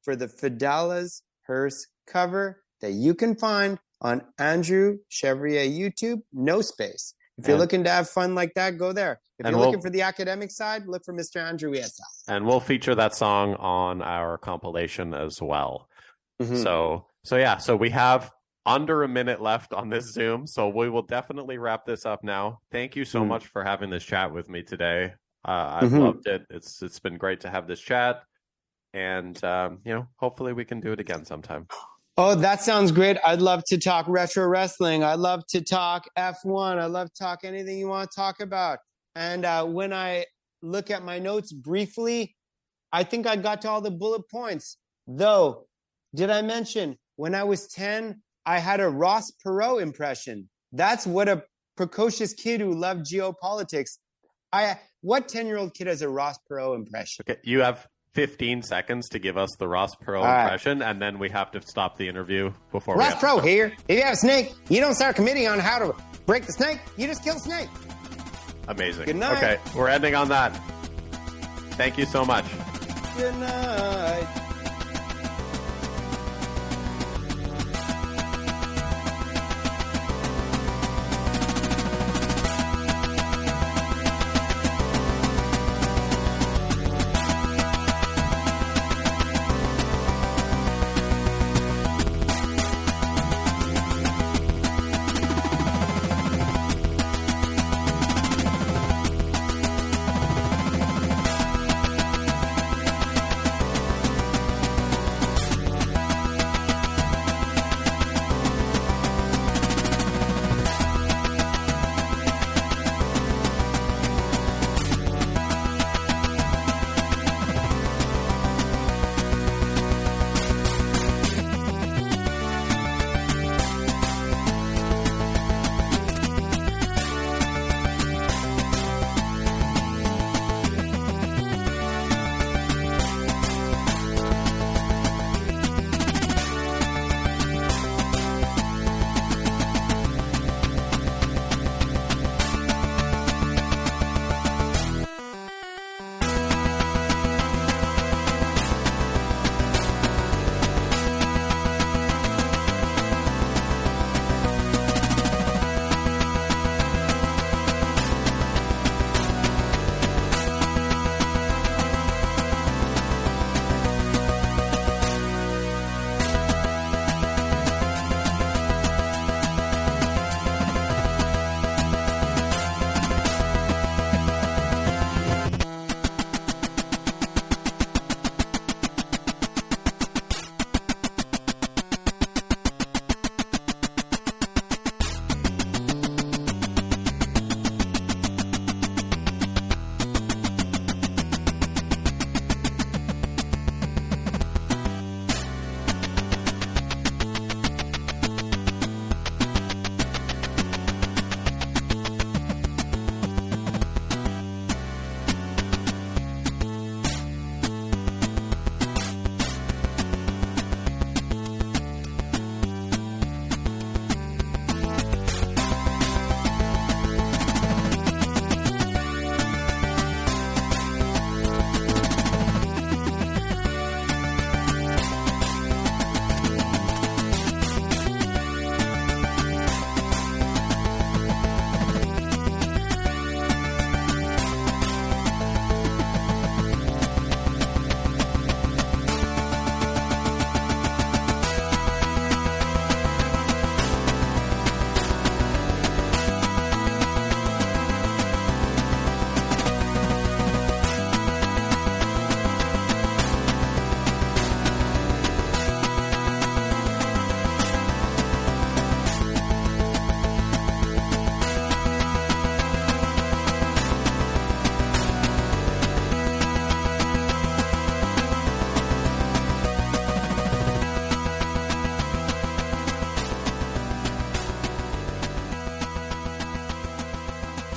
for the Fedallah's Hearse cover that you can find on Andrew Chevrier YouTube. No space. If you're looking to have fun like that, go there. If you're looking for the academic side, look for Mr. Andrew ESL. And we'll feature that song on our compilation as well. Mm-hmm. So we have under a minute left on this Zoom, so we will definitely wrap this up now. Thank you so much for having this chat with me today. I've loved it. It's been great to have this chat, and hopefully we can do it again sometime. Oh, that sounds great. I'd love to talk retro wrestling. I'd love to talk F1. I'd love to talk anything you want to talk about. And when I look at my notes briefly, I think I got to all the bullet points. Though, did I mention when I was 10, I had a Ross Perot impression? That's what a precocious kid who loved geopolitics. What 10-year-old kid has a Ross Perot impression? Okay, you have 15 seconds to give us the Ross Perot impression, and then we have to stop the interview before Ross Perot here. If you have a snake, you don't start a committee on how to break the snake. You just kill the snake. Amazing. Good night. Okay, we're ending on that. Thank you so much. Good night.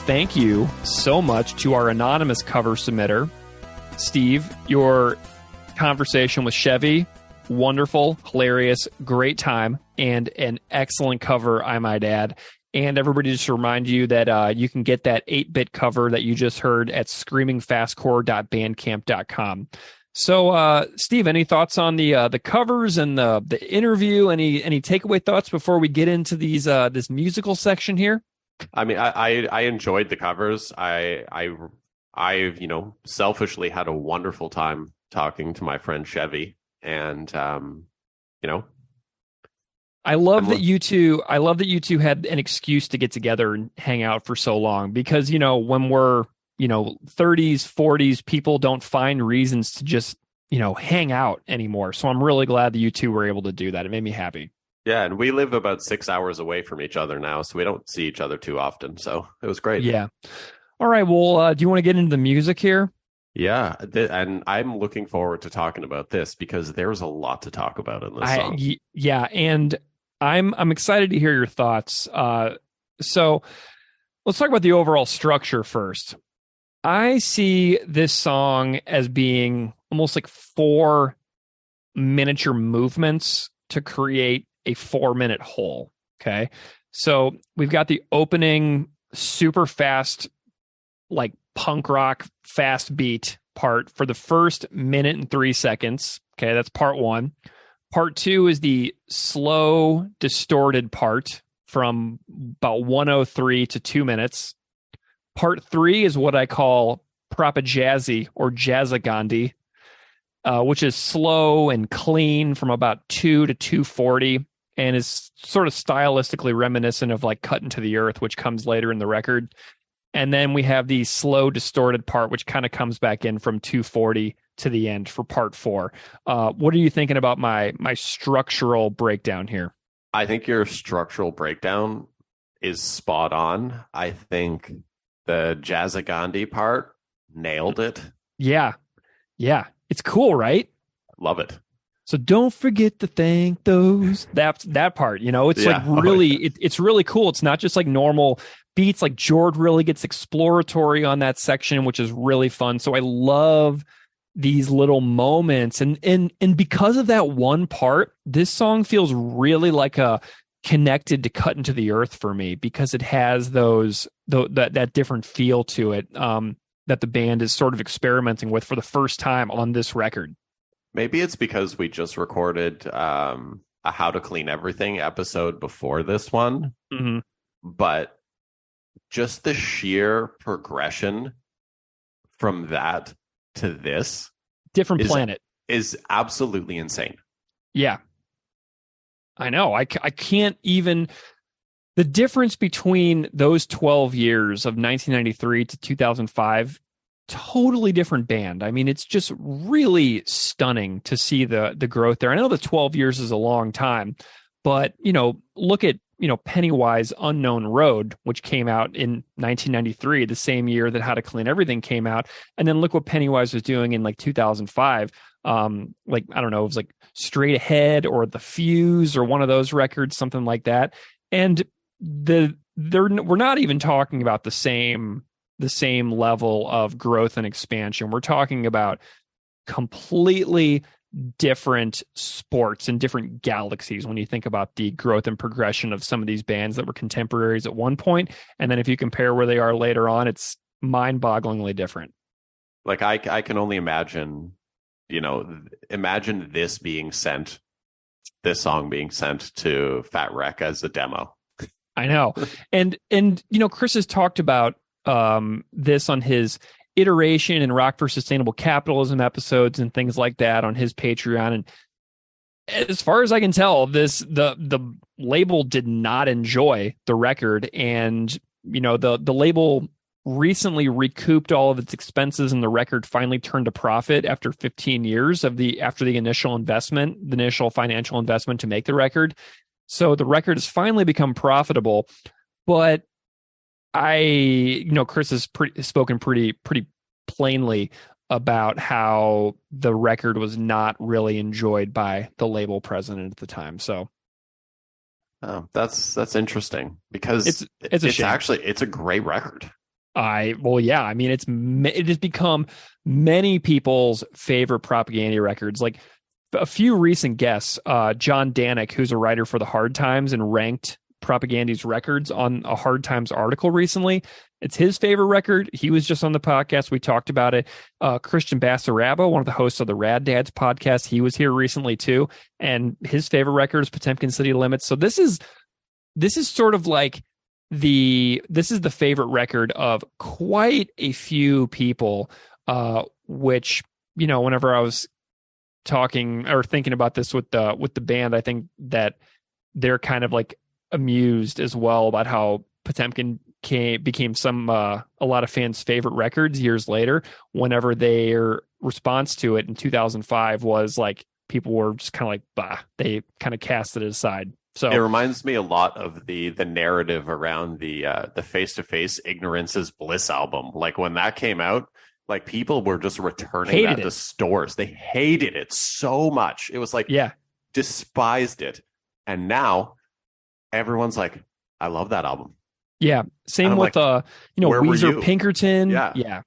Thank you so much to our anonymous cover submitter. Steve, your conversation with Chevy, wonderful, hilarious, great time, and an excellent cover, I might add. And everybody, just to remind you that you can get that 8-bit cover that you just heard at screamingfastcore.bandcamp.com. So, Steve, any thoughts on the covers and the interview? Any takeaway thoughts before we get into these this musical section here? I mean, I enjoyed the covers. I selfishly had a wonderful time talking to my friend Chevy, and I love that you two had an excuse to get together and hang out for so long, because when we're 30s, 40s, people don't find reasons to just hang out anymore. So I'm really glad that you two were able to do that. It made me happy. Yeah, and we live about 6 hours away from each other now, so we don't see each other too often. So it was great. Yeah. All right. Well, do you want to get into the music here? Yeah, and I'm looking forward to talking about this because there's a lot to talk about in this song. Yeah, and I'm excited to hear your thoughts. So let's talk about the overall structure first. I see this song as being almost like 4 miniature movements to create a 4-minute whole. Okay. So we've got the opening super fast, like punk rock fast beat part for the first 1:03. Okay. That's part 1. Part 2 is the slow distorted part from about 1:03 to 2 minutes. Part 3 is what I call Propajazzy or Jazzagandhi, which is slow and clean from about 2 to 2:40 and is sort of stylistically reminiscent of like Cut Into the Earth, which comes later in the record. And then we have the slow distorted part, which kind of comes back in from 2:40 to the end for part 4. What are you thinking about my structural breakdown here? I think your structural breakdown is spot on. I think the Jazzagandhi part nailed it. Yeah. It's cool, right? Love it. So don't forget to thank those. That part, it's like really, it's really cool. It's not just like normal beats. Like Jord really gets exploratory on that section, which is really fun. So I love these little moments, and because of that one part, this song feels really like a connected to Cut Into the Earth for me, because it has that different feel to it that the band is sort of experimenting with for the first time on this record. Maybe it's because we just recorded a How to Clean Everything episode before this one, but just the sheer progression from that to this different planet is absolutely insane. Yeah, I know. I can't even. The difference between those 12 years of 1993 to 2005, totally different band. I mean, it's just really stunning to see the growth there. I know the 12 years is a long time, but look at Pennywise Unknown Road, which came out in 1993, the same year that How to Clean Everything came out, and then look what Pennywise was doing in like 2005. Like I don't know, it was like Straight Ahead or The Fuse or one of those records, something like that. And we're not even talking about the same level of growth and expansion. We're talking about completely different sports and different galaxies when you think about the growth and progression of some of these bands that were contemporaries at one point, and then if you compare where they are later on, it's mind-bogglingly different. Like I can only imagine, imagine this song being sent to Fat Wreck as a demo. I know. And Chris has talked about this on his iteration and Rock for Sustainable Capitalism episodes and things like that on his Patreon. And as far as I can tell, the label did not enjoy the record, and the label recently recouped all of its expenses, and the record finally turned a profit after 15 years after the initial financial investment to make the record. So the record has finally become profitable, but Chris has spoken pretty plainly about how the record was not really enjoyed by the label president at the time. So, that's interesting, because it's a great record. I mean, it has become many people's favorite propaganda records. Like a few recent guests, John Danik, who's a writer for the Hard Times and ranked Propaganda's records on a Hard Times article recently. It's his favorite record. He was just on the podcast. We talked about it. Christian Bassaraba, one of the hosts of the Rad Dads podcast, he was here recently too. And his favorite record is Potemkin City Limits. So this is sort of like this is the favorite record of quite a few people, which, you know, whenever I was talking or thinking about this with the band, I think that they're kind of like amused as well about how Potemkin became a lot of fans' favorite records years later, whenever their response to it in 2005 was like people were just kind of like, bah, they kind of cast it aside. So it reminds me a lot of the narrative around the Face to Face Ignorance is Bliss album. Like when that came out, like people were just returning that to stores. They hated it so much. It was like, despised it. And now everyone's like, I love that album. Yeah. Same with, like, Weezer Pinkerton. Yeah.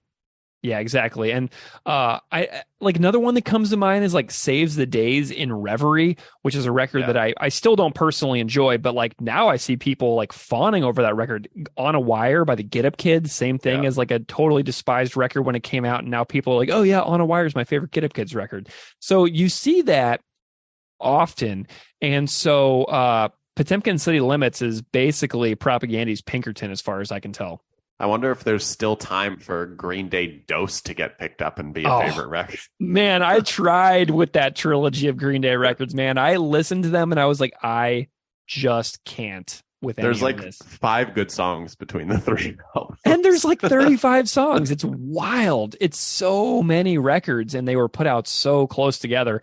Yeah, exactly. And I like another one that comes to mind is like Saves the Days in Reverie, which is a record that I still don't personally enjoy, but like now I see people like fawning over that record. On a Wire by the Get Up Kids, same thing as like a totally despised record when it came out, and now people are like, oh yeah, On a Wire is my favorite Get Up Kids record. So you see that often. And so Potemkin City Limits is basically Propaganda's Pinkerton as far as I can tell. I wonder if there's still time for Green Day Dose to get picked up and be a favorite record. Man, I tried with that trilogy of Green Day records, man. I listened to them and I was like, I just can't with any There's of like this. 5 good songs between the 3 albums. And there's like 35 songs. It's wild. It's so many records, and they were put out so close together.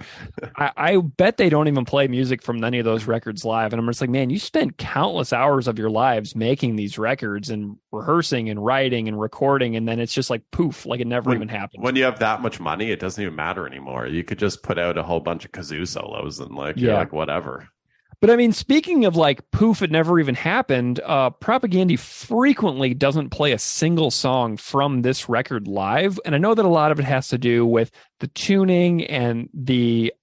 I bet they don't even play music from any of those records live. And I'm just like, man, you spent countless hours of your lives making these records and rehearsing and writing and recording, and then it's just like poof, like it never even happened. When you have that much money, it doesn't even matter anymore. You could just put out a whole bunch of kazoo solos and you're like, whatever. But I mean, speaking of like poof, it never even happened. Propaganda frequently doesn't play a single song from this record live. And I know that a lot of it has to do with the tuning and the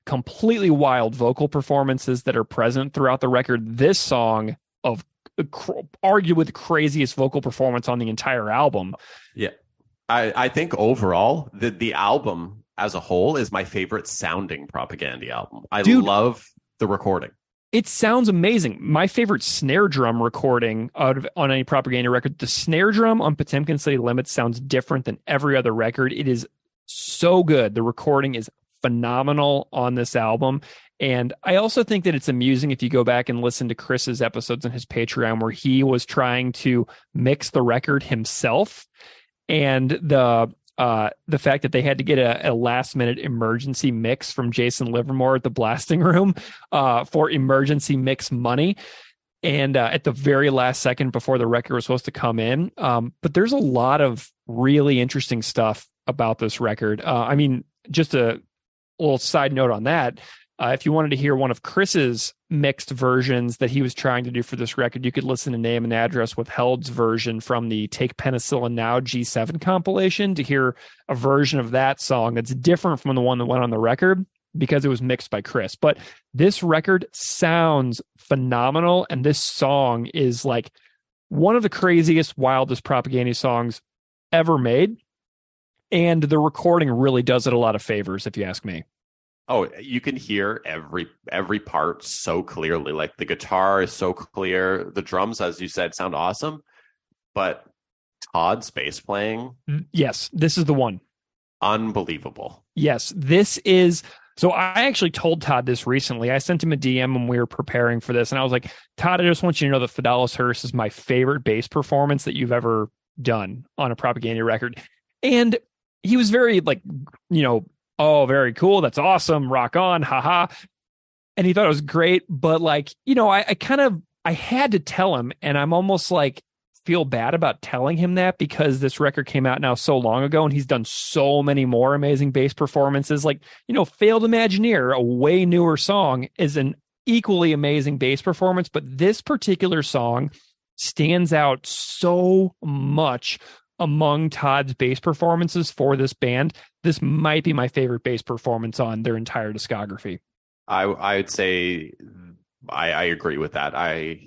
completely wild vocal performances that are present throughout the record. This song of arguably the craziest vocal performance on the entire album. Yeah. I think overall the album as a whole is my favorite sounding Propaganda album. I love the recording. It sounds amazing. My favorite snare drum recording on any Propaganda record, the snare drum on Potemkin City Limits sounds different than every other record. It is so good. The recording is phenomenal on this album. And I also think that it's amusing if you go back and listen to Chris's episodes on his Patreon where he was trying to mix the record himself, and the fact that they had to get a last minute emergency mix from Jason Livermore at the blasting room for emergency mix money. And at the very last second before the record was supposed to come in. But there's a lot of really interesting stuff about this record. I mean, just a little side note on that. If you wanted to hear one of Chris's mixed versions that he was trying to do for this record, you could listen to Name and Address Withheld's version from the Take Penicillin Now G7 compilation to hear a version of that song that's different from the one that went on the record because it was mixed by Chris. But this record sounds phenomenal, and this song is like one of the craziest, wildest Propaganda songs ever made. And the recording really does it a lot of favors, if you ask me. Oh, you can hear every part so clearly. Like the guitar is so clear. The drums, as you said, sound awesome. But Todd's bass playing. Yes, this is the one. Unbelievable. Yes, this is. So I actually told Todd this recently. I sent him a DM when we were preparing for this. And I was like, Todd, I just want you to know that Fedallah's Hearse is my favorite bass performance that you've ever done on a Propaganda record. And he was very oh, very cool. That's awesome. Rock on. Haha. And he thought it was great. But I had to tell him, and I'm almost like feel bad about telling him that because this record came out now so long ago and he's done so many more amazing bass performances. Like, Failed Imagineer, a way newer song, is an equally amazing bass performance. But this particular song stands out so much among Todd's bass performances for this band. This might be my favorite bass performance on their entire discography. I'd say I agree with that.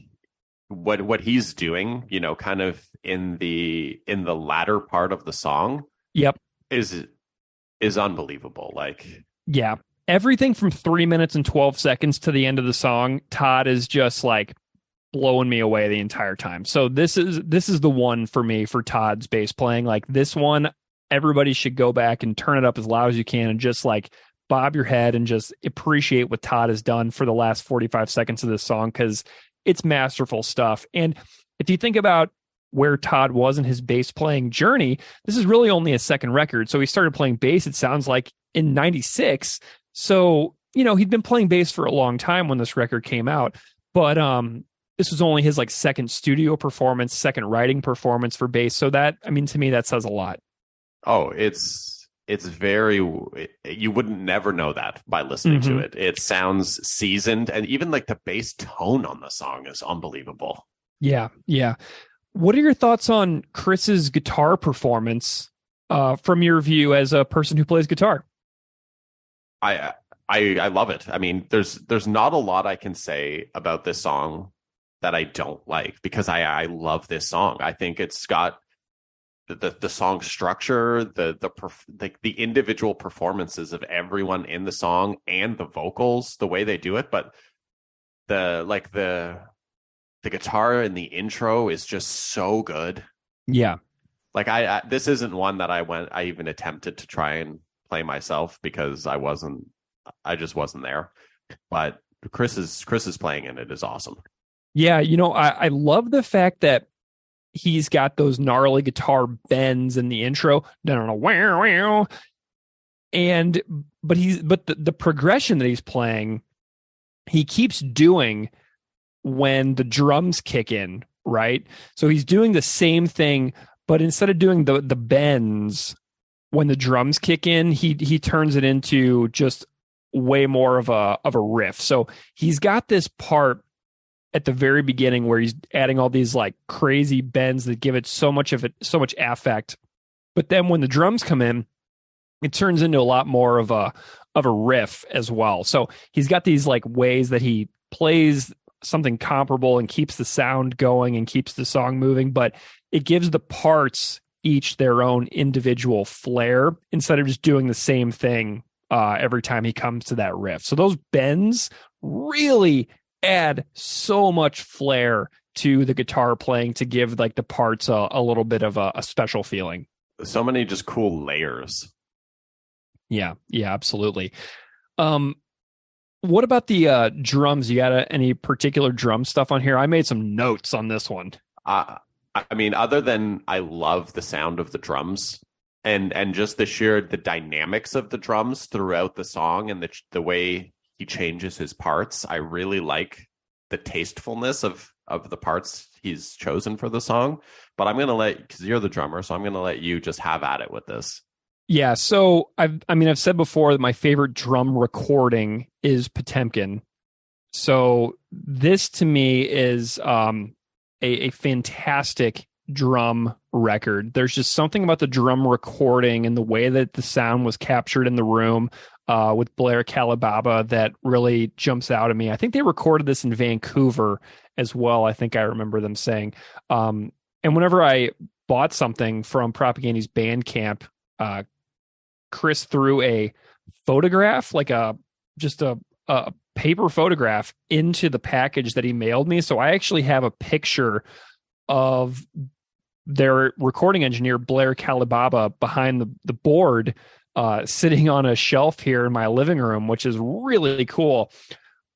What he's doing, kind of in the latter part of the song, Yep. is unbelievable. Like, Yeah. Everything from 3 minutes and 12 seconds to the end of the song, Todd is just like blowing me away the entire time. So this is the one for me for Todd's bass playing. Like this one, everybody should go back and turn it up as loud as you can and just like bob your head and just appreciate what Todd has done for the last 45 seconds of this song, because it's masterful stuff. And if you think about where Todd was in his bass playing journey, this is really only his second record. So he started playing bass, it sounds like, in 96. So, he'd been playing bass for a long time when this record came out, but this was only his like second studio performance, second writing performance for bass. So that, to me, that says a lot. Oh, it's very, you wouldn't never know that by listening to it. It sounds seasoned, and even like the bass tone on the song is unbelievable. Yeah. Yeah. What are your thoughts on Chris's guitar performance from your view as a person who plays guitar? I love it. I mean, there's not a lot I can say about this song that I don't like, because I love this song. I think it's got the song structure, the individual performances of everyone in the song and the vocals, the way they do it. But the guitar in the intro is just so good. Yeah. Like this isn't one that I even attempted to try and play myself, because I just wasn't there. But Chris is playing in it is awesome. Yeah, I love the fact that he's got those gnarly guitar bends in the intro. Wow. But the progression that he's playing, he keeps doing when the drums kick in, right? So he's doing the same thing, but instead of doing the bends when the drums kick in, he turns it into just way more of a riff. So he's got this part at the very beginning where he's adding all these like crazy bends that give it so much affect. But then when the drums come in, it turns into a lot more of a riff as well. So he's got these like ways that he plays something comparable and keeps the sound going and keeps the song moving, but it gives the parts each their own individual flair instead of just doing the same thing every time he comes to that riff. So those bends really add so much flair to the guitar playing to give like the parts a little bit of a special feeling. So many just cool layers. Yeah, absolutely. What about the drums? You got any particular drum stuff on here? I made some notes on this one. I mean, other than I love the sound of the drums and just the dynamics of the drums throughout the song and the way he changes his parts, I really like the tastefulness of the parts he's chosen for the song. But I'm going to because you're the drummer, so I'm going to let you just have at it with this. Yeah, so I've said before that my favorite drum recording is Potemkin. So this to me is a fantastic drum record. There's just something about the drum recording and the way that the sound was captured in the room with Blair Kalibaba that really jumps out at me. I think they recorded this in Vancouver as well. I think I remember them saying. And whenever I bought something from Propaganda's Bandcamp, Chris threw a photograph, like a paper photograph, into the package that he mailed me. So I actually have a picture of their recording engineer, Blair Kalibaba, behind the board, sitting on a shelf here in my living room, which is really cool.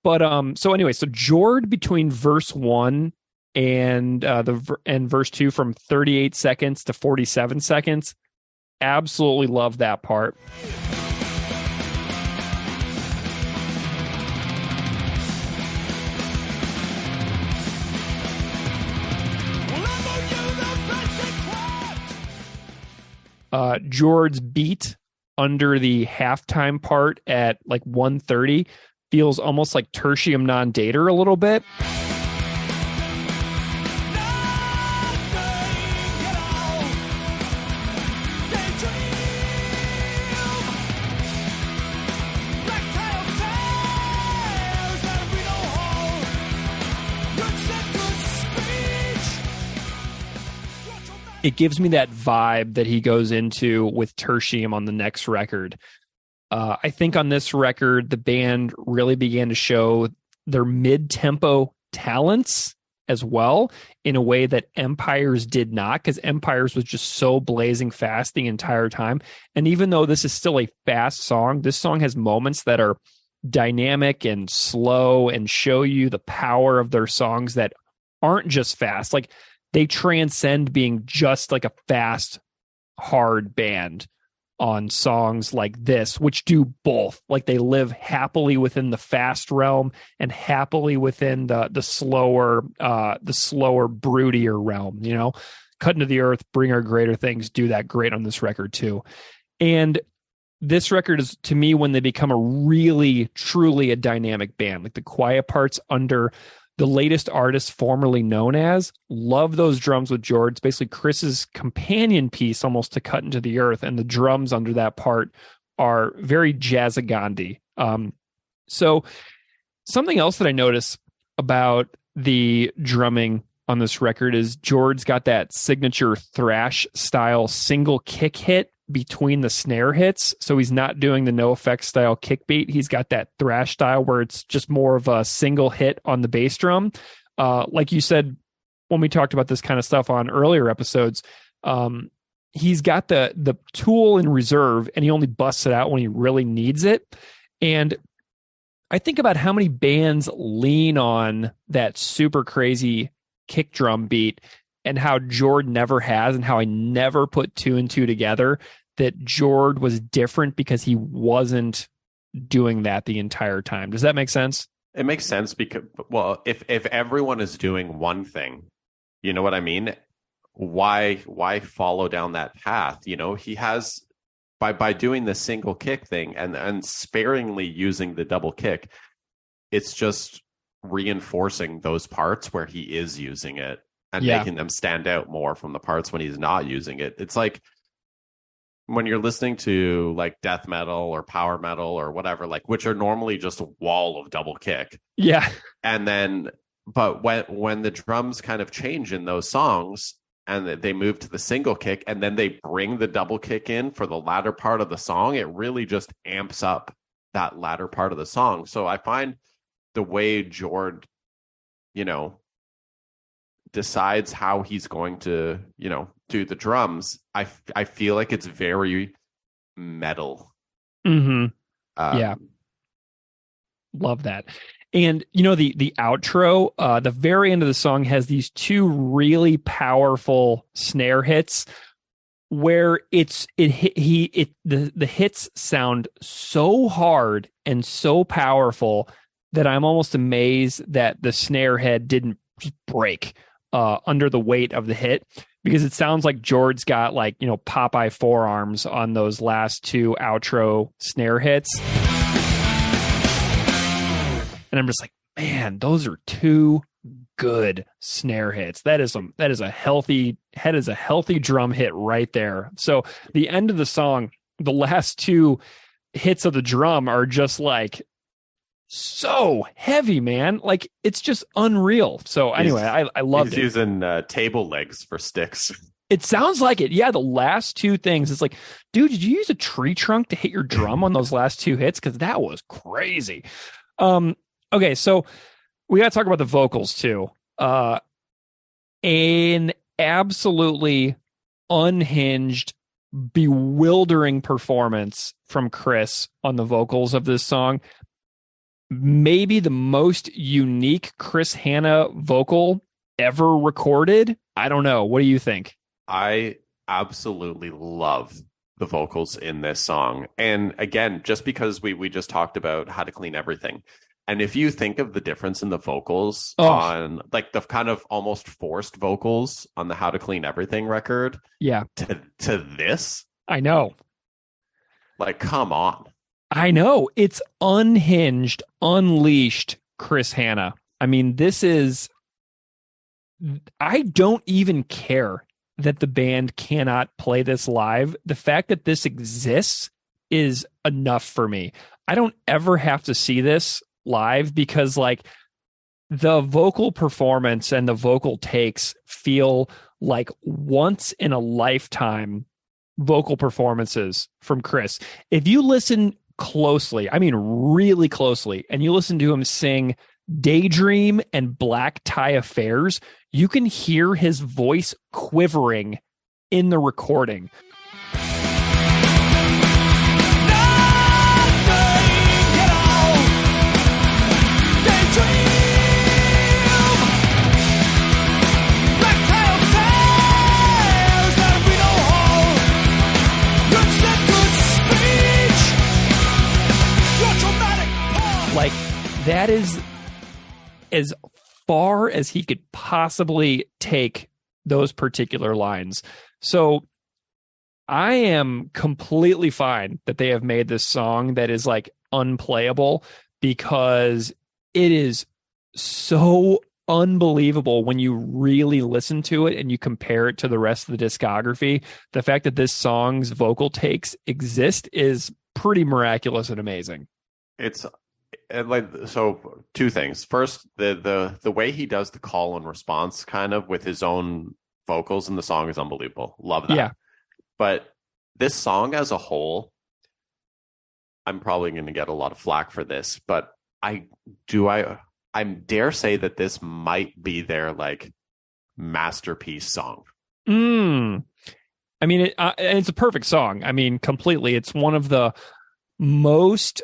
But so Jord between verse 1 and verse 2 from 38 seconds to 47 seconds. Absolutely love that part. Jord's beat under the halftime part at like 1:30 feels almost like tertium non-dater a little bit. it gives me that vibe that he goes into with Tertium on the next record. I think on this record, the band really began to show their mid-tempo talents as well in a way that Empires did not, because Empires was just so blazing fast the entire time. And even though this is still a fast song, this song has moments that are dynamic and slow and show you the power of their songs that aren't just fast. Like, they transcend being just like a fast, hard band on songs like this, which do both. Like, they live happily within the fast realm and happily within the slower, broodier realm, you know. Cut into the Earth, Bring Our Greater Things do that great on this record too. And this record is, to me, when they become a really, truly a dynamic band. Like, the quiet parts under the latest artist formerly known as. Love those drums with George. It's basically Chris's companion piece almost to Cut Into the Earth, and the drums under that part are very Jazzagandi. So something else that I notice about the drumming on this record is George's got that signature thrash style single kick hit between the snare hits. So he's not doing the no effects style kick beat. He's got that thrash style where it's just more of a single hit on the bass drum. Like you said, when we talked about this kind of stuff on earlier episodes, he's got the tool in reserve and he only busts it out when he really needs it. And I think about how many bands lean on that super crazy kick drum beat and how Jord never has, and how I never put two and two together, that Jord was different because he wasn't doing that the entire time. Does that make sense? It makes sense because, well, if everyone is doing one thing, you know what I mean? Why follow down that path? You know, he has, by doing the single kick thing and sparingly using the double kick, it's just reinforcing those parts where he is using it and making them stand out more from the parts when he's not using it. It's like when you're listening to like death metal or power metal or whatever, like, which are normally just a wall of double kick. Yeah. And then, but when the drums kind of change in those songs and they move to the single kick and then they bring the double kick in for the latter part of the song, it really just amps up that latter part of the song. So I find the way Jord, you know, decides how he's going to, you know, do the drums, I feel like it's very metal. Mm-hmm. Yeah. Love that. And, you know, the outro, the very end of the song has these two really powerful snare hits where the hits sound so hard and so powerful that I'm almost amazed that the snare head didn't just break under the weight of the hit, because it sounds like Jord's got, like, you know, Popeye forearms on those last two outro snare hits. And I'm just like, man, those are two good snare hits. That is a healthy drum hit right there. So the end of the song, the last two hits of the drum are just like so heavy, man. Like, it's just unreal. So anyway, I loved it. He's using table legs for sticks. It sounds like it. Yeah, the last two things. It's like, dude, did you use a tree trunk to hit your drum on those last two hits? Because that was crazy. Okay, so we got to talk about the vocals too. An absolutely unhinged, bewildering performance from Chris on the vocals of this song. Maybe the most unique Chris Hanna vocal ever recorded. I don't know. What do you think? I absolutely love the vocals in this song. And again, just because we just talked about How to Clean Everything. And if you think of the difference in the vocals on, like, the kind of almost forced vocals on the How to Clean Everything record, to this, I know. Like, come on. I know. It's unhinged, unleashed Chris Hanna. I mean, I don't even care that the band cannot play this live. The fact that this exists is enough for me. I don't ever have to see this live because, like, the vocal performance and the vocal takes feel like once in a lifetime vocal performances from Chris. If you listen closely, I mean really closely, and you listen to him sing Daydream and Black Tie Affairs, you can hear his voice quivering in the recording. Like, that is as far as he could possibly take those particular lines. So I am completely fine that they have made this song that is like unplayable, because it is so unbelievable when you really listen to it and you compare it to the rest of the discography. The fact that this song's vocal takes exist is pretty miraculous and amazing. It's like, so two things. First, the way he does the call and response kind of with his own vocals in the song is unbelievable. Love that. Yeah. But this song as a whole, I'm probably going to get a lot of flack for this, but I dare say that this might be their like masterpiece song. I mean, it's a perfect song. I mean, completely. It's one of the most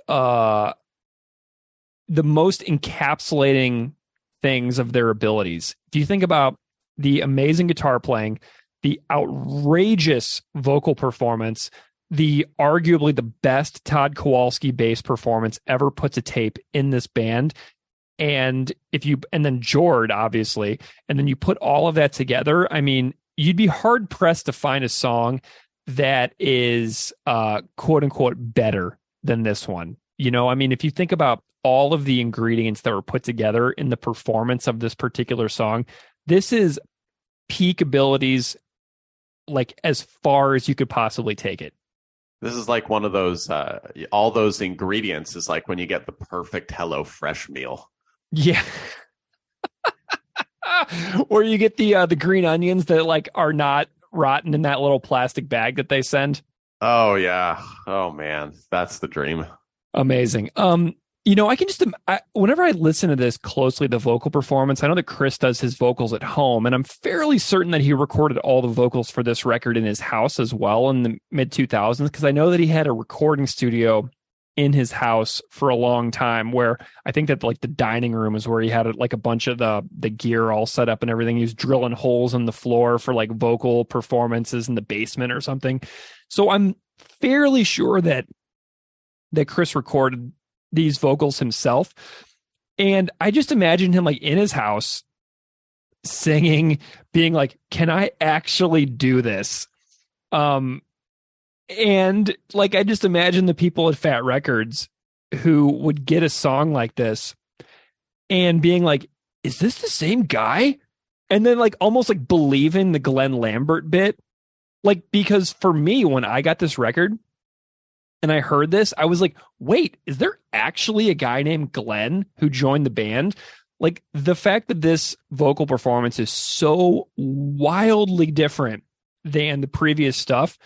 encapsulating things of their abilities. If you think about the amazing guitar playing, the outrageous vocal performance, the arguably the best Todd Kowalski bass performance ever put to tape in this band, and then Jord, obviously, and then you put all of that together, I mean, you'd be hard pressed to find a song that is quote unquote better than this one. You know, I mean, if you think about all of the ingredients that were put together in the performance of this particular song, this is peak abilities, like as far as you could possibly take it. This is like one of those, all those ingredients is like when you get the perfect Hello Fresh meal. Yeah. Or you get the green onions that like are not rotten in that little plastic bag that they send. Oh yeah. Oh man, that's the dream. Amazing. You know, I can just, whenever I listen to this closely, the vocal performance, I know that Chris does his vocals at home, and I'm fairly certain that he recorded all the vocals for this record in his house as well in the mid 2000s, because I know that he had a recording studio in his house for a long time, where I think that like the dining room is where he had like a bunch of the gear all set up and everything. He was drilling holes in the floor for like vocal performances in the basement or something. So I'm fairly sure that Chris recorded these vocals himself. And I just imagine him like in his house singing, being like, can I actually do this? And like, I just imagine the people at Fat Records who would get a song like this and being like, is this the same guy? And then like almost like believing the Glenn Lambert bit. Like, because for me, when I got this record and I heard this, I was like, wait, is there actually a guy named Glenn who joined the band? Like, the fact that this vocal performance is so wildly different than the previous stuff,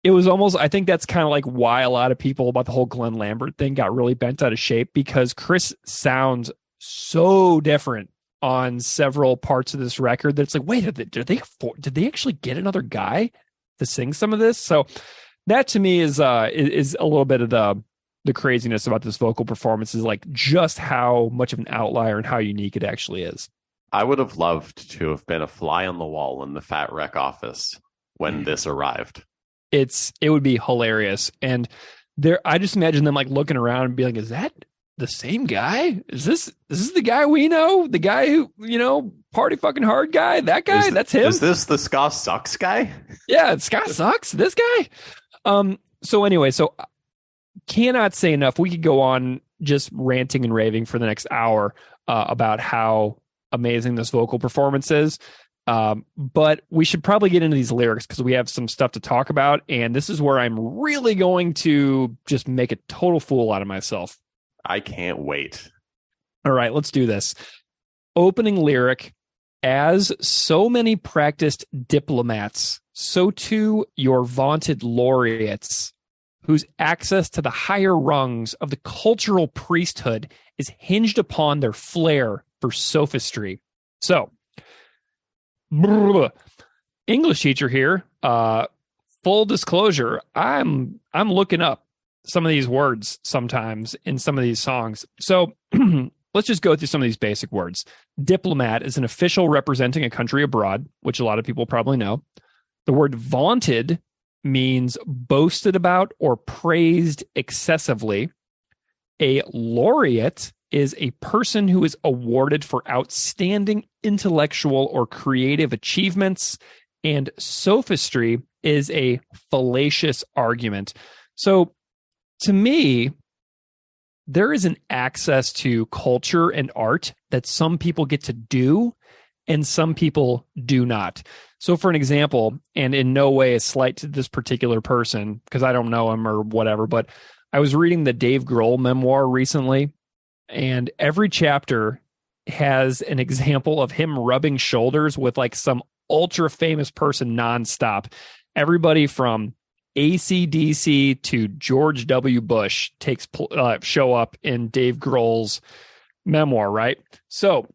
it was almost, I think that's kind of like why a lot of people about the whole Glenn Lambert thing got really bent out of shape, because Chris sounds so different on several parts of this record that it's like, wait, did they actually get another guy to sing some of this? So that to me is a little bit of the craziness about this vocal performance, is like just how much of an outlier and how unique it actually is. I would have loved to have been a fly on the wall in the Fat Wreck office when this arrived. It would be hilarious. And I just imagine them like looking around and being like, is that the same guy? Is this the guy we know? The guy who, you know, party fucking hard guy? That guy? That's him? Is this the Ska Sucks guy? Yeah, Ska Sucks? This guy? So anyway, cannot say enough. We could go on just ranting and raving for the next hour about how amazing this vocal performance is. But we should probably get into these lyrics because we have some stuff to talk about. And this is where I'm really going to just make a total fool out of myself. I can't wait. All right, let's do this. Opening lyric, As so many practiced diplomats, so too your vaunted laureates, whose access to the higher rungs of the cultural priesthood is hinged upon their flair for sophistry. So, English teacher here. Full disclosure, I'm looking up some of these words sometimes in some of these songs. So let's just go through some of these basic words. Diplomat is an official representing a country abroad, which a lot of people probably know. The word vaunted means boasted about or praised excessively. A laureate is a person who is awarded for outstanding intellectual or creative achievements, and sophistry is a fallacious argument. So to me, there is an access to culture and art that some people get to do and some people do not. So for an example, and in no way a slight to this particular person, because I don't know him or whatever, but I was reading the Dave Grohl memoir recently, and every chapter has an example of him rubbing shoulders with like some ultra famous person nonstop. Everybody from AC/DC to George W. Bush show up in Dave Grohl's memoir, right? So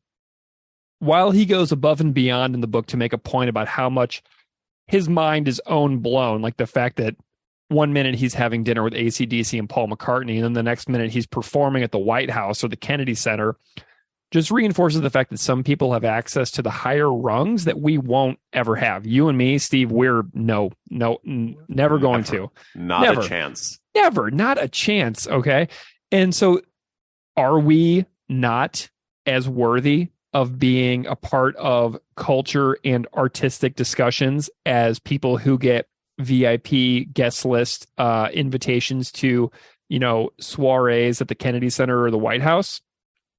while he goes above and beyond in the book to make a point about how much his mind is blown, like the fact that 1 minute he's having dinner with AC/DC and Paul McCartney, and then the next minute he's performing at the White House or the Kennedy Center, just reinforces the fact that some people have access to the higher rungs that we won't ever have. You and me, Steve, we're never going to. Not a chance. Never, not a chance, okay? And so are we not as worthy of being a part of culture and artistic discussions as people who get VIP guest list invitations to, soirees at the Kennedy Center or the White House?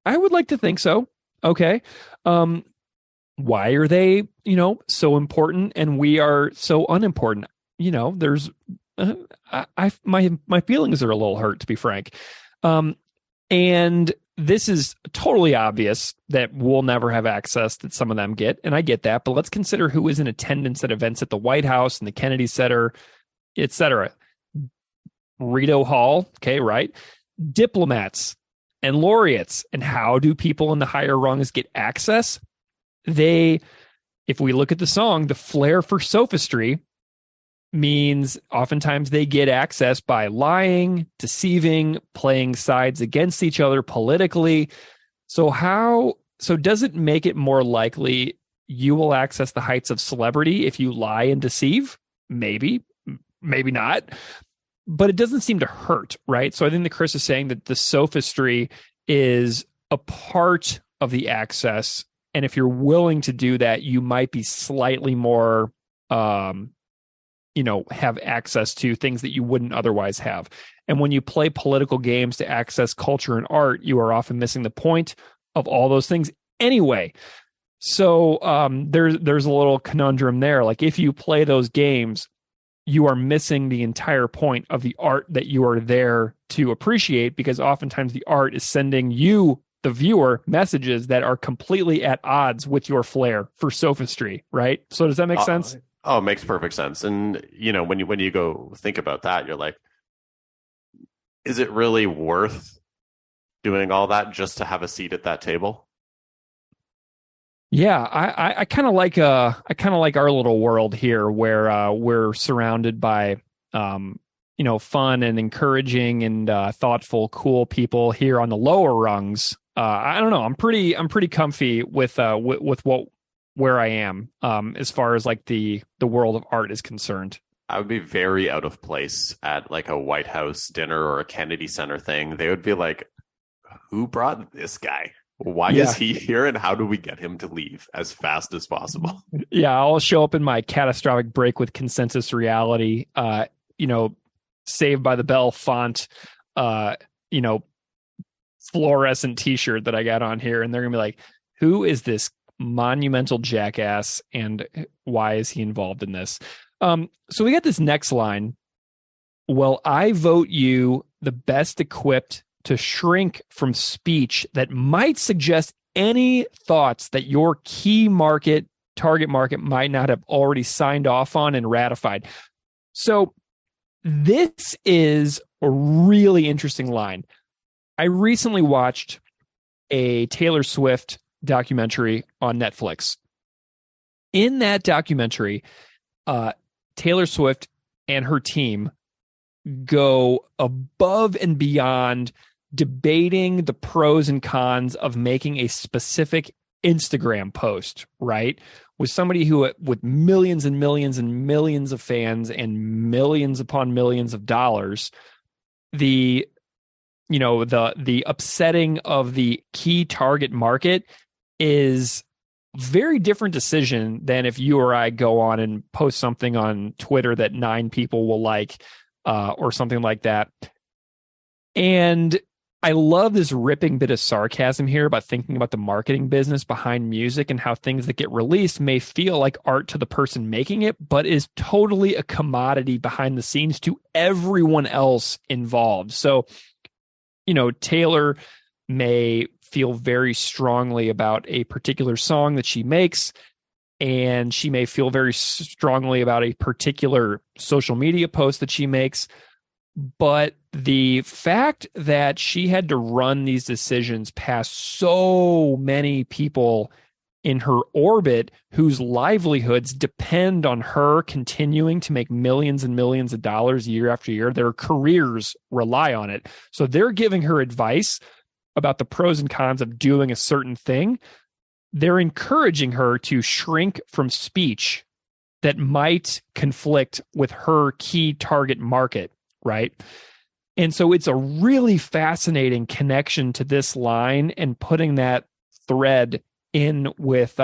I would like to think so. Okay. Why are they, so important and we are so unimportant? There's, my feelings are a little hurt, to be frank. And this is totally obvious that we'll never have access that some of them get. And I get that, but let's consider who is in attendance at events at the White House and the Kennedy Center, et cetera. Rito Hall. Okay. Right. Diplomats and laureates. And how do people in the higher rungs get access? If we look at the song, the flair for sophistry means oftentimes they get access by lying, deceiving, playing sides against each other politically. So does it make it more likely you will access the heights of celebrity if you lie and deceive? Maybe, maybe not. But it doesn't seem to hurt, right? So I think that Chris is saying that the sophistry is a part of the access. And if you're willing to do that, you might be slightly more, have access to things that you wouldn't otherwise have. And when you play political games to access culture and art, you are often missing the point of all those things anyway. So there's a little conundrum there. Like if you play those games, you are missing the entire point of the art that you are there to appreciate, because oftentimes the art is sending you, the viewer, messages that are completely at odds with your flair for sophistry, right? So does that make sense? Oh, it makes perfect sense. And, when you go think about that, you're like, is it really worth doing all that just to have a seat at that table? Yeah, I kind of like our little world here where we're surrounded by fun and encouraging and thoughtful, cool people here on the lower rungs. I don't know. I'm pretty comfy with where I am as far as like the world of art is concerned. I would be very out of place at like a White House dinner or a Kennedy Center thing. They would be like, who brought this guy? Why is he here, and how do we get him to leave as fast as possible? Yeah, I'll show up in my catastrophic break with consensus reality, Saved by the Bell font, fluorescent t-shirt that I got on here. And they're going to be like, who is this monumental jackass and why is he involved in this? So we got this next line. Well, I vote you the best equipped to shrink from speech that might suggest any thoughts that your key market, target market, might not have already signed off on and ratified. So this is a really interesting line. I recently watched a Taylor Swift documentary on Netflix. In that documentary, Taylor Swift and her team go above and beyond debating the pros and cons of making a specific Instagram post, right? With somebody who, with millions and millions and millions of fans and millions upon millions of dollars, the upsetting of the key target market is very different decision than if you or I go on and post something on Twitter that 9 people will like, or something like that. And I love this ripping bit of sarcasm here about thinking about the marketing business behind music and how things that get released may feel like art to the person making it, but is totally a commodity behind the scenes to everyone else involved. So, Taylor may feel very strongly about a particular song that she makes, and she may feel very strongly about a particular social media post that she makes. But the fact that she had to run these decisions past so many people in her orbit whose livelihoods depend on her continuing to make millions and millions of dollars year after year, their careers rely on it. So they're giving her advice about the pros and cons of doing a certain thing. They're encouraging her to shrink from speech that might conflict with her key target market, right? And so it's a really fascinating connection to this line and putting that thread in with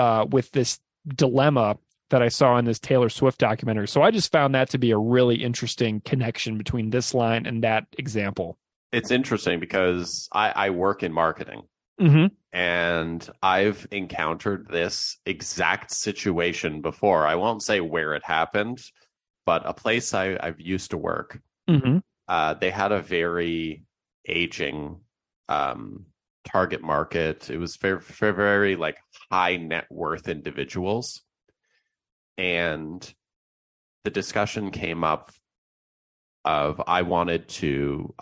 this dilemma that I saw in this Taylor Swift documentary. So I just found that to be a really interesting connection between this line and that example. It's interesting because I work in marketing. Mm-hmm. And I've encountered this exact situation before. I won't say where it happened, but a place I've used to work. Mm-hmm. They had a very aging target market. It was very, very, very like high net worth individuals. And the discussion came up of I wanted to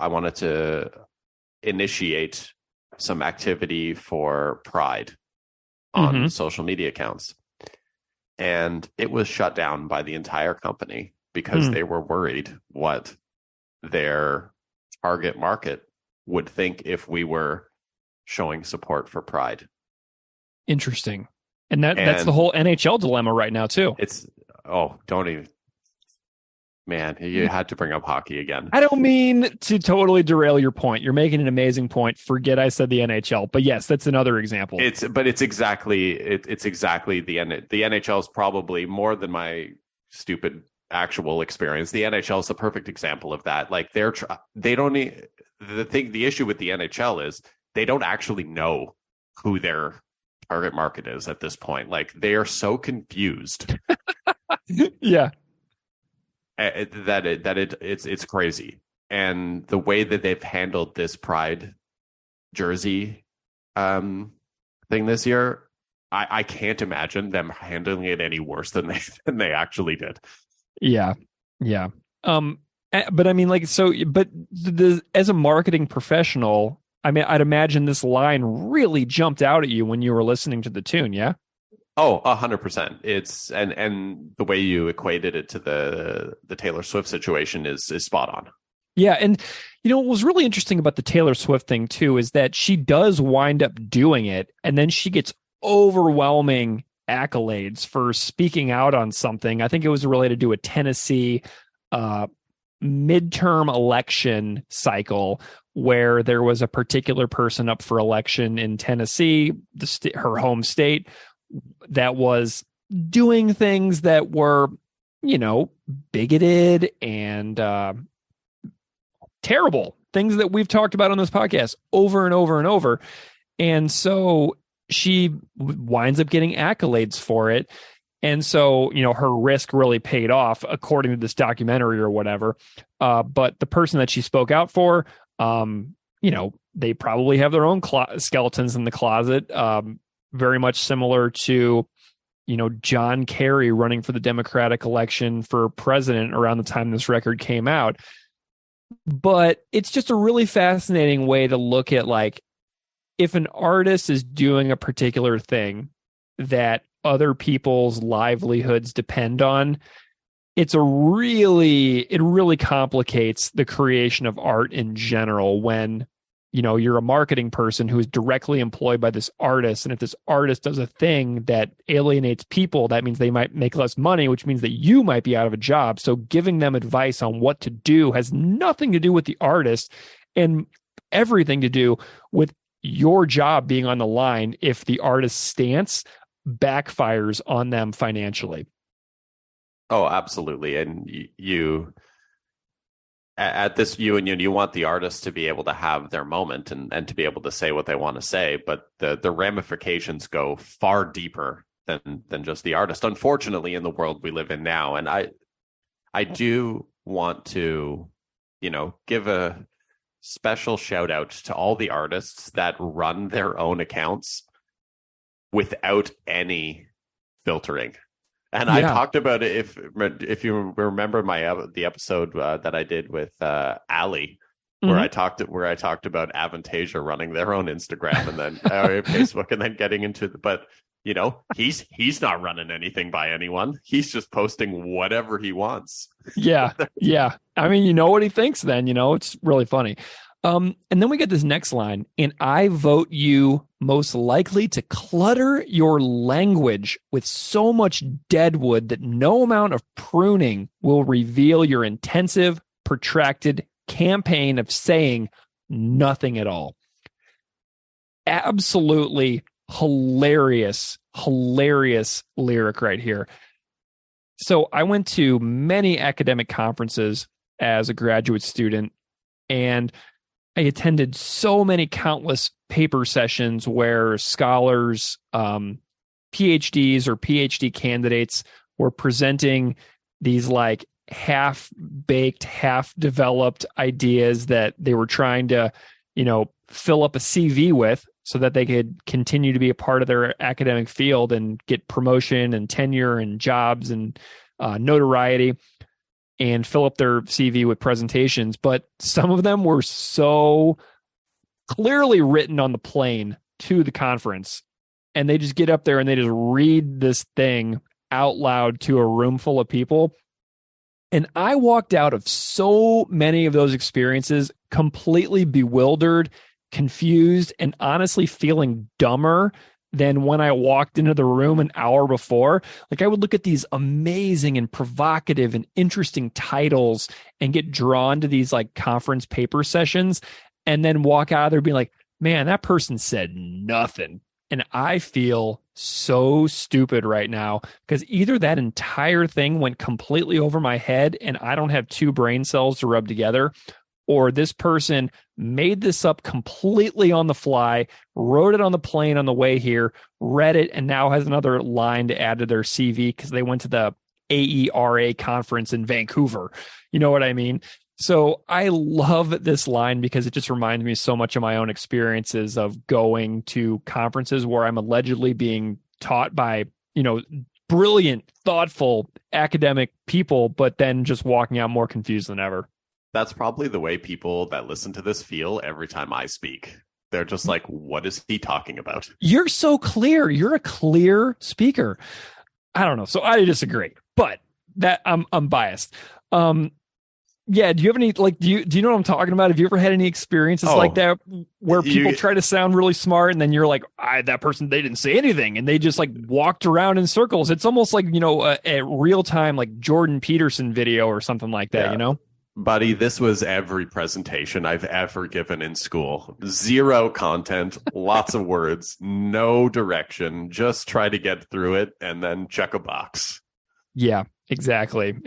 initiate some activity for Pride on social media accounts. And it was shut down by the entire company because they were worried what their target market would think if we were showing support for Pride. Interesting. And that's the whole NHL dilemma right now too. Don't even. Man, you had to bring up hockey again. I don't mean to totally derail your point. You're making an amazing point. Forget I said the NHL, but yes, that's another example. It's exactly the NHL is probably more than my stupid actual experience. The NHL is the perfect example of that. Like the issue with the NHL is they don't actually know who their target market is at this point. Like they are so confused. Yeah. It's crazy. And the way that they've handled this Pride jersey thing this year, I can't imagine them handling it any worse than they actually did. Yeah. But I mean, like, so, but as a marketing professional, I mean, I'd imagine this line really jumped out at you when you were listening to the tune. Yeah. Oh, 100%. It's and the way you equated it to the Taylor Swift situation is spot on. Yeah, and what was really interesting about the Taylor Swift thing too is that she does wind up doing it, and then she gets overwhelming accolades for speaking out on something. I think it was related to a Tennessee midterm election cycle where there was a particular person up for election in Tennessee, her home state, that was doing things that were, bigoted and terrible, things that we've talked about on this podcast over and over and over. And so she winds up getting accolades for it. And so, her risk really paid off according to this documentary or whatever. But the person that she spoke out for, they probably have their own skeletons in the closet, very much similar to, John Kerry running for the Democratic election for president around the time this record came out. But it's just a really fascinating way to look at, like, if an artist is doing a particular thing that other people's livelihoods depend on, it really complicates the creation of art in general when, you're a marketing person who is directly employed by this artist. And if this artist does a thing that alienates people, that means they might make less money, which means that you might be out of a job. So giving them advice on what to do has nothing to do with the artist and everything to do with your job being on the line if the artist's stance backfires on them financially. Oh, absolutely. And you at this union, you want the artists to be able to have their moment and to be able to say what they want to say, but the ramifications go far deeper than just the artist, unfortunately, in the world we live in now. And I do want to, give a special shout out to all the artists that run their own accounts without any filtering. And I talked about it. If you remember the episode that I did with Ali, where I talked about Avantasia running their own Instagram and then Facebook, and then getting into but he's not running anything by anyone. He's just posting whatever he wants. Yeah. I mean, what he thinks. Then it's really funny. And then we get this next line, and I vote you most likely to clutter your language with so much deadwood that no amount of pruning will reveal your intensive, protracted campaign of saying nothing at all. Absolutely hilarious lyric right here. So I went to many academic conferences as a graduate student, and I attended so many countless paper sessions where scholars, PhDs or PhD candidates were presenting these like half-baked, half-developed ideas that they were trying to, fill up a CV with so that they could continue to be a part of their academic field and get promotion and tenure and jobs and notoriety, and fill up their CV with presentations. But some of them were so clearly written on the plane to the conference, and they just get up there and they just read this thing out loud to a room full of people. And I walked out of so many of those experiences completely bewildered, confused, and honestly feeling dumber than when I walked into the room an hour before. Like, I would look at these amazing and provocative and interesting titles and get drawn to these like conference paper sessions, and then walk out of there being like, man, that person said nothing. And I feel so stupid right now because either that entire thing went completely over my head and I don't have two brain cells to rub together, or this person made this up completely on the fly, wrote it on the plane on the way here, read it, and now has another line to add to their CV because they went to the AERA conference in Vancouver. You know what I mean? So I love this line because it just reminds me so much of my own experiences of going to conferences where I'm allegedly being taught by, brilliant, thoughtful academic people, but then just walking out more confused than ever. That's probably the way people that listen to this feel every time I speak. They're just like, what is he talking about? You're so clear. You're a clear speaker. I don't know. So I disagree, but that I'm biased. Yeah. Do you have any, like, do you know what I'm talking about? Have you ever had any experiences like that where people try to sound really smart and then you're like, that person, they didn't say anything and they just like walked around in circles. It's almost like, a real time, like Jordan Peterson video or something like that, Buddy, this was every presentation I've ever given in school. Zero content, lots of words, no direction. Just try to get through it and then check a box. Yeah, exactly.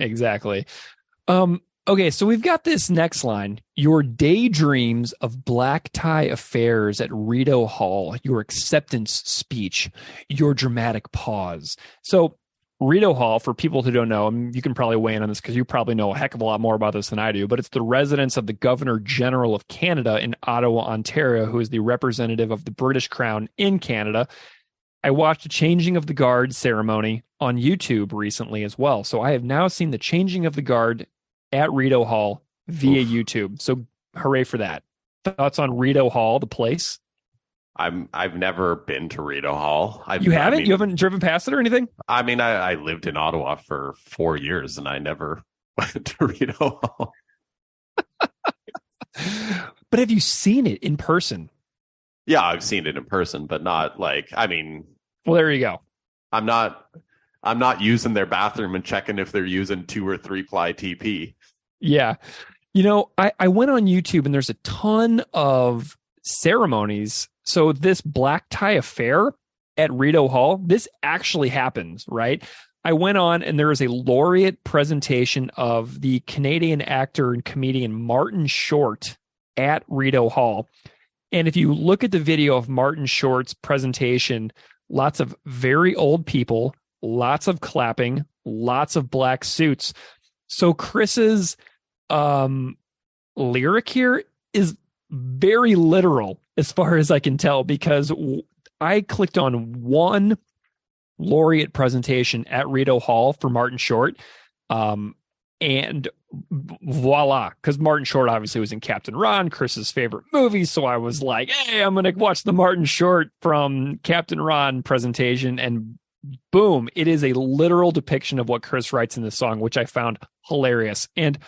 Okay, so we've got this next line. Your daydreams of black tie affairs at Rideau Hall, your acceptance speech, your dramatic pause. So Rideau Hall, for people who don't know, you can probably weigh in on this because you probably know a heck of a lot more about this than I do, but it's the residence of the Governor General of Canada in Ottawa, Ontario, who is the representative of the British Crown in Canada. I watched a changing of the guard ceremony on YouTube recently as well. So I have now seen the changing of the guard at Rideau Hall via YouTube. So hooray for that. Thoughts on Rideau Hall, the place? I've never been to Rideau Hall. You haven't? You haven't driven past it or anything? I mean, I lived in Ottawa for 4 years and I never went to Rideau Hall. But have you seen it in person? Yeah, I've seen it in person, but not like, I mean. Well, there you go. I'm not using their bathroom and checking if they're using 2 or 3 ply TP. Yeah. You know, I went on YouTube and there's a ton of ceremonies. So this black tie affair at Rideau Hall, this actually happens, right? I went on and there is a laureate presentation of the Canadian actor and comedian Martin Short at Rideau Hall. And if you look at the video of Martin Short's presentation, lots of very old people, lots of clapping, lots of black suits. So Chris's lyric here is very literal as far as I can tell, because I clicked on one laureate presentation at Rideau Hall for Martin Short. And voila, because Martin Short obviously was in Captain Ron, Chris's favorite movie. So I was like, hey, I'm going to watch the Martin Short from Captain Ron presentation. And boom, it is a literal depiction of what Chris writes in the song, which I found hilarious. And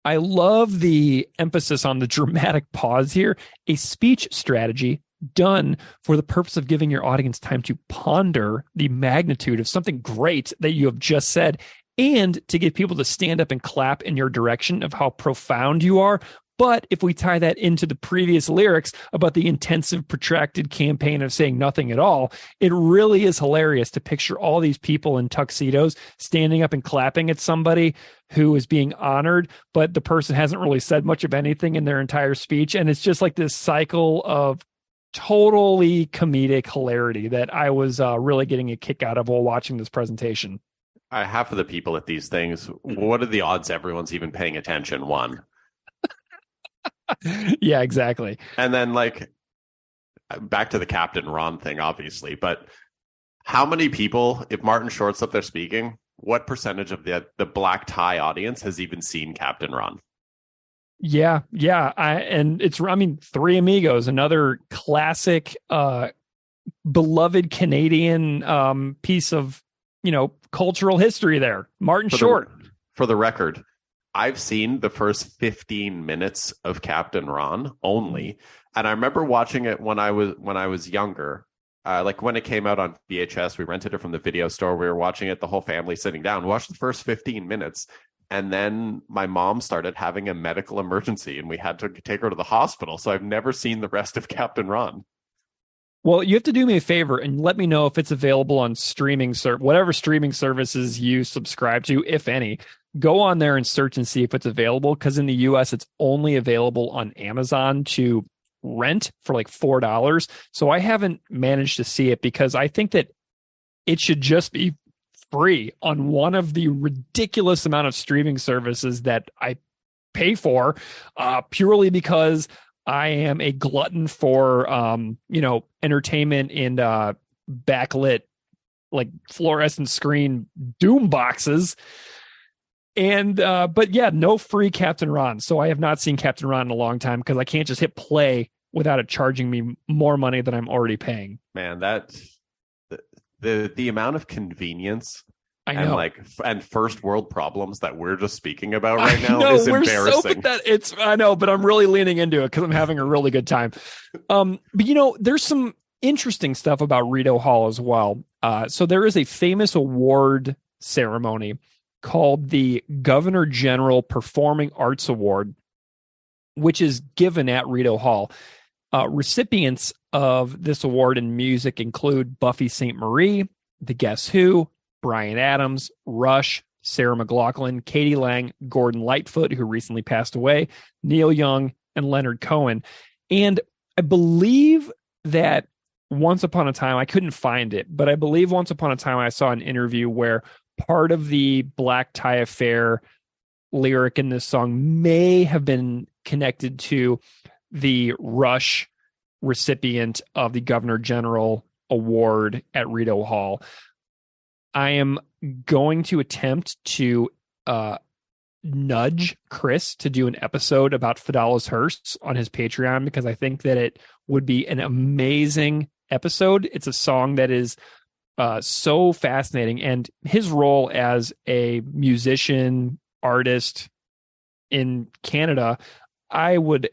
I love the emphasis on the dramatic pause here, a speech strategy done for the purpose of giving your audience time to ponder the magnitude of something great that you have just said, and to get people to stand up and clap in your direction of how profound you are. But if we tie that into the previous lyrics about the intensive, protracted campaign of saying nothing at all, it really is hilarious to picture all these people in tuxedos standing up and clapping at somebody who is being honored, but the person hasn't really said much of anything in their entire speech. And it's just like this cycle of totally comedic hilarity that I was really getting a kick out of while watching this presentation. Half of the people at these things, what are the odds everyone's even paying attention? One. Yeah, exactly. And then, like, back to the Captain Ron thing, obviously, but how many people, if Martin Short's up there speaking, what percentage of the black tie audience has even seen Captain Ron? Yeah. Three Amigos, another classic, beloved Canadian piece of, cultural history there. Martin Short. For the record, I've seen the first 15 minutes of Captain Ron only, and I remember watching it when I was younger. Like when it came out on VHS, we rented it from the video store. We were watching it, the whole family sitting down, watched the first 15 minutes, and then my mom started having a medical emergency, and we had to take her to the hospital. So I've never seen the rest of Captain Ron. Well, you have to do me a favor and let me know if it's available on whatever streaming services you subscribe to, if any. Go on there and search and see if it's available, because in the US, it's only available on Amazon to rent for like $4. So I haven't managed to see it because I think that it should just be free on one of the ridiculous amount of streaming services that I pay for, purely because I am a glutton for, entertainment and backlit, like fluorescent screen doom boxes. And, but yeah, no free Captain Ron. So I have not seen Captain Ron in a long time because I can't just hit play without it charging me more money than I'm already paying. Man, that the amount of convenience I know. and first world problems that we're just speaking about right now is embarrassing. I know, but I'm really leaning into it because I'm having a really good time. But there's some interesting stuff about Rideau Hall as well. So there is a famous award ceremony called the Governor General Performing Arts Award, which is given at Rideau Hall. Recipients of this award in music include Buffy St. Marie, The Guess Who, Bryan Adams, Rush, Sarah McLachlan, Katie Lang, Gordon Lightfoot, who recently passed away, Neil Young, and Leonard Cohen. And I believe that once upon a time, I couldn't find it, but I believe once upon a time I saw an interview where part of the Black Tie Affair lyric in this song may have been connected to the Rush recipient of the Governor General Award at Rideau Hall. I am going to attempt to nudge Chris to do an episode about Fedallah's Hearse on his Patreon, because I think that it would be an amazing episode. It's a song that is so fascinating, and his role as a musician, artist in Canada, I would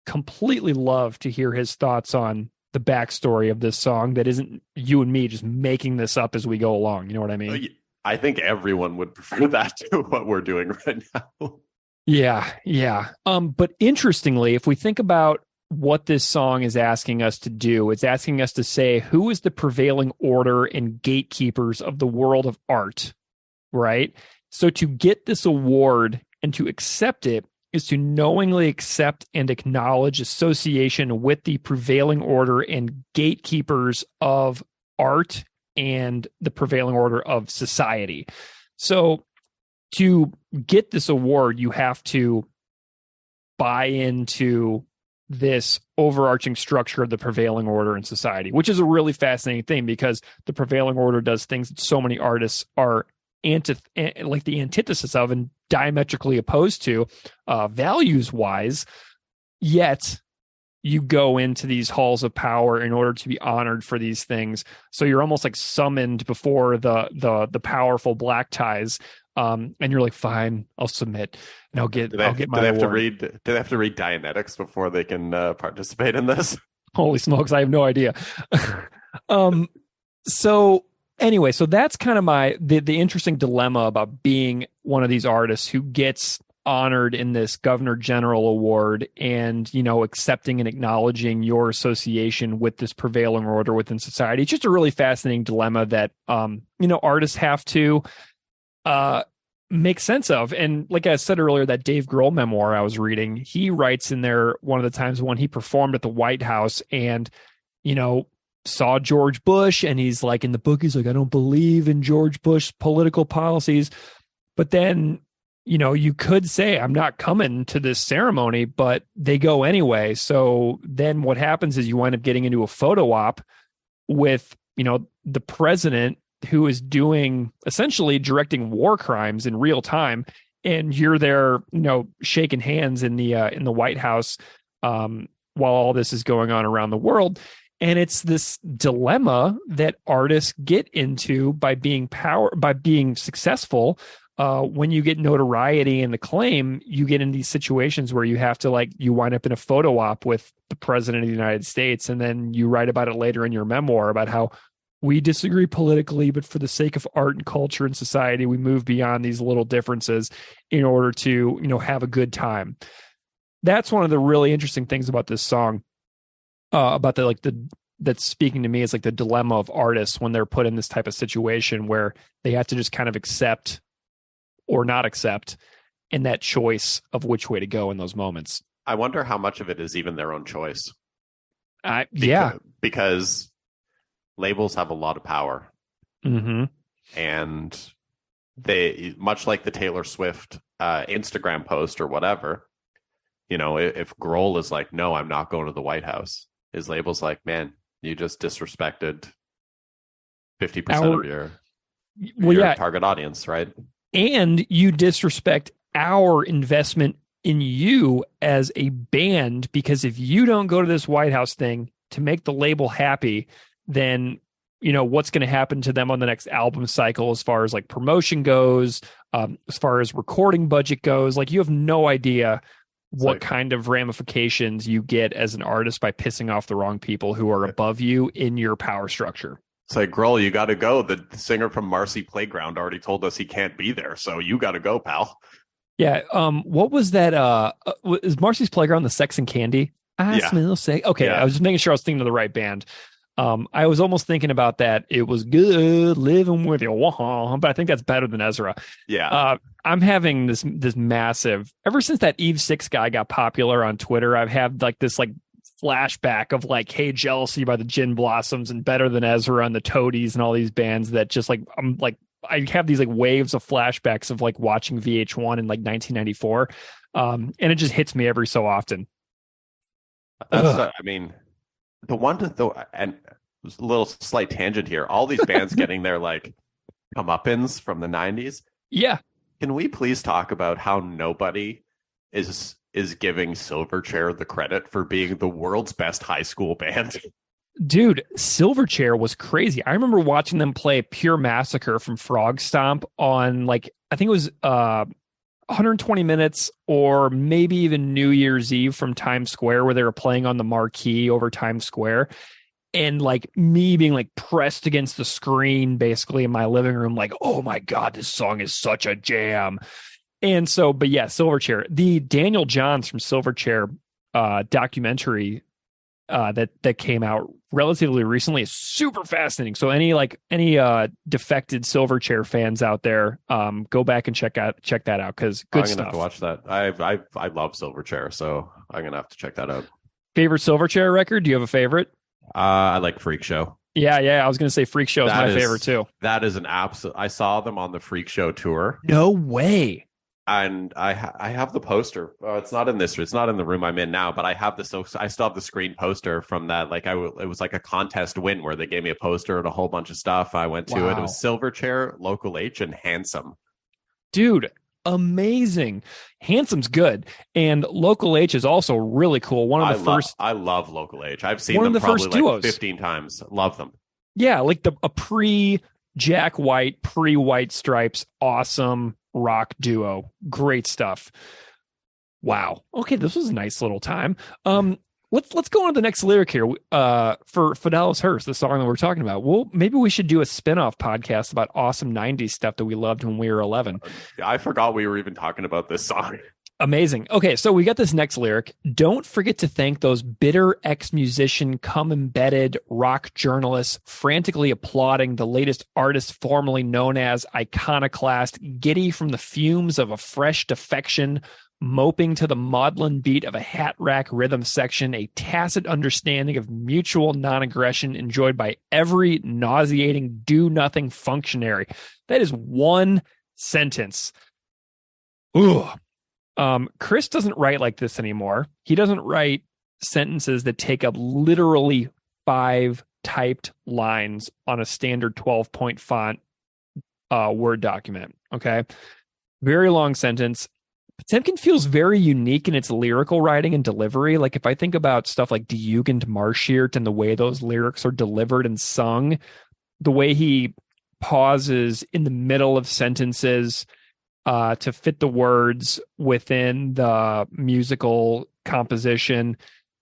completely love to hear his thoughts on the backstory of this song that isn't you and me just making this up as we go along. You know what I mean? I think everyone would prefer that to what we're doing right now. Yeah. But interestingly, if we think about what this song is asking us to do, it's asking us to say, who is the prevailing order and gatekeepers of the world of art, right? So to get this award and to accept it is to knowingly accept and acknowledge association with the prevailing order and gatekeepers of art and the prevailing order of society. So to get this award, you have to buy into this overarching structure of the prevailing order in society, which is a really fascinating thing, because the prevailing order does things that so many artists are like the antithesis of and diametrically opposed to values wise, yet you go into these halls of power in order to be honored for these things. So you're almost like summoned before the powerful black ties, and you're like, fine, I'll submit and I'll get my do they have award. do they have to read Dianetics before they can participate in this? Holy smokes, I have no idea. So anyway, so that's kind of the interesting dilemma about being one of these artists who gets honored in this Governor General Award and, accepting and acknowledging your association with this prevailing order within society. It's just a really fascinating dilemma that, artists have to make sense of. And like I said earlier, that Dave Grohl memoir I was reading, he writes in there one of the times when he performed at the White House and, saw George Bush, and he's like, in the book, he's like, I don't believe in George Bush political policies. But then, you could say, I'm not coming to this ceremony, but they go anyway. So then what happens is you wind up getting into a photo op with, the president, who is doing essentially directing war crimes in real time. And you're there, shaking hands in the White House while all this is going on around the world. And it's this dilemma that artists get into by being successful. When you get notoriety and acclaim, you get in these situations where you have to you wind up in a photo op with the president of the United States. And then you write about it later in your memoir about how we disagree politically, but for the sake of art and culture and society, we move beyond these little differences in order to, have a good time. That's one of the really interesting things about this song. About that's speaking to me is like the dilemma of artists when they're put in this type of situation where they have to just kind of accept or not accept, and that choice of which way to go in those moments. I wonder how much of it is even their own choice. Because labels have a lot of power. Mm-hmm. And they, much like the Taylor Swift Instagram post or whatever, if Grohl is like, no, I'm not going to the White House, his label's like, man, you just disrespected 50% of your target audience, right? And you disrespect our investment in you as a band, because if you don't go to this White House thing to make the label happy, then what's going to happen to them on the next album cycle as far as like promotion goes, as far as recording budget goes. Like, you have no idea what kind of ramifications you get as an artist by pissing off the wrong people who are above you in your power structure. It's like, Grohl, you got to go. The singer from Marcy Playground already told us he can't be there, so you got to go, pal. Yeah. What was that? Is Marcy's Playground the Sex and Candy? I smell sex. Okay, yeah. I was just making sure I was thinking of the right band. I was almost thinking about that. It was good living with you, but I think that's better than Ezra. Yeah. I'm having this massive, ever since that Eve 6 guy got popular on Twitter, I've had this flashback of like Hey Jealousy by the Gin Blossoms and Better Than Ezra and the Toadies and all these bands that just like I'm like I have these like waves of flashbacks of like watching VH1 in like 1994, and it just hits me every so often. I mean, the one to throw, and a little slight tangent here. All these bands getting their like comeuppance from the 90s. Yeah. Can we please talk about how nobody is giving Silverchair the credit for being the world's best high school band? Dude, Silverchair was crazy. I remember watching them play Pure Massacre from Frog Stomp on like, I think it was 120 Minutes or maybe even New Year's Eve from Times Square, where they were playing on the marquee over Times Square. And like me being like pressed against the screen basically in my living room, like, oh my God, this song is such a jam. And so, but yeah, Silverchair, the Daniel Johns from Silverchair documentary that came out relatively recently is super fascinating. So any defected Silverchair fans out there, go back and check that out because good I'm gonna stuff. have to watch that. I love Silverchair, so I'm gonna have to check that out. Favorite Silverchair record? Do you have a favorite? I like Freak Show. Yeah. I was gonna say Freak Show is my favorite too. That is an absolute. I saw them on the Freak Show tour. No way. And I have the poster. It's not in this. It's not in the room I'm in now. But I have this. So I still have the screen poster from that. Like it was like a contest win where they gave me a poster and a whole bunch of stuff. I went to it. It was Silverchair, Local H, and Handsome. Dude, amazing. Handsome's good, and Local H is also really cool. One of the first. I love Local H. I've seen one them of the probably first like duos. 15 times. Love them. Yeah, like a pre Jack White, pre White Stripes, awesome rock duo. Great stuff. Wow. Okay, this was a nice little time. Let's go on to the next lyric here. For Fedallah's Hearse, the song that we're talking about. Well, maybe we should do a spin-off podcast about awesome 90s stuff that we loved when we were 11. I forgot we were even talking about this song. Amazing. Okay, so we got this next lyric. Don't forget to thank those bitter ex-musician cum embedded rock journalists frantically applauding the latest artist formerly known as Iconoclast, giddy from the fumes of a fresh defection, moping to the maudlin beat of a hat rack rhythm section, a tacit understanding of mutual non-aggression enjoyed by every nauseating do-nothing functionary. That is one sentence. Ooh. Chris doesn't write like this anymore. He doesn't write sentences that take up literally 5 typed lines on a standard 12-point font Word document. Okay. Very long sentence. Potemkin feels very unique in its lyrical writing and delivery. Like if I think about stuff like Die Jugend marschiert and the way those lyrics are delivered and sung, the way he pauses in the middle of sentences to fit the words within the musical composition.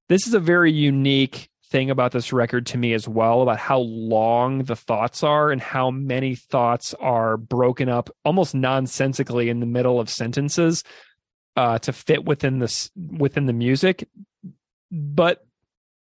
This is a very unique thing about this record to me as well, about how long the thoughts are and how many thoughts are broken up almost nonsensically in the middle of sentences to fit within the music. But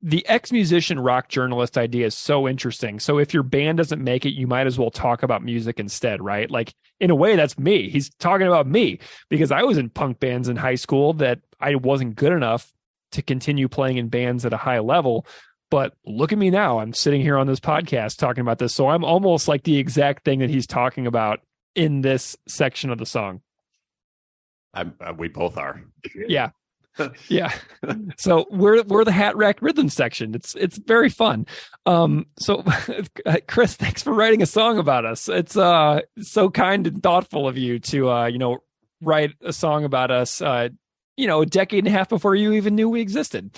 the ex-musician rock journalist idea is so interesting. So if your band doesn't make it, you might as well talk about music instead, right? Like in a way, that's me. He's talking about me because I was in punk bands in high school that I wasn't good enough to continue playing in bands at a high level. But look at me now. I'm sitting here on this podcast talking about this. So I'm almost like the exact thing that he's talking about in this section of the song. We both are. Yeah. Yeah. So we're the hat rack rhythm section. It's very fun. So Chris, thanks for writing a song about us. It's so kind and thoughtful of you to write a song about us a decade and a half before you even knew we existed.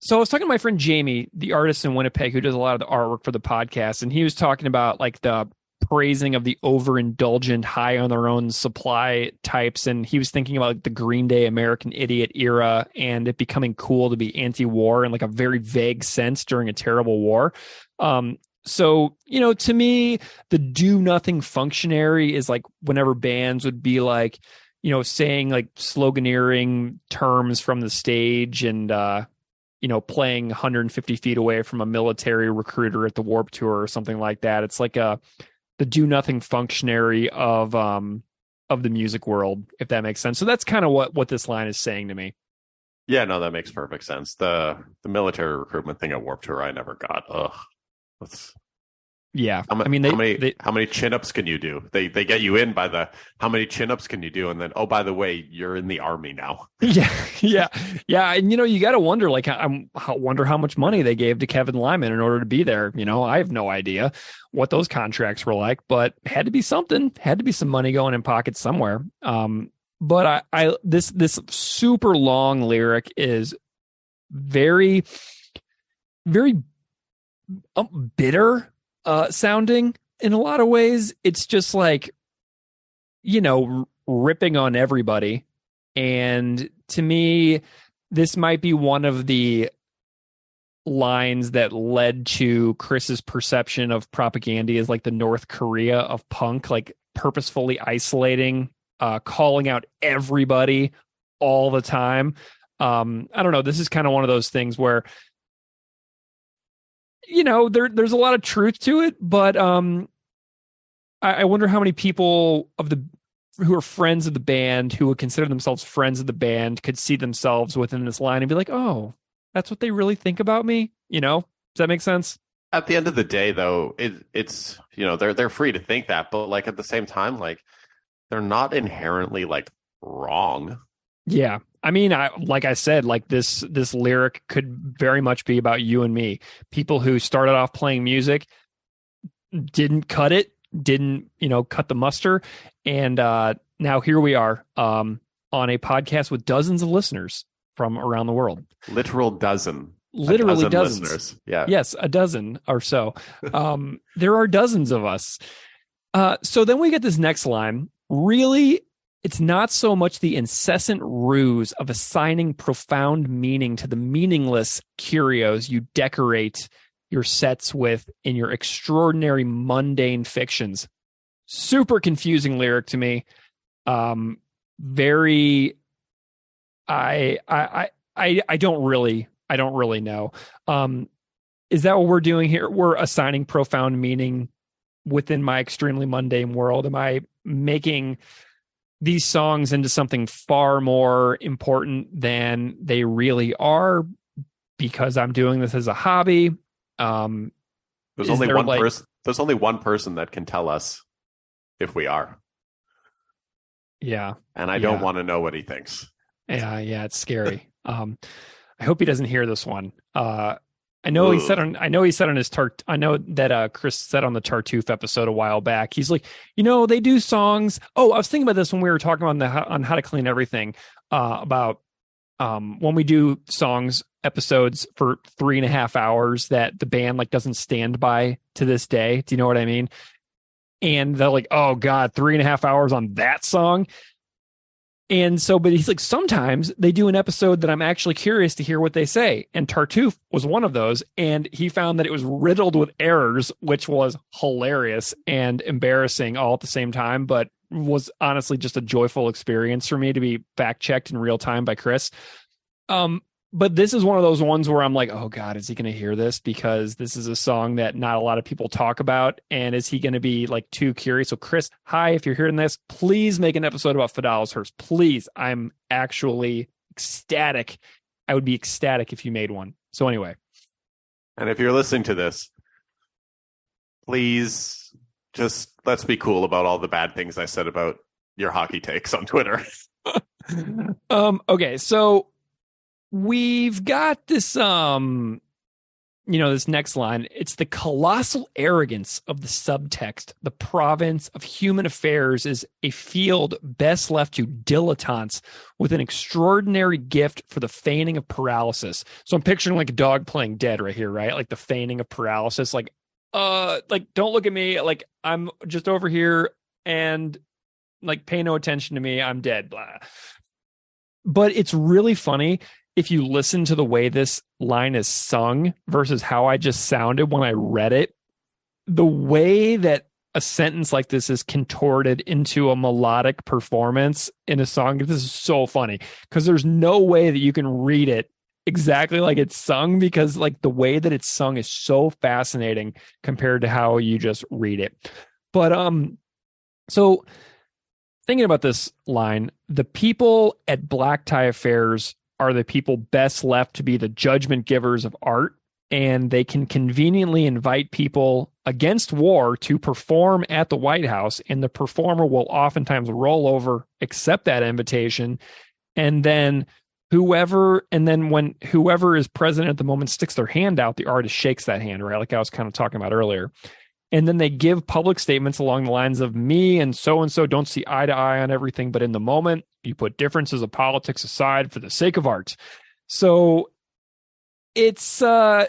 So I was talking to my friend Jamie, the artist in Winnipeg who does a lot of the artwork for the podcast, and he was talking about like the praising of the overindulgent, high on their own supply types, and he was thinking about like the Green Day American Idiot era and it becoming cool to be anti-war in like a very vague sense during a terrible war. So, to me, the do nothing functionary is like whenever bands would be like, saying like sloganeering terms from the stage and, playing 150 feet away from a military recruiter at the Warped Tour or something like that. It's like the do nothing functionary of the music world, if that makes sense. So that's kind of what this line is saying to me. Yeah, no, that makes perfect sense. The military recruitment thing at Warped Tour, I never got. Ugh, that's Yeah. how, I mean, how many chin ups can you do? They get you in by the how many chin ups can you do, and then oh, by the way, you're in the army now. yeah, yeah. And, you got to wonder, like, wonder how much money they gave to Kevin Lyman in order to be there. I have no idea what those contracts were like, but had to be something, had to be some money going in pockets somewhere. But this super long lyric is very, very bitter sounding in a lot of ways. It's just like, ripping on everybody. And to me, this might be one of the lines that led to Chris's perception of propaganda as like the North Korea of punk, like purposefully isolating, calling out everybody all the time. I don't know. This is kind of one of those things where, there's a lot of truth to it, but I wonder how many people who are friends of the band, who would consider themselves friends of the band, could see themselves within this line and be like, oh, that's what they really think about me. Does that make sense? At the end of the day, though, it's they're free to think that, but like at the same time, like they're not inherently like wrong. Yeah. I mean, like I said, like this lyric could very much be about you and me. People who started off playing music, didn't cut it, didn't, cut the muster. And now here we are on a podcast with dozens of listeners from around the world. Literal dozen. Literally dozen dozens. Listeners. Yeah. Yes, a dozen or so. There are dozens of us. So then we get this next line. Really, it's not so much the incessant ruse of assigning profound meaning to the meaningless curios you decorate your sets with in your extraordinary mundane fictions. Super confusing lyric to me. Very, I don't really know. Is that what we're doing here? We're assigning profound meaning within my extremely mundane world. Am I making these songs into something far more important than they really are because I'm doing this as a hobby? There's only one person. There's only one person that can tell us if we are. Yeah, and I don't want to know what he thinks. Yeah, it's scary. I hope he doesn't hear this one. I know he said on his I know that Chris said on the Tartuffe episode a while back. He's like, they do songs. Oh, I was thinking about this when we were talking on How to Clean Everything about when we do songs episodes for 3.5 hours that the band like doesn't stand by to this day. Do you know what I mean? And they're like, oh God, 3.5 hours on that song. And so, but he's like, sometimes they do an episode that I'm actually curious to hear what they say. And Tartuffe was one of those. And he found that it was riddled with errors, which was hilarious and embarrassing all at the same time, but was honestly just a joyful experience for me to be fact checked in real time by Chris. But this is one of those ones where I'm like, oh God, is he going to hear this? Because this is a song that not a lot of people talk about. And is he going to be like too curious? So Chris, hi, if you're hearing this, please make an episode about Fedallah's Hearse. Please. I'm actually ecstatic. I would be ecstatic if you made one. So anyway. And if you're listening to this, please just let's be cool about all the bad things I said about your hockey takes on Twitter. Okay. So we've got this, this next line. It's the colossal arrogance of the subtext. The province of human affairs is a field best left to dilettantes with an extraordinary gift for the feigning of paralysis. So I'm picturing like a dog playing dead right here, right? Like the feigning of paralysis, like don't look at me. Like I'm just over here and like pay no attention to me. I'm dead. Blah. But it's really funny if you listen to the way this line is sung versus how I just sounded when I read it. The way that a sentence like this is contorted into a melodic performance in a song, this is so funny because there's no way that you can read it exactly like it's sung, because like the way that it's sung is so fascinating compared to how you just read it. But so thinking about this line, the people at Black Tie Affairs are the people best left to be the judgment givers of art, and they can conveniently invite people against war to perform at the White House, and the performer will oftentimes roll over, accept that invitation, and then when whoever is president at the moment sticks their hand out, the artist shakes that hand, right? Like I was kind of talking about earlier. And then they give public statements along the lines of, me and so don't see eye to eye on everything, but in the moment, you put differences of politics aside for the sake of art. So it's, the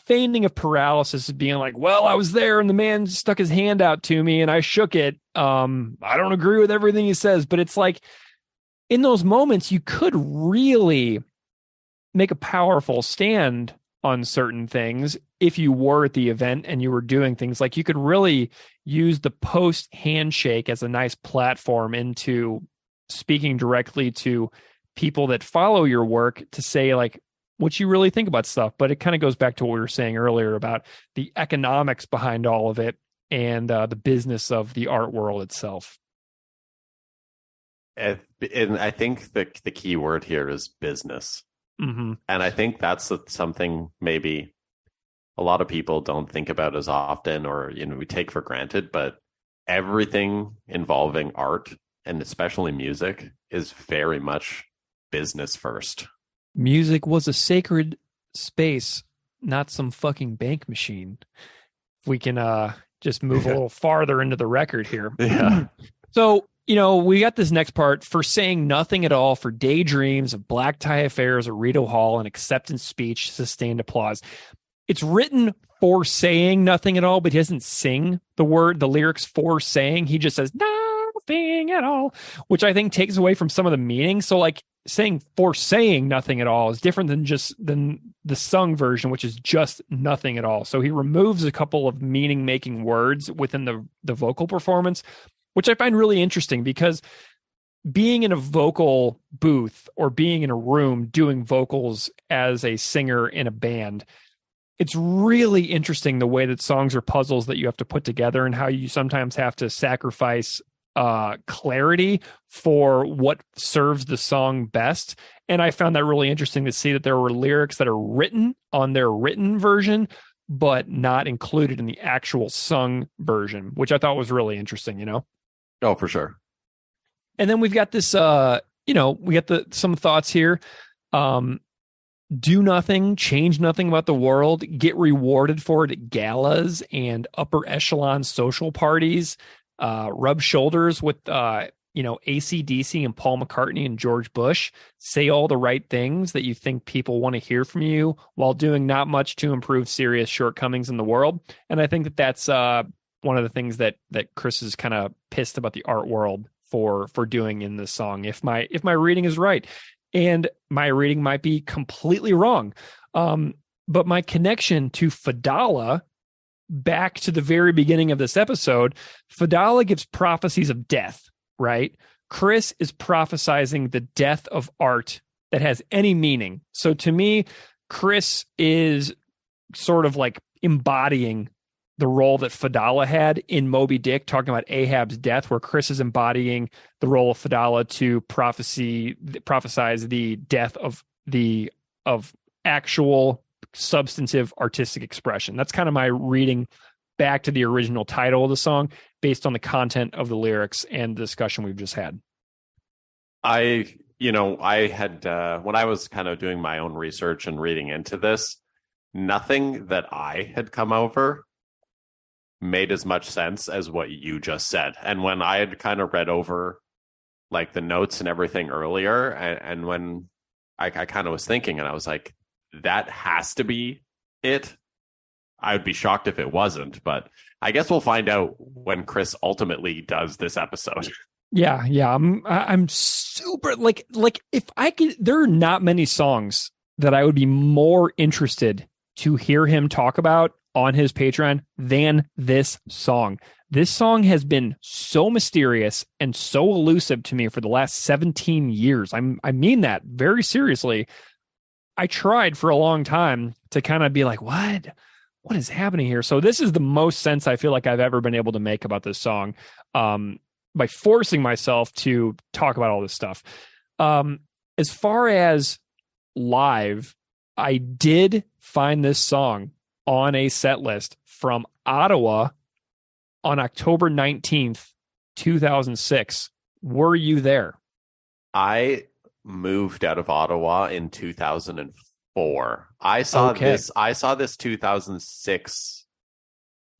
feigning of paralysis is being like, well, I was there and the man stuck his hand out to me and I shook it. I don't agree with everything he says, but it's like, in those moments, you could really make a powerful stand on certain things if you were at the event and you were doing things. Like, you could really use the post handshake as a nice platform into speaking directly to people that follow your work to say, like, what you really think about stuff. But it kind of goes back to what we were saying earlier about the economics behind all of it and the business of the art world itself. And I think the key word here is business. Mm-hmm. And I think that's something maybe a lot of people don't think about as often, or, we take for granted, but everything involving art, and especially music, is very much business first. Music was a sacred space, not some fucking bank machine. If we can just move a little farther into the record here. Yeah. So, we got this next part: for saying nothing at all, for daydreams of black tie affairs at Rito Hall and acceptance speech, sustained applause. It's written for saying nothing at all, but he doesn't sing the lyrics for saying. He just says nothing at all, which I think takes away from some of the meaning. So, like, saying for saying nothing at all is different than the sung version, which is just nothing at all. So he removes a couple of meaning making words within the vocal performance, which I find really interesting, because being in a vocal booth or being in a room doing vocals as a singer in a band, it's really interesting the way that songs are puzzles that you have to put together, and how you sometimes have to sacrifice clarity for what serves the song best. And I found that really interesting to see that there were lyrics that are written on their written version, but not included in the actual sung version, which I thought was really interesting, Oh, for sure. And then we've got this, we got some thoughts here. Do nothing, change nothing about the world, get rewarded for it at galas and upper echelon social parties, rub shoulders with, AC/DC and Paul McCartney and George Bush, say all the right things that you think people want to hear from you while doing not much to improve serious shortcomings in the world. And I think that that's one of the things that Chris is kind of pissed about the art world for doing in this song. If my reading is right, and my reading might be completely wrong, but my connection to Fedallah, back to the very beginning of this episode, Fedallah gives prophecies of death, right? Chris is prophesizing the death of art that has any meaning. So to me, Chris is sort of like embodying the role that Fedallah had in Moby Dick, talking about Ahab's death, where Chris is embodying the role of Fedallah to prophesize the death of actual substantive artistic expression. That's kind of my reading back to the original title of the song, based on the content of the lyrics and the discussion we've just had. I had, when I was kind of doing my own research and reading into this, nothing that I had come over made as much sense as what you just said. And when I had kind of read over like the notes and everything earlier, and when I kind of was thinking, and I was like, that has to be it. I would be shocked if it wasn't, but I guess we'll find out when Chris ultimately does this episode. Yeah. I'm super like if I could, there are not many songs that I would be more interested to hear him talk about on his Patreon than this song. This song has been so mysterious and so elusive to me for the last 17 years. I mean that very seriously. I tried for a long time to kind of be like, what is happening here? So this is the most sense I feel like I've ever been able to make about this song, by forcing myself to talk about all this stuff. As far as live, I did find this song on a set list from Ottawa on October 19th, 2006. Were you there? I moved out of Ottawa in 2004. I saw this 2006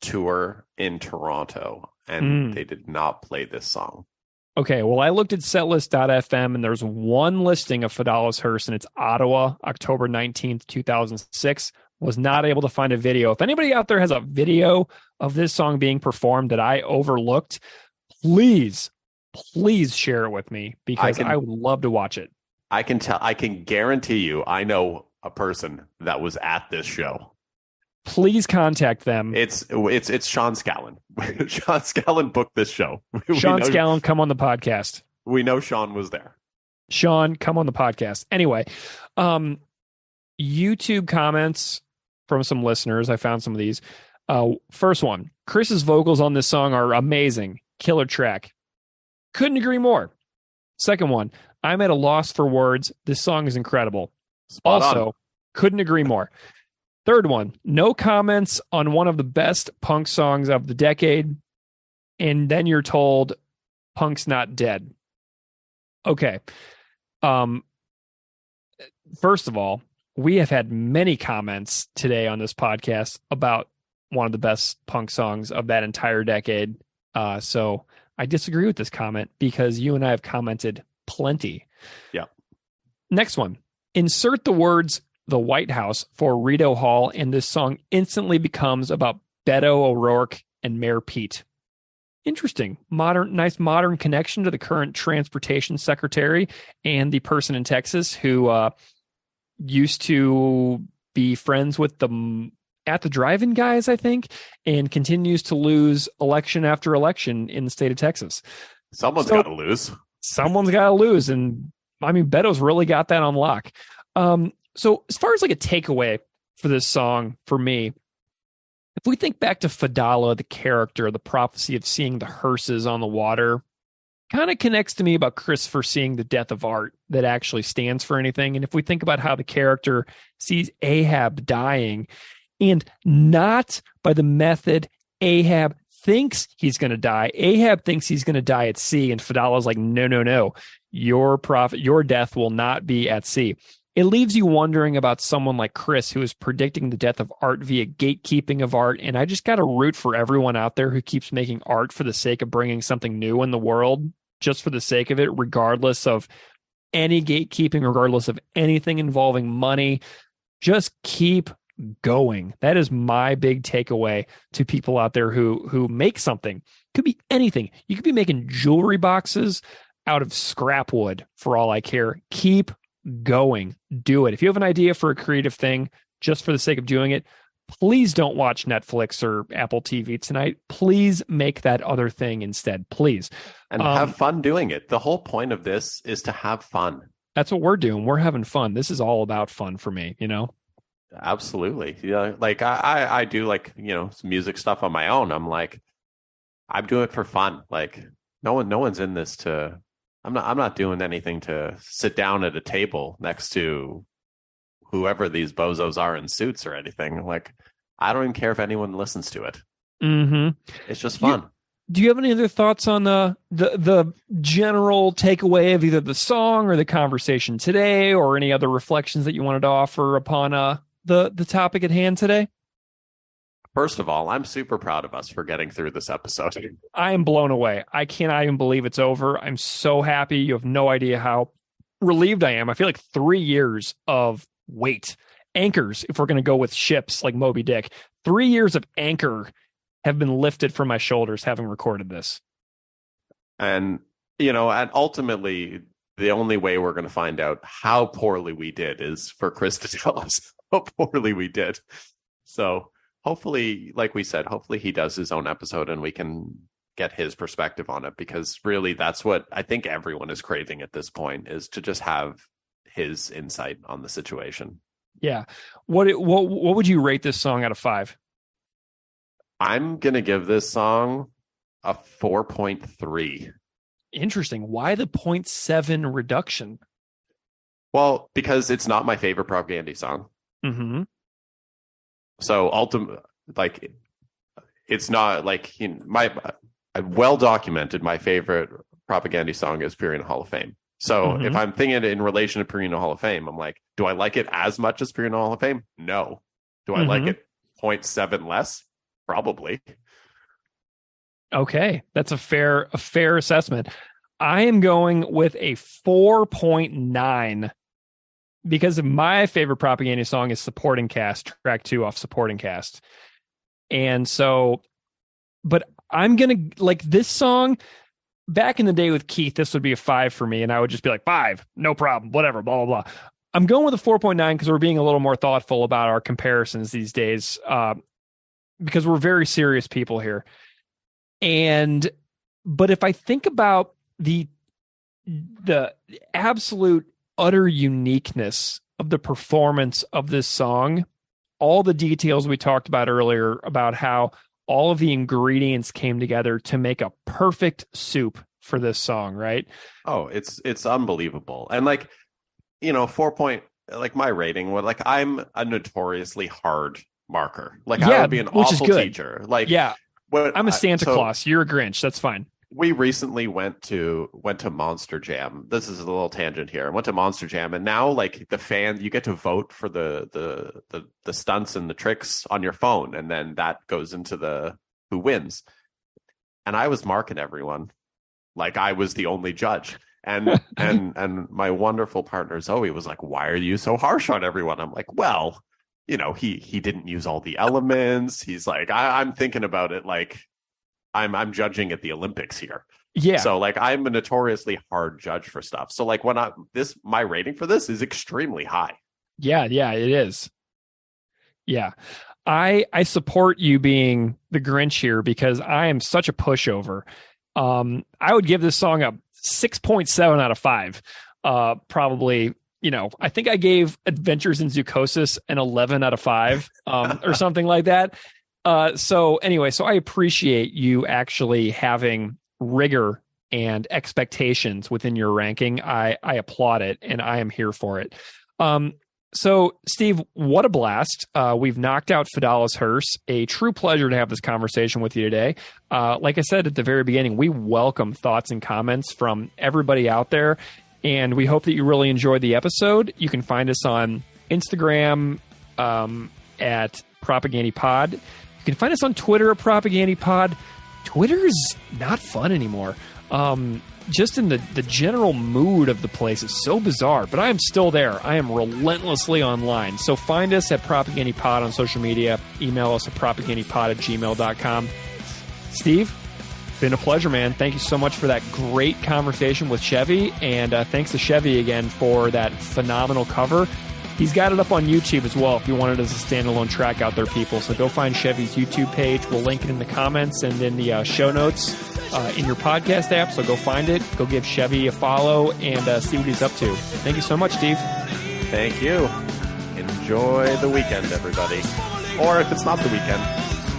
tour in Toronto, and they did not play this song. Okay, well, I looked at setlist.fm, and there's one listing of Fedallah's Hearse, and it's Ottawa, October 19th, 2006. Was not able to find a video. If anybody out there has a video of this song being performed that I overlooked, please share it with me, because I would love to watch it. I can guarantee you, I know a person that was at this show. Please contact them. It's Sean Scallon. Sean Scallon booked this show. Sean Scallon, come on the podcast. We know Sean was there. Sean, come on the podcast. Anyway, YouTube comments from some listeners. I found some of these. First one, Chris's vocals on this song are amazing. Killer track. Couldn't agree more. Second one, I'm at a loss for words. This song is incredible. Spot also, on. Couldn't agree more. Third one, no comments on one of the best punk songs of the decade. And then you're told punk's not dead. Okay. First of all, we have had many comments today on this podcast about one of the best punk songs of that entire decade. So I disagree with this comment, because you and I have commented plenty. Yeah. Next one, insert the words "the White House" for Rito Hall, and this song instantly becomes about Beto O'Rourke and Mayor Pete. Interesting. Nice modern connection to the current transportation secretary and the person in Texas who used to be friends with the At the Drive-In guys, I think, and continues to lose election after election in the state of Texas. Someone's got to lose. Someone's got to lose. And I mean, Beto's really got that on lock. So as far as like a takeaway for this song, for me, if we think back to Fedallah, the character, the prophecy of seeing the hearses on the water, kind of connects to me about Chris foreseeing the death of art that actually stands for anything. And if we think about how the character sees Ahab dying, and not by the method Ahab thinks he's going to die. Ahab thinks he's going to die at sea, and Fedallah's like, no. Your death will not be at sea. It leaves you wondering about someone like Chris, who is predicting the death of art via gatekeeping of art. And I just got to root for everyone out there who keeps making art for the sake of bringing something new in the world, just for the sake of it, regardless of any gatekeeping, regardless of anything involving money. Just keep going. That is my big takeaway to people out there who make something. Could be anything. You could be making jewelry boxes out of scrap wood, for all I care. Keep going. Do it. If you have an idea for a creative thing, just for the sake of doing it, please don't watch Netflix or Apple TV tonight. Please make that other thing instead, please. And have fun doing it. The whole point of this is to have fun. That's what we're doing. We're having fun. This is all about fun for me, you know? Absolutely. Yeah. Like I do, like, you know, some music stuff on my own. I'm doing it for fun. Like no one's in this to, I'm not doing anything to sit down at a table next to whoever these bozos are in suits or anything. Like, I don't even care if anyone listens to it. Mm-hmm. It's just fun. Do you have any other thoughts on the general takeaway of either the song or the conversation today, or any other reflections that you wanted to offer upon the topic at hand today? First of all, I'm super proud of us for getting through this episode. I am blown away. I cannot even believe it's over. I'm so happy. You have no idea how relieved I am. I feel like 3 years of wait. Anchors, if we're going to go with ships like Moby Dick, 3 years of anchor have been lifted from my shoulders having recorded this. And, you know, and ultimately, the only way we're going to find out how poorly we did is for Chris to tell us how poorly we did. So hopefully, like we said, hopefully he does his own episode and we can get his perspective on it, because really that's what I think everyone is craving at this point, is to just have his insight on the situation. Yeah. What would you rate this song out of 5? I'm going to give this song a 4.3. Interesting. Why the 0.7 reduction? Well, because it's not my favorite propaganda song. Mm-hmm. So ultimately, like, it's not like I've well documented my favorite propaganda song is Purina Hall of Fame. So if I'm thinking it in relation to Purina Hall of Fame, I'm like, do I like it as much as Purina Hall of Fame? No. Do I like it 0.7 less? Probably. Okay, that's a fair assessment. I am going with a 4.9 because my favorite propaganda song is Supporting Cast, track 2 off Supporting Cast. And so, but I'm going to like this song back in the day with Keith, this would be a 5 for me. And I would just be like 5, no problem, whatever, blah, blah, blah. I'm going with a 4.9 because we're being a little more thoughtful about our comparisons these days because we're very serious people here. But if I think about the absolute utter uniqueness of the performance of this song, all the details we talked about earlier about how all of the ingredients came together to make a perfect soup for this song, right? Oh, it's unbelievable. And like, 4 point, like my rating, like I'm a notoriously hard marker. Like I would be an awful teacher. Like, yeah, I'm a Santa Claus. You're a Grinch. That's fine. We recently went to Monster Jam. This is a little tangent here. I went to Monster Jam, and now like the fans, you get to vote for the stunts and the tricks on your phone, and then that goes into the who wins. And I was marking everyone like I was the only judge. And and my wonderful partner Zoe was like, "Why are you so harsh on everyone?" I'm like, "Well, he didn't use all the elements." He's like, I'm thinking about it like I'm judging at the Olympics here. Yeah. So like I'm a notoriously hard judge for stuff. So like my rating for this is extremely high. Yeah, it is. Yeah. I support you being the Grinch here because I am such a pushover. I would give this song a 6.7 out of 5. Probably, I think I gave Adventures in Zoocosis an 11 out of 5, or something like that. So anyway, so I appreciate you actually having rigor and expectations within your ranking. I applaud it and I am here for it. So Steve, what a blast. We've knocked out Fedallah's Hearse. A true pleasure to have this conversation with you today. Like I said at the very beginning, we welcome thoughts and comments from everybody out there. And we hope that you really enjoyed the episode. You can find us on Instagram at PropagandaPod. You can find us on Twitter at PropagandaPod. Twitter is not fun anymore. Just in the general mood of the place is so bizarre, but I am still there. I am relentlessly online. So find us at PropagandaPod on social media. Email us at propagandapod@gmail.com. Steve, been a pleasure, man. Thank you so much for that great conversation with Chevy, and thanks to Chevy again for that phenomenal cover. He's got it up on YouTube as well if you want it as a standalone track out there, people. So go find Chevy's YouTube page. We'll link it in the comments and in the show notes in your podcast app. So go find it. Go give Chevy a follow and see what he's up to. Thank you so much, Steve. Thank you. Enjoy the weekend, everybody. Or if it's not the weekend,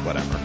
whatever.